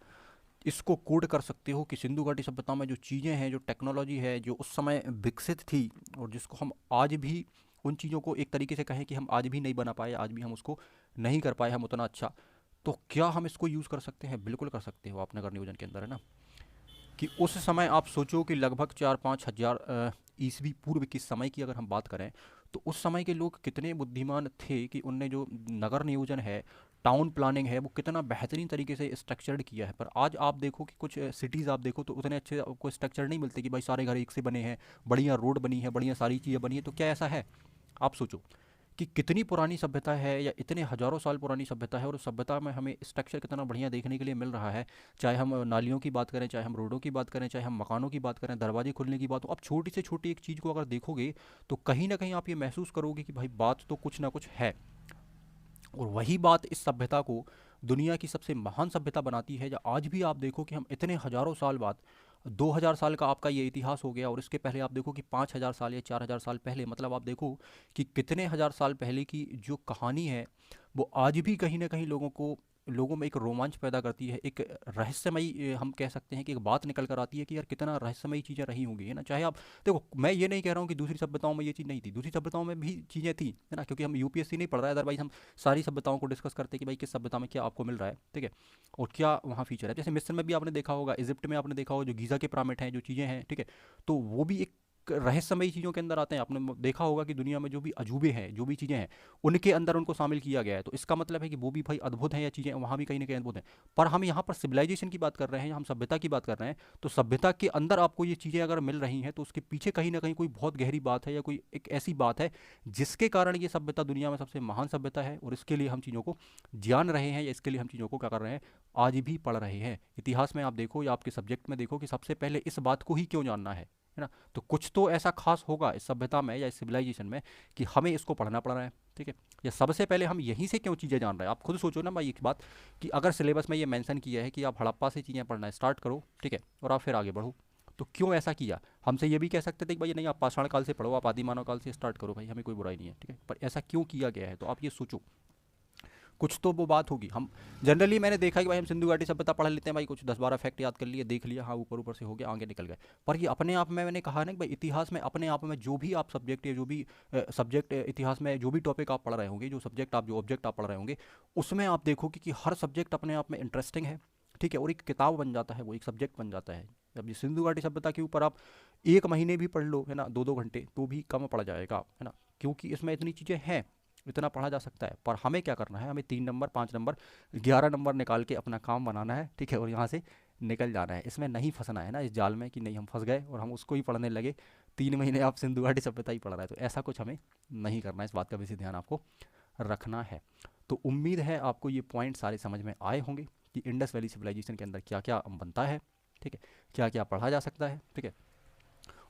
इसको कोड कर सकते हो कि सिंधु घाटी सभ्यता में जो चीज़ें हैं, जो टेक्नोलॉजी है जो उस समय विकसित थी और जिसको हम आज भी उन चीज़ों को एक तरीके से कहें कि हम आज भी नहीं बना पाए, आज भी हम उसको नहीं कर पाए हम उतना अच्छा, तो क्या हम इसको यूज़ कर सकते हैं, बिल्कुल कर सकते हो आप नगर नियोजन के अंदर, है ना। कि उस समय आप सोचो कि लगभग 4-5 हज़ार ईस्वी पूर्व के समय की अगर हम बात करें, तो उस समय के लोग कितने बुद्धिमान थे कि उनने जो नगर नियोजन है, टाउन प्लानिंग है, वो कितना बेहतरीन तरीके से स्ट्रक्चर्ड किया है। पर आज आप देखो कि कुछ सिटीज़ आप देखो तो उतने अच्छे आपको स्ट्रक्चर नहीं मिलते कि भाई सारे घर एक से बने हैं, बढ़िया रोड बनी है, बढ़िया सारी चीज़ें बनी है। तो क्या ऐसा है, आप सोचो कि कितनी पुरानी सभ्यता है या इतने हज़ारों साल पुरानी सभ्यता है, और उस सभ्यता में हमें स्ट्रक्चर कितना बढ़िया देखने के लिए मिल रहा है। चाहे हम नालियों की बात करें, चाहे हम रोडों की बात करें, चाहे हम मकानों की बात करें, दरवाजे खुलने की बात हो, अब छोटी से छोटी एक चीज़ को अगर देखोगे तो कहीं ना कहीं आप ये महसूस करोगे कि भाई बात तो कुछ ना कुछ है। और वही बात इस सभ्यता को दुनिया की सबसे महान सभ्यता बनाती है। या आज भी आप देखो कि हम इतने हज़ारों साल बाद, 2000 साल का आपका ये इतिहास हो गया, और इसके पहले आप देखो कि 5000 साल या 4000 साल पहले, मतलब आप देखो कि कितने हज़ार साल पहले की जो कहानी है वो आज भी कहीं ना कहीं लोगों में एक रोमांच पैदा करती है, एक रहस्यमयी हम कह सकते हैं कि एक बात निकल कर आती है कि यार कितना रहस्यमयी चीज़ें रही होंगी, है ना। चाहे आप देखो, मैं ये नहीं कह रहा हूँ कि दूसरी सभ्यताओं में ये चीज़ नहीं थी, दूसरी सभ्यताओं में भी चीज़ें थी, है ना, क्योंकि हम यूपीएससी नहीं पढ़ रहा है, अदरवाइज हम सारी सभ्यताओं को डिस्कस करते हैं कि भाई किस सभ्यता में क्या आपको मिल रहा है, ठीक है, और क्या वहाँ फीचर है। जैसे मिस्र में भी आपने देखा होगा, इजिप्ट में आपने देखा होगा जो गीज़ा के पिरामिड हैं, जो चीज़ें हैं, ठीक है, तो वो भी एक रहस्यमयी चीज़ों के अंदर आते हैं। आपने देखा होगा कि दुनिया में जो भी अजूबे हैं, जो भी चीज़ें हैं, उनके अंदर उनको शामिल किया गया है। तो इसका मतलब है कि वो भी भाई अद्भुत हैं, या चीज़ें वहाँ भी कहीं ना कहीं अद्भुत हैं। पर हम यहाँ पर सिविलाइजेशन की बात कर रहे हैं, हम सभ्यता की बात कर रहे हैं। तो सभ्यता के अंदर आपको ये चीज़ें अगर मिल रही हैं, तो उसके पीछे कहीं ना कहीं कोई बहुत गहरी बात है, या कोई एक ऐसी बात है जिसके कारण ये सभ्यता दुनिया में सबसे महान सभ्यता है। और इसके लिए हम चीज़ों को जान रहे हैं, या इसके लिए हम चीज़ों को क्या कर रहे हैं, आज भी पढ़ रहे हैं। इतिहास में आप देखो, या आपके सब्जेक्ट में देखो, कि सबसे पहले इस बात को ही क्यों जानना है ना। तो कुछ तो ऐसा खास होगा इस सभ्यता में या इस सिविलाइजेशन में कि हमें इसको पढ़ना पड़ रहा है, ठीक है। या सबसे पहले हम यहीं से क्यों चीज़ें जान रहे हैं। आप खुद सोचो ना भाई एक बात, कि अगर सिलेबस में ये मेंशन किया है कि आप हड़प्पा से चीज़ें पढ़ना स्टार्ट करो, ठीक है, और आप फिर आगे बढ़ो, तो क्यों ऐसा किया। हमसे ये भी कह सकते थे कि भाई नहीं, आप पाषाण काल से पढ़ो, आप आदि मानव काल से स्टार्ट करो, भाई हमें कोई बुराई नहीं है, ठीक है। पर ऐसा क्यों किया गया है, तो आप ये सोचो, कुछ तो वो बात होगी। हम जनरली मैंने देखा कि भाई हम सिंधु घाटी सभ्यता पढ़ लेते हैं, भाई कुछ 10-12 फैक्ट याद कर लिए, देख लिया, हाँ ऊपर ऊपर से हो गया, आगे निकल गए। पर ये अपने आप में, मैंने कहा ना कि भाई इतिहास में अपने आप में जो भी आप सब्जेक्ट, या जो भी सब्जेक्ट इतिहास में जो भी टॉपिक आप पढ़ रहे होंगे, जो सब्जेक्ट आप, जो ऑब्जेक्ट आप पढ़ रहे होंगे, उसमें आप देखोगे कि हर सब्जेक्ट अपने आप में इंटरेस्टिंग है, ठीक है। और एक किताब बन जाता है, वो एक सब्जेक्ट बन जाता है। अब ये सिंधु घाटी सभ्यता के ऊपर आप 1 महीने भी पढ़ लो, है ना, 2-2 घंटे, तो भी कम पड़ जाएगा, है ना। क्योंकि इसमें इतनी चीज़ें हैं, इतना पढ़ा जा सकता है। पर हमें क्या करना है, हमें 3 नंबर, 5 नंबर, 11 नंबर निकाल के अपना काम बनाना है, ठीक है, और यहाँ से निकल जाना है। इसमें नहीं फंसना है ना, इस जाल में कि नहीं हम फंस गए और हम उसको ही पढ़ने लगे, 3 महीने आप सिंधु घाटी सभ्यता ही पढ़ रहा है। तो ऐसा कुछ हमें नहीं करना है, इस बात का भी ध्यान आपको रखना है। तो उम्मीद है आपको ये पॉइंट सारे समझ में आए होंगे कि इंडस वैली सिविलाइजेशन के अंदर क्या क्या बनता है, ठीक है, क्या क्या पढ़ा जा सकता है, ठीक है,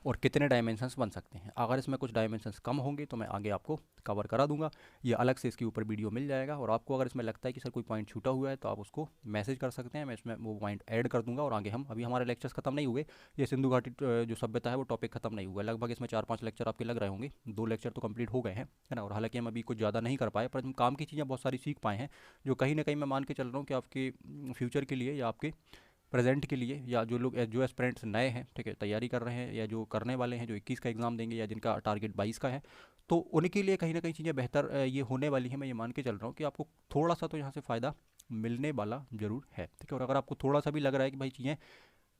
और कितने डायमेंशंस बन सकते हैं। अगर इसमें कुछ डायमेंशंस कम होंगे तो मैं आगे आपको कवर करा दूंगा, ये अलग से इसके ऊपर वीडियो मिल जाएगा। और आपको अगर इसमें लगता है कि सर कोई पॉइंट छूटा हुआ है, तो आप उसको मैसेज कर सकते हैं, मैं इसमें वो पॉइंट ऐड कर दूंगा। और आगे हम, अभी हमारे लेक्चर्स खत्म नहीं हुए, ये सिंधु घाटी जो सभ्यता है वो टॉपिक खत्म नहीं हुआ है। लगभग इसमें 4-5 लेक्चर आपके लग रहे होंगे, 2 लेक्चर तो कंप्लीट हो गए हैं, है ना। और हालांकि हम अभी कुछ ज़्यादा नहीं कर पाए, पर हम काम की चीज़ें बहुत सारी सीख पाए हैं, जो कहीं ना कहीं मैं मान के चल रहा हूँ कि आपके फ्यूचर के लिए, या आपके प्रेजेंट के लिए, या जो लोग, जो एस्पिरेंट्स नए हैं, ठीक है, तैयारी कर रहे हैं, या जो करने वाले हैं, जो 21 का एग्ज़ाम देंगे, या जिनका टारगेट 22 का है, तो उनके लिए कहीं ना कहीं चीज़ें बेहतर ये होने वाली हैं। मैं ये मान के चल रहा हूँ कि आपको थोड़ा सा तो यहाँ से फ़ायदा मिलने वाला ज़रूर है, ठीक है। और अगर आपको थोड़ा सा भी लग रहा है कि भाई चीज़ें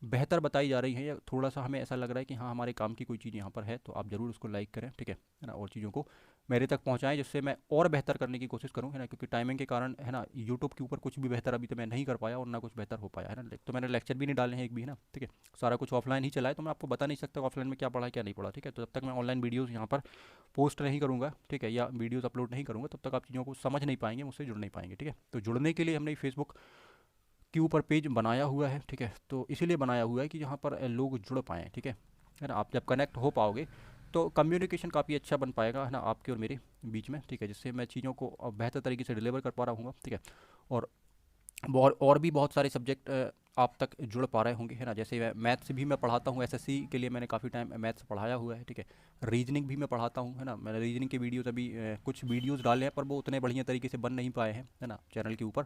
बेहतर बताई जा रही है, या थोड़ा सा हमें ऐसा लग रहा है कि हाँ हमारे काम की कोई चीज़ यहाँ पर है, तो आप ज़रूर उसको लाइक करें, ठीक है ना। और चीज़ों को मेरे तक पहुँचाएं, जिससे मैं और बेहतर करने की कोशिश करूँ, है ना। क्योंकि टाइमिंग के कारण, है ना, यूट्यूब के ऊपर कुछ भी बेहतर अभी तो मैं नहीं कर पाया, और ना कुछ बेहतर हो पाया, है ना। तो मैंने लेक्चर भी नहीं डाले हैं एक भी, है ना, ठीक है। सारा कुछ ऑफलाइन ही चला है, तो मैं आपको बता नहीं सकता ऑफलाइन में क्या पढ़ा, क्या नहीं पढ़ा, ठीक है। तो जब तक मैं ऑनलाइन वीडियोज़ यहाँ पर पोस्ट नहीं करूँगा, ठीक है, या वीडियोज़ अपलोड नहीं करूँगा, तब तक आप चीज़ों को समझ नहीं पाएंगे, मुझसे जुड़ नहीं पाएंगे, ठीक है। तो जुड़ने के लिए हमने फेसबुक के ऊपर पेज बनाया हुआ है, ठीक है। तो इसीलिए बनाया हुआ है कि यहाँ पर लोग जुड़ पाएँ, ठीक है ना। आप जब कनेक्ट हो पाओगे, तो कम्युनिकेशन काफ़ी अच्छा बन पाएगा, है ना, आपके और मेरे बीच में, ठीक है, जिससे मैं चीज़ों को बेहतर तरीके से डिलीवर कर पा रहा हूँ, ठीक है। और और भी बहुत सारे सब्जेक्ट आप तक जुड़ पा रहे होंगे, है ना। जैसे मैं मैथ्स भी मैं पढ़ाता हूँ, एसएससी के लिए मैंने काफ़ी टाइम मैथ्स पढ़ाया हुआ है, ठीक है। रीजनिंग भी मैं पढ़ाता हूँ, है ना। मैंने रीजनिंग के वीडियोज़ अभी कुछ वीडियोज़ डाले हैं, पर वो उतने बढ़िया तरीके से बन नहीं पाए हैं, है ना, चैनल के ऊपर,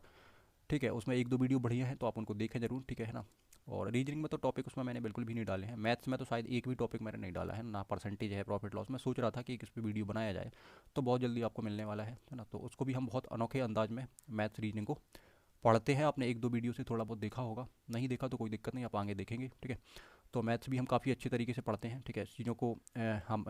ठीक है। उसमें 1-2 वीडियो बढ़िया है, तो आप उनको देखें ज़रूर, ठीक है ना। और रीजनिंग में तो टॉपिक उसमें मैंने बिल्कुल भी नहीं डाले हैं। मैथ्स में तो शायद एक भी टॉपिक मैंने नहीं डाला है ना। परसेंटेज है, प्रॉफिट लॉस, मैं सोच रहा था कि इस पर वीडियो बनाया जाए, तो बहुत जल्दी आपको मिलने वाला है ना। तो उसको भी हम बहुत अनोखे अंदाज में मैथ्स रीजनिंग को पढ़ते हैं। आपने 1-2 वीडियो से थोड़ा बहुत देखा होगा, नहीं देखा तो कोई दिक्कत नहीं, आप आगे देखेंगे, ठीक है। तो मैथ्स भी हम काफ़ी अच्छे तरीके से पढ़ते हैं, ठीक है। इस चीज़ों को हम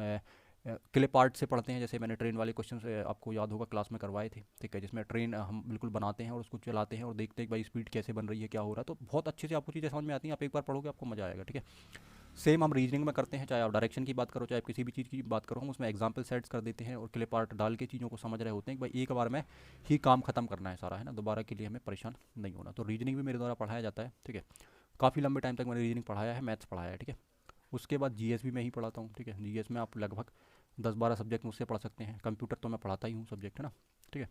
क्लिप आर्ट से पढ़ते हैं। जैसे मैंने ट्रेन वाले क्वेश्चन आपको याद होगा क्लास में करवाए थे, ठीक है, जिसमें ट्रेन हम बिल्कुल बनाते हैं और उसको चलाते हैं और देखते हैं कि भाई स्पीड कैसे बन रही है, क्या हो रहा है। तो बहुत अच्छे से आपको चीज़ें समझ में आती हैं, आप एक बार पढ़ोगे आपको मज़ा आएगा, ठीक है। सेम हम रीजनिंग में करते हैं, चाहे आप डायरेक्शन की बात करो, चाहे आप किसी भी चीज़ की बात करो, हम उसमें एग्जाम्पल सेट्स कर देते हैं और क्लिप आर्ट डाल के चीज़ों को समझ रहे होते हैं कि भाई एक बार में ही काम खत्म करना है सारा, है ना, दोबारा के लिए हमें परेशान नहीं होना। तो रीजनिंग भी मेरे द्वारा पढ़ाया जाता है, ठीक है। काफ़ी लंबे टाइम तक मैंने रीजनिंग पढ़ाया है, मैथ्स पढ़ाया है, ठीक है। उसके बाद जीएस भी मैं ही पढ़ाता हूँ, ठीक है। जीएस में आप लगभग 10-12 सब्जेक्ट मुझसे पढ़ सकते हैं। कंप्यूटर तो मैं पढ़ाता ही हूँ सब्जेक्ट, है ना, ठीक है।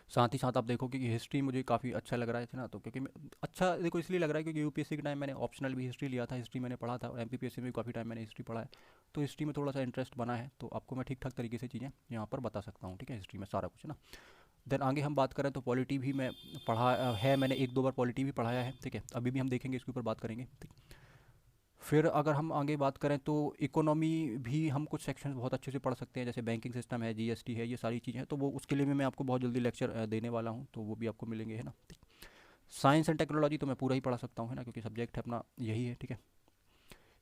साथ ही साथ आप देखोगे कि हिस्ट्री मुझे काफ़ी अच्छा लग रहा है ना। तो क्योंकि अच्छा देखो इसलिए लग रहा है क्योंकि यूपीएससी के टाइम मैंने ऑप्शनल भी हिस्ट्री लिया था, हिस्ट्री मैंने पढ़ा था, और एमपीपीएससी में भी काफ़ी टाइम मैंने हिस्ट्री पढ़ा है। तो हिस्ट्री में थोड़ा सा इंटरेस्ट बना है, तो आपको मैं ठीक ठाक तरीके से चीज़ें यहाँ पर बता सकता हूँ, ठीक है, हिस्ट्री में सारा कुछ, है ना। देन आगे हम बात करें तो पॉलिटी भी मैं पढ़ा है, मैंने 1-2 बार पॉलिटी भी पढ़ाया है, ठीक है। अभी भी हम देखेंगे इसके ऊपर बात करेंगे, ठीक। फिर अगर हम आगे बात करें तो इकोनॉमी भी हम कुछ सेक्शन बहुत अच्छे से पढ़ सकते हैं, जैसे बैंकिंग सिस्टम है, जीएसटी है, ये सारी चीज़ें हैं। तो वो उसके लिए भी मैं आपको बहुत जल्दी लेक्चर देने वाला हूँ, तो वो भी आपको मिलेंगे, है ना। साइंस एंड टेक्नोलॉजी तो मैं पूरा ही पढ़ा सकता हूँ, है ना, क्योंकि सब्जेक्ट है अपना यही है, ठीक है।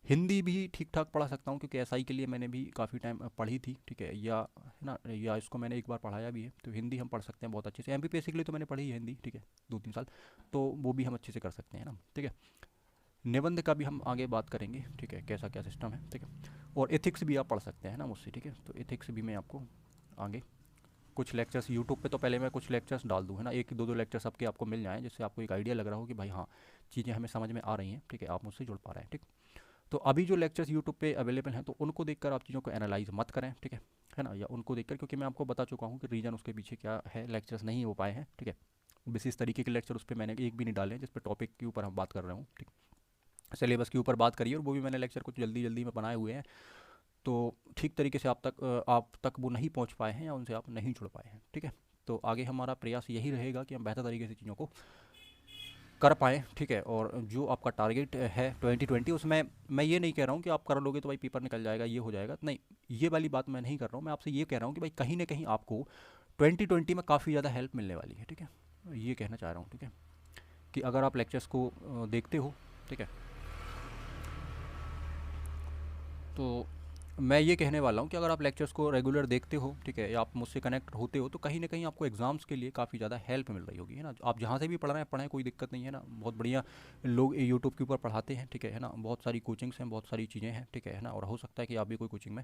हिंदी भी ठीक ठाक पढ़ा सकता हूँ, क्योंकि एसआई के लिए मैंने भी काफ़ी टाइम पढ़ी थी, ठीक है, या है ना, या इसको मैंने एक बार पढ़ाया भी है, तो हिंदी हम पढ़ सकते हैं बहुत अच्छे से। एमपीपीएससी के लिए तो मैंने पढ़ी है हिंदी, ठीक है, 2-3 साल, तो वो भी हम अच्छे से कर सकते हैं ना, ठीक है। निबंध का भी हम आगे बात करेंगे, ठीक है, कैसा क्या सिस्टम है, ठीक है। और एथिक्स भी आप पढ़ सकते हैं ना मुझसे, ठीक है, तो एथिक्स भी मैं आपको आगे कुछ लेक्चर्स यूट्यूब पे, तो पहले मैं कुछ लेक्चर्स डाल दूँ, है ना, एक दो दो लेक्चर्स आपके आपको मिल जाएँ, जिससे आपको एक आइडिया लग रहा हो कि भाई हाँ, चीज़ें हमें समझ में आ रही हैं, ठीक है, आप मुझसे जुड़ पा रहे हैं, ठीक। तो अभी जो लेक्चर्स यूट्यूब पे अवेलेबल हैं, तो उनको देखकर आप चीज़ों को एनालाइज मत करें, ठीक है ना, या उनको देखकर, क्योंकि मैं आपको बता चुका हूँ कि रीज़न उसके पीछे क्या है, लेक्चर्स नहीं हो पाए हैं, ठीक है। विशेष तरीके के लेक्चर उस पर मैंने एक भी नहीं डाले हैं जिस पर टॉपिक के ऊपर हम बात कर रहे हूँ, ठीक। सिलेबस के ऊपर बात करिए, और वो भी मैंने लेक्चर कुछ जल्दी जल्दी में बनाए हुए हैं, तो ठीक तरीके से आप तक वो नहीं पहुंच पाए हैं, या उनसे आप नहीं जुड़ पाए हैं, ठीक है। तो आगे हमारा प्रयास यही रहेगा कि हम बेहतर तरीके से चीज़ों को कर पाएँ, ठीक है। और जो आपका टारगेट है 2020, उसमें मैं ये नहीं कह रहा हूँ कि आप कर लोगे तो भाई पेपर निकल जाएगा, ये हो जाएगा, नहीं, ये वाली बात मैं नहीं कर रहा हूँ। मैं आपसे ये कह रहा हूँ कि भाई कहीं ना कहीं आपको 2020 में काफ़ी ज़्यादा हेल्प मिलने वाली है, ठीक है, ये कहना चाह रहा हूँ, ठीक है, कि अगर आप लेक्चर्स को देखते हो, ठीक है, तो मैं ये कहने वाला हूँ कि अगर आप लेक्चर्स को रेगुलर देखते हो, ठीक है, या आप मुझसे कनेक्ट होते हो, तो कहीं ना कहीं आपको एग्जाम्स के लिए काफ़ी ज़्यादा हेल्प मिल रही होगी, है ना। आप जहाँ से भी पढ़ रहे हैं पढ़ें, कोई दिक्कत नहीं है ना, बहुत बढ़िया लोग यूट्यूब के ऊपर पढ़ाते हैं, ठीक है ना, बहुत सारी कोचिंग्स हैं, बहुत सारी चीज़ें हैं, ठीक है ना, और हो सकता है कि आप भी कोई कोचिंग में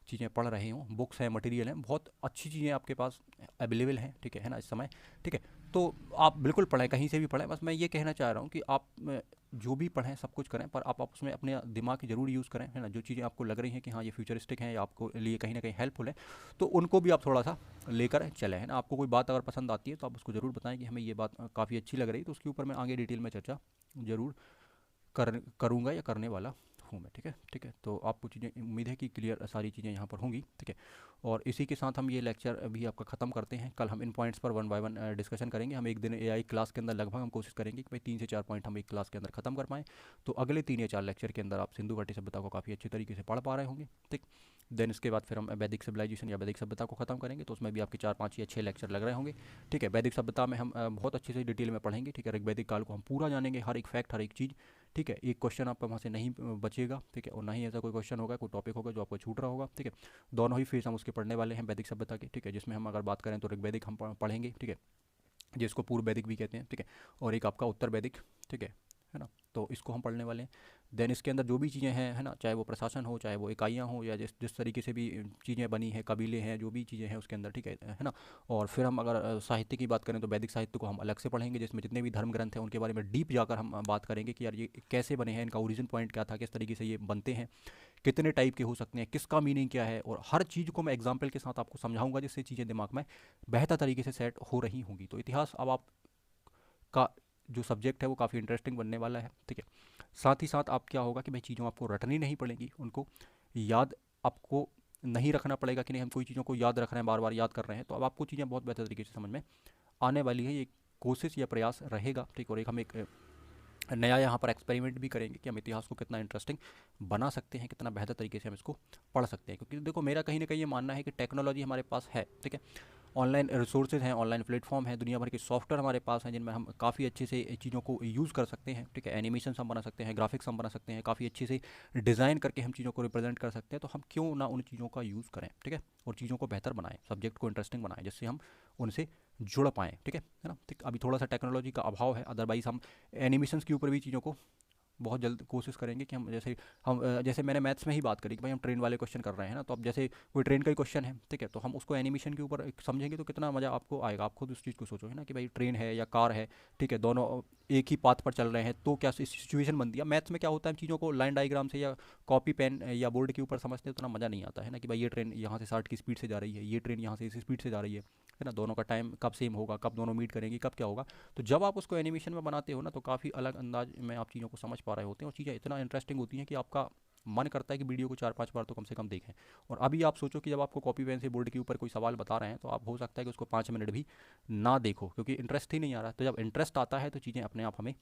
चीज़ें पढ़ रहे हों, बुक्स हैं, मटेरियल हैं, बहुत अच्छी चीज़ें आपके पास अवेलेबल हैं, ठीक है ना, इस समय, ठीक है। तो आप बिल्कुल पढ़ें, कहीं से भी पढ़ें, बस मैं ये कहना चाह रहा हूँ कि आप जो भी पढ़ें सब कुछ करें, पर आप उसमें अपने दिमाग की ज़रूर यूज़ करें, है ना। जो चीज़ें आपको लग रही हैं कि हाँ ये फ्यूचरिस्टिक हैं या आपको लिए कहीं ना कहीं हेल्पफुल है, तो उनको भी आप थोड़ा सा लेकर चलें, है ना। आपको कोई बात अगर पसंद आती है तो आप उसको ज़रूर बताएं कि हमें ये बात काफ़ी अच्छी लग रही है, तो उसके ऊपर मैं आगे डिटेल में चर्चा ज़रूर करूँगा या करने वाला हूँ मैं, ठीक है, ठीक है। तो आपको चीज़ें उम्मीद है कि क्लियर सारी चीज़ें यहाँ पर होंगी, ठीक है। और इसी के साथ हम ये लेक्चर अभी आपका ख़त्म करते हैं। कल हम इन पॉइंट्स पर वन बाय वन डिस्कशन करेंगे। हम एक दिन एआई क्लास के अंदर लगभग हम कोशिश करेंगे कि भाई 3 से 4 पॉइंट हम एक क्लास के अंदर ख़त्म कर पाएँ। तो अगले 3 या 4 लेक्चर के अंदर आप सिंधु घाटी सभ्यता को काफ़ी अच्छे तरीके से पढ़ पा रहे होंगे, ठीक। देन इसके बाद फिर हम वैदिक सिविलाइजेशन या वैदिक सभ्यता को ख़त्म करेंगे, तो उसमें भी आपके 4, 5 या 6 लेक्चर लग रहे होंगे, ठीक है। वैदिक सभ्यता में हम बहुत अच्छे से डिटेल में पढ़ेंगे, ठीक है। ऋग्वैदिक काल को हम पूरा जानेंगे, हर एक फैक्ट, हर एक चीज़, ठीक है। एक क्वेश्चन आपका वहाँ से नहीं बचेगा, ठीक है, और ना ही ऐसा कोई क्वेश्चन होगा, कोई टॉपिक होगा जो आपको छूट रहा होगा, ठीक है। दोनों ही फेज हम उसके पढ़ने वाले हैं वैदिक सभ्यता के, ठीक है, जिसमें हम अगर बात करें तो ऋग्वैदिक हम पढ़ेंगे, ठीक है, जिसको पूर्व वैदिक भी कहते हैं, ठीक है, और एक आपका उत्तर वैदिक, ठीक है ना। तो इसको हम पढ़ने वाले हैं। देन इसके अंदर जो भी चीज़ें हैं, है ना, चाहे वो प्रशासन हो, चाहे वो इकाइयाँ हो, या जिस जिस तरीके से भी चीज़ें बनी हैं, कबीले हैं, जो भी चीज़ें हैं उसके अंदर, ठीक है ना। और फिर हम अगर साहित्य की बात करें तो वैदिक साहित्य को हम अलग से पढ़ेंगे, जिसमें जितने भी धर्म ग्रंथ हैं उनके बारे में डीप जाकर हम बात करेंगे कि यार ये कैसे बने हैं, इनका ओरिजिन पॉइंट क्या था, किस तरीके से ये बनते हैं, कितने टाइप के हो सकते हैं, किसका मीनिंग क्या है, और हर चीज़ को मैं एग्जाम्पल के साथ आपको समझाऊंगा, जिससे चीज़ें दिमाग में बेहतर तरीके से सेट हो रही होंगी। तो इतिहास अब आप का जो सब्जेक्ट है वो काफ़ी इंटरेस्टिंग बनने वाला है, ठीक है। साथ ही साथ आप क्या होगा कि भाई चीज़ों आपको रटनी नहीं पड़ेंगी, उनको याद आपको नहीं रखना पड़ेगा कि नहीं हम कोई चीज़ों को याद रख रहे हैं, बार बार याद कर रहे हैं, तो अब आपको चीज़ें बहुत बेहतर तरीके से समझ में आने वाली है। ये कोशिश या प्रयास रहेगा, ठीक। और एक हम एक नया यहाँ पर एक्सपेरिमेंट भी करेंगे कि हम इतिहास को कितना इंटरेस्टिंग बना सकते हैं, कितना बेहतर तरीके से हम इसको पढ़ सकते हैं। क्योंकि देखो मेरा कहीं ना कहीं ये मानना है कि टेक्नोलॉजी हमारे पास है, ठीक है, ऑनलाइन रिसोर्सेज हैं, ऑनलाइन प्लेटफॉर्म है, दुनिया भर के सॉफ्टवेयर हमारे पास हैं, जिनमें हम काफ़ी अच्छे से चीज़ों को यूज़ कर सकते हैं, ठीक है। एनिमेशन हम बना सकते हैं, ग्राफिक्स हम बना सकते हैं, काफ़ी अच्छे से डिज़ाइन करके हम चीज़ों को रिप्रेजेंट कर सकते हैं। तो हम क्यों ना उन चीज़ों का यूज़ करें, ठीक है, और चीज़ों को बेहतर बनाएं, सब्जेक्ट को इंटरेस्टिंग बनाएं, जिससे हम उनसे जुड़ पाएँ, ठीक है ना। ठीक, अभी थोड़ा सा टेक्नोलॉजी का अभाव है, अदरवाइज़ हम एनिमेशंस के ऊपर भी चीज़ों को बहुत जल्द कोशिश करेंगे कि जैसे मैंने मैथ्स में ही बात करी कि भाई हम ट्रेन वाले क्वेश्चन कर रहे हैं ना, तो अब जैसे कोई ट्रेन का ही क्वेश्चन है, ठीक है, तो हम उसको एनिमेशन के ऊपर समझेंगे तो कितना मज़ा आपको आएगा। आप खुद उस चीज़ को सोचो, है ना, कि भाई ट्रेन है या कार है, ठीक है, दोनों एक ही पाथ पर चल रहे हैं, तो क्या सिचुएशन बनती है। मैथ्स में क्या होता है, चीज़ों को लाइन डायग्राम से या कॉपी पेन या बोर्ड के ऊपर समझते हैं, उतना मज़ा नहीं आता है ना, कि भाई ये ट्रेन यहाँ से 60 की स्पीड से जा रही है, ये ट्रेन यहाँ से इस स्पीड से जा रही है ना, दोनों का टाइम कब सेम होगा, कब दोनों मीट करेंगी, कब क्या होगा। तो जब आप उसको एनिमेशन में बनाते हो ना, तो काफ़ी अलग अंदाज में आप चीज़ों को समझ पा रहे होते हैं, और चीज़ें इतना इंटरेस्टिंग होती हैं कि आपका मन करता है कि वीडियो को 4-5 बार तो कम से कम देखें। और अभी आप सोचो कि जब आपको कॉपी पेन से बोर्ड के ऊपर कोई सवाल बता रहे हैं, तो आप हो सकता है कि उसको 5 मिनट भी ना देखो, क्योंकि इंटरेस्ट ही नहीं आ रहा। तो जब इंटरेस्ट आता है तो चीज़ें अपने आप हमें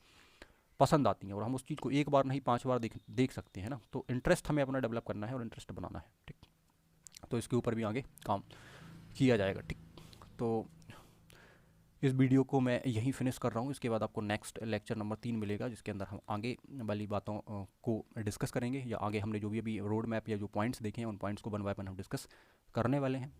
पसंद आती हैं, और हम उस चीज़ को एक बार नहीं 5 बार देख सकते हैं ना। तो इंटरेस्ट हमें अपना डेवलप करना है और इंटरेस्ट बनाना है, ठीक। तो इसके ऊपर भी आगे काम किया जाएगा, ठीक। तो इस वीडियो को मैं यहीं फिनिश कर रहा हूँ। इसके बाद आपको नेक्स्ट लेक्चर नंबर 3 मिलेगा, जिसके अंदर हम आगे वाली बातों को डिस्कस करेंगे, या आगे हमने जो भी अभी रोड मैप या जो पॉइंट्स देखे हैं उन पॉइंट्स को वन बाय वन हम डिस्कस करने वाले हैं।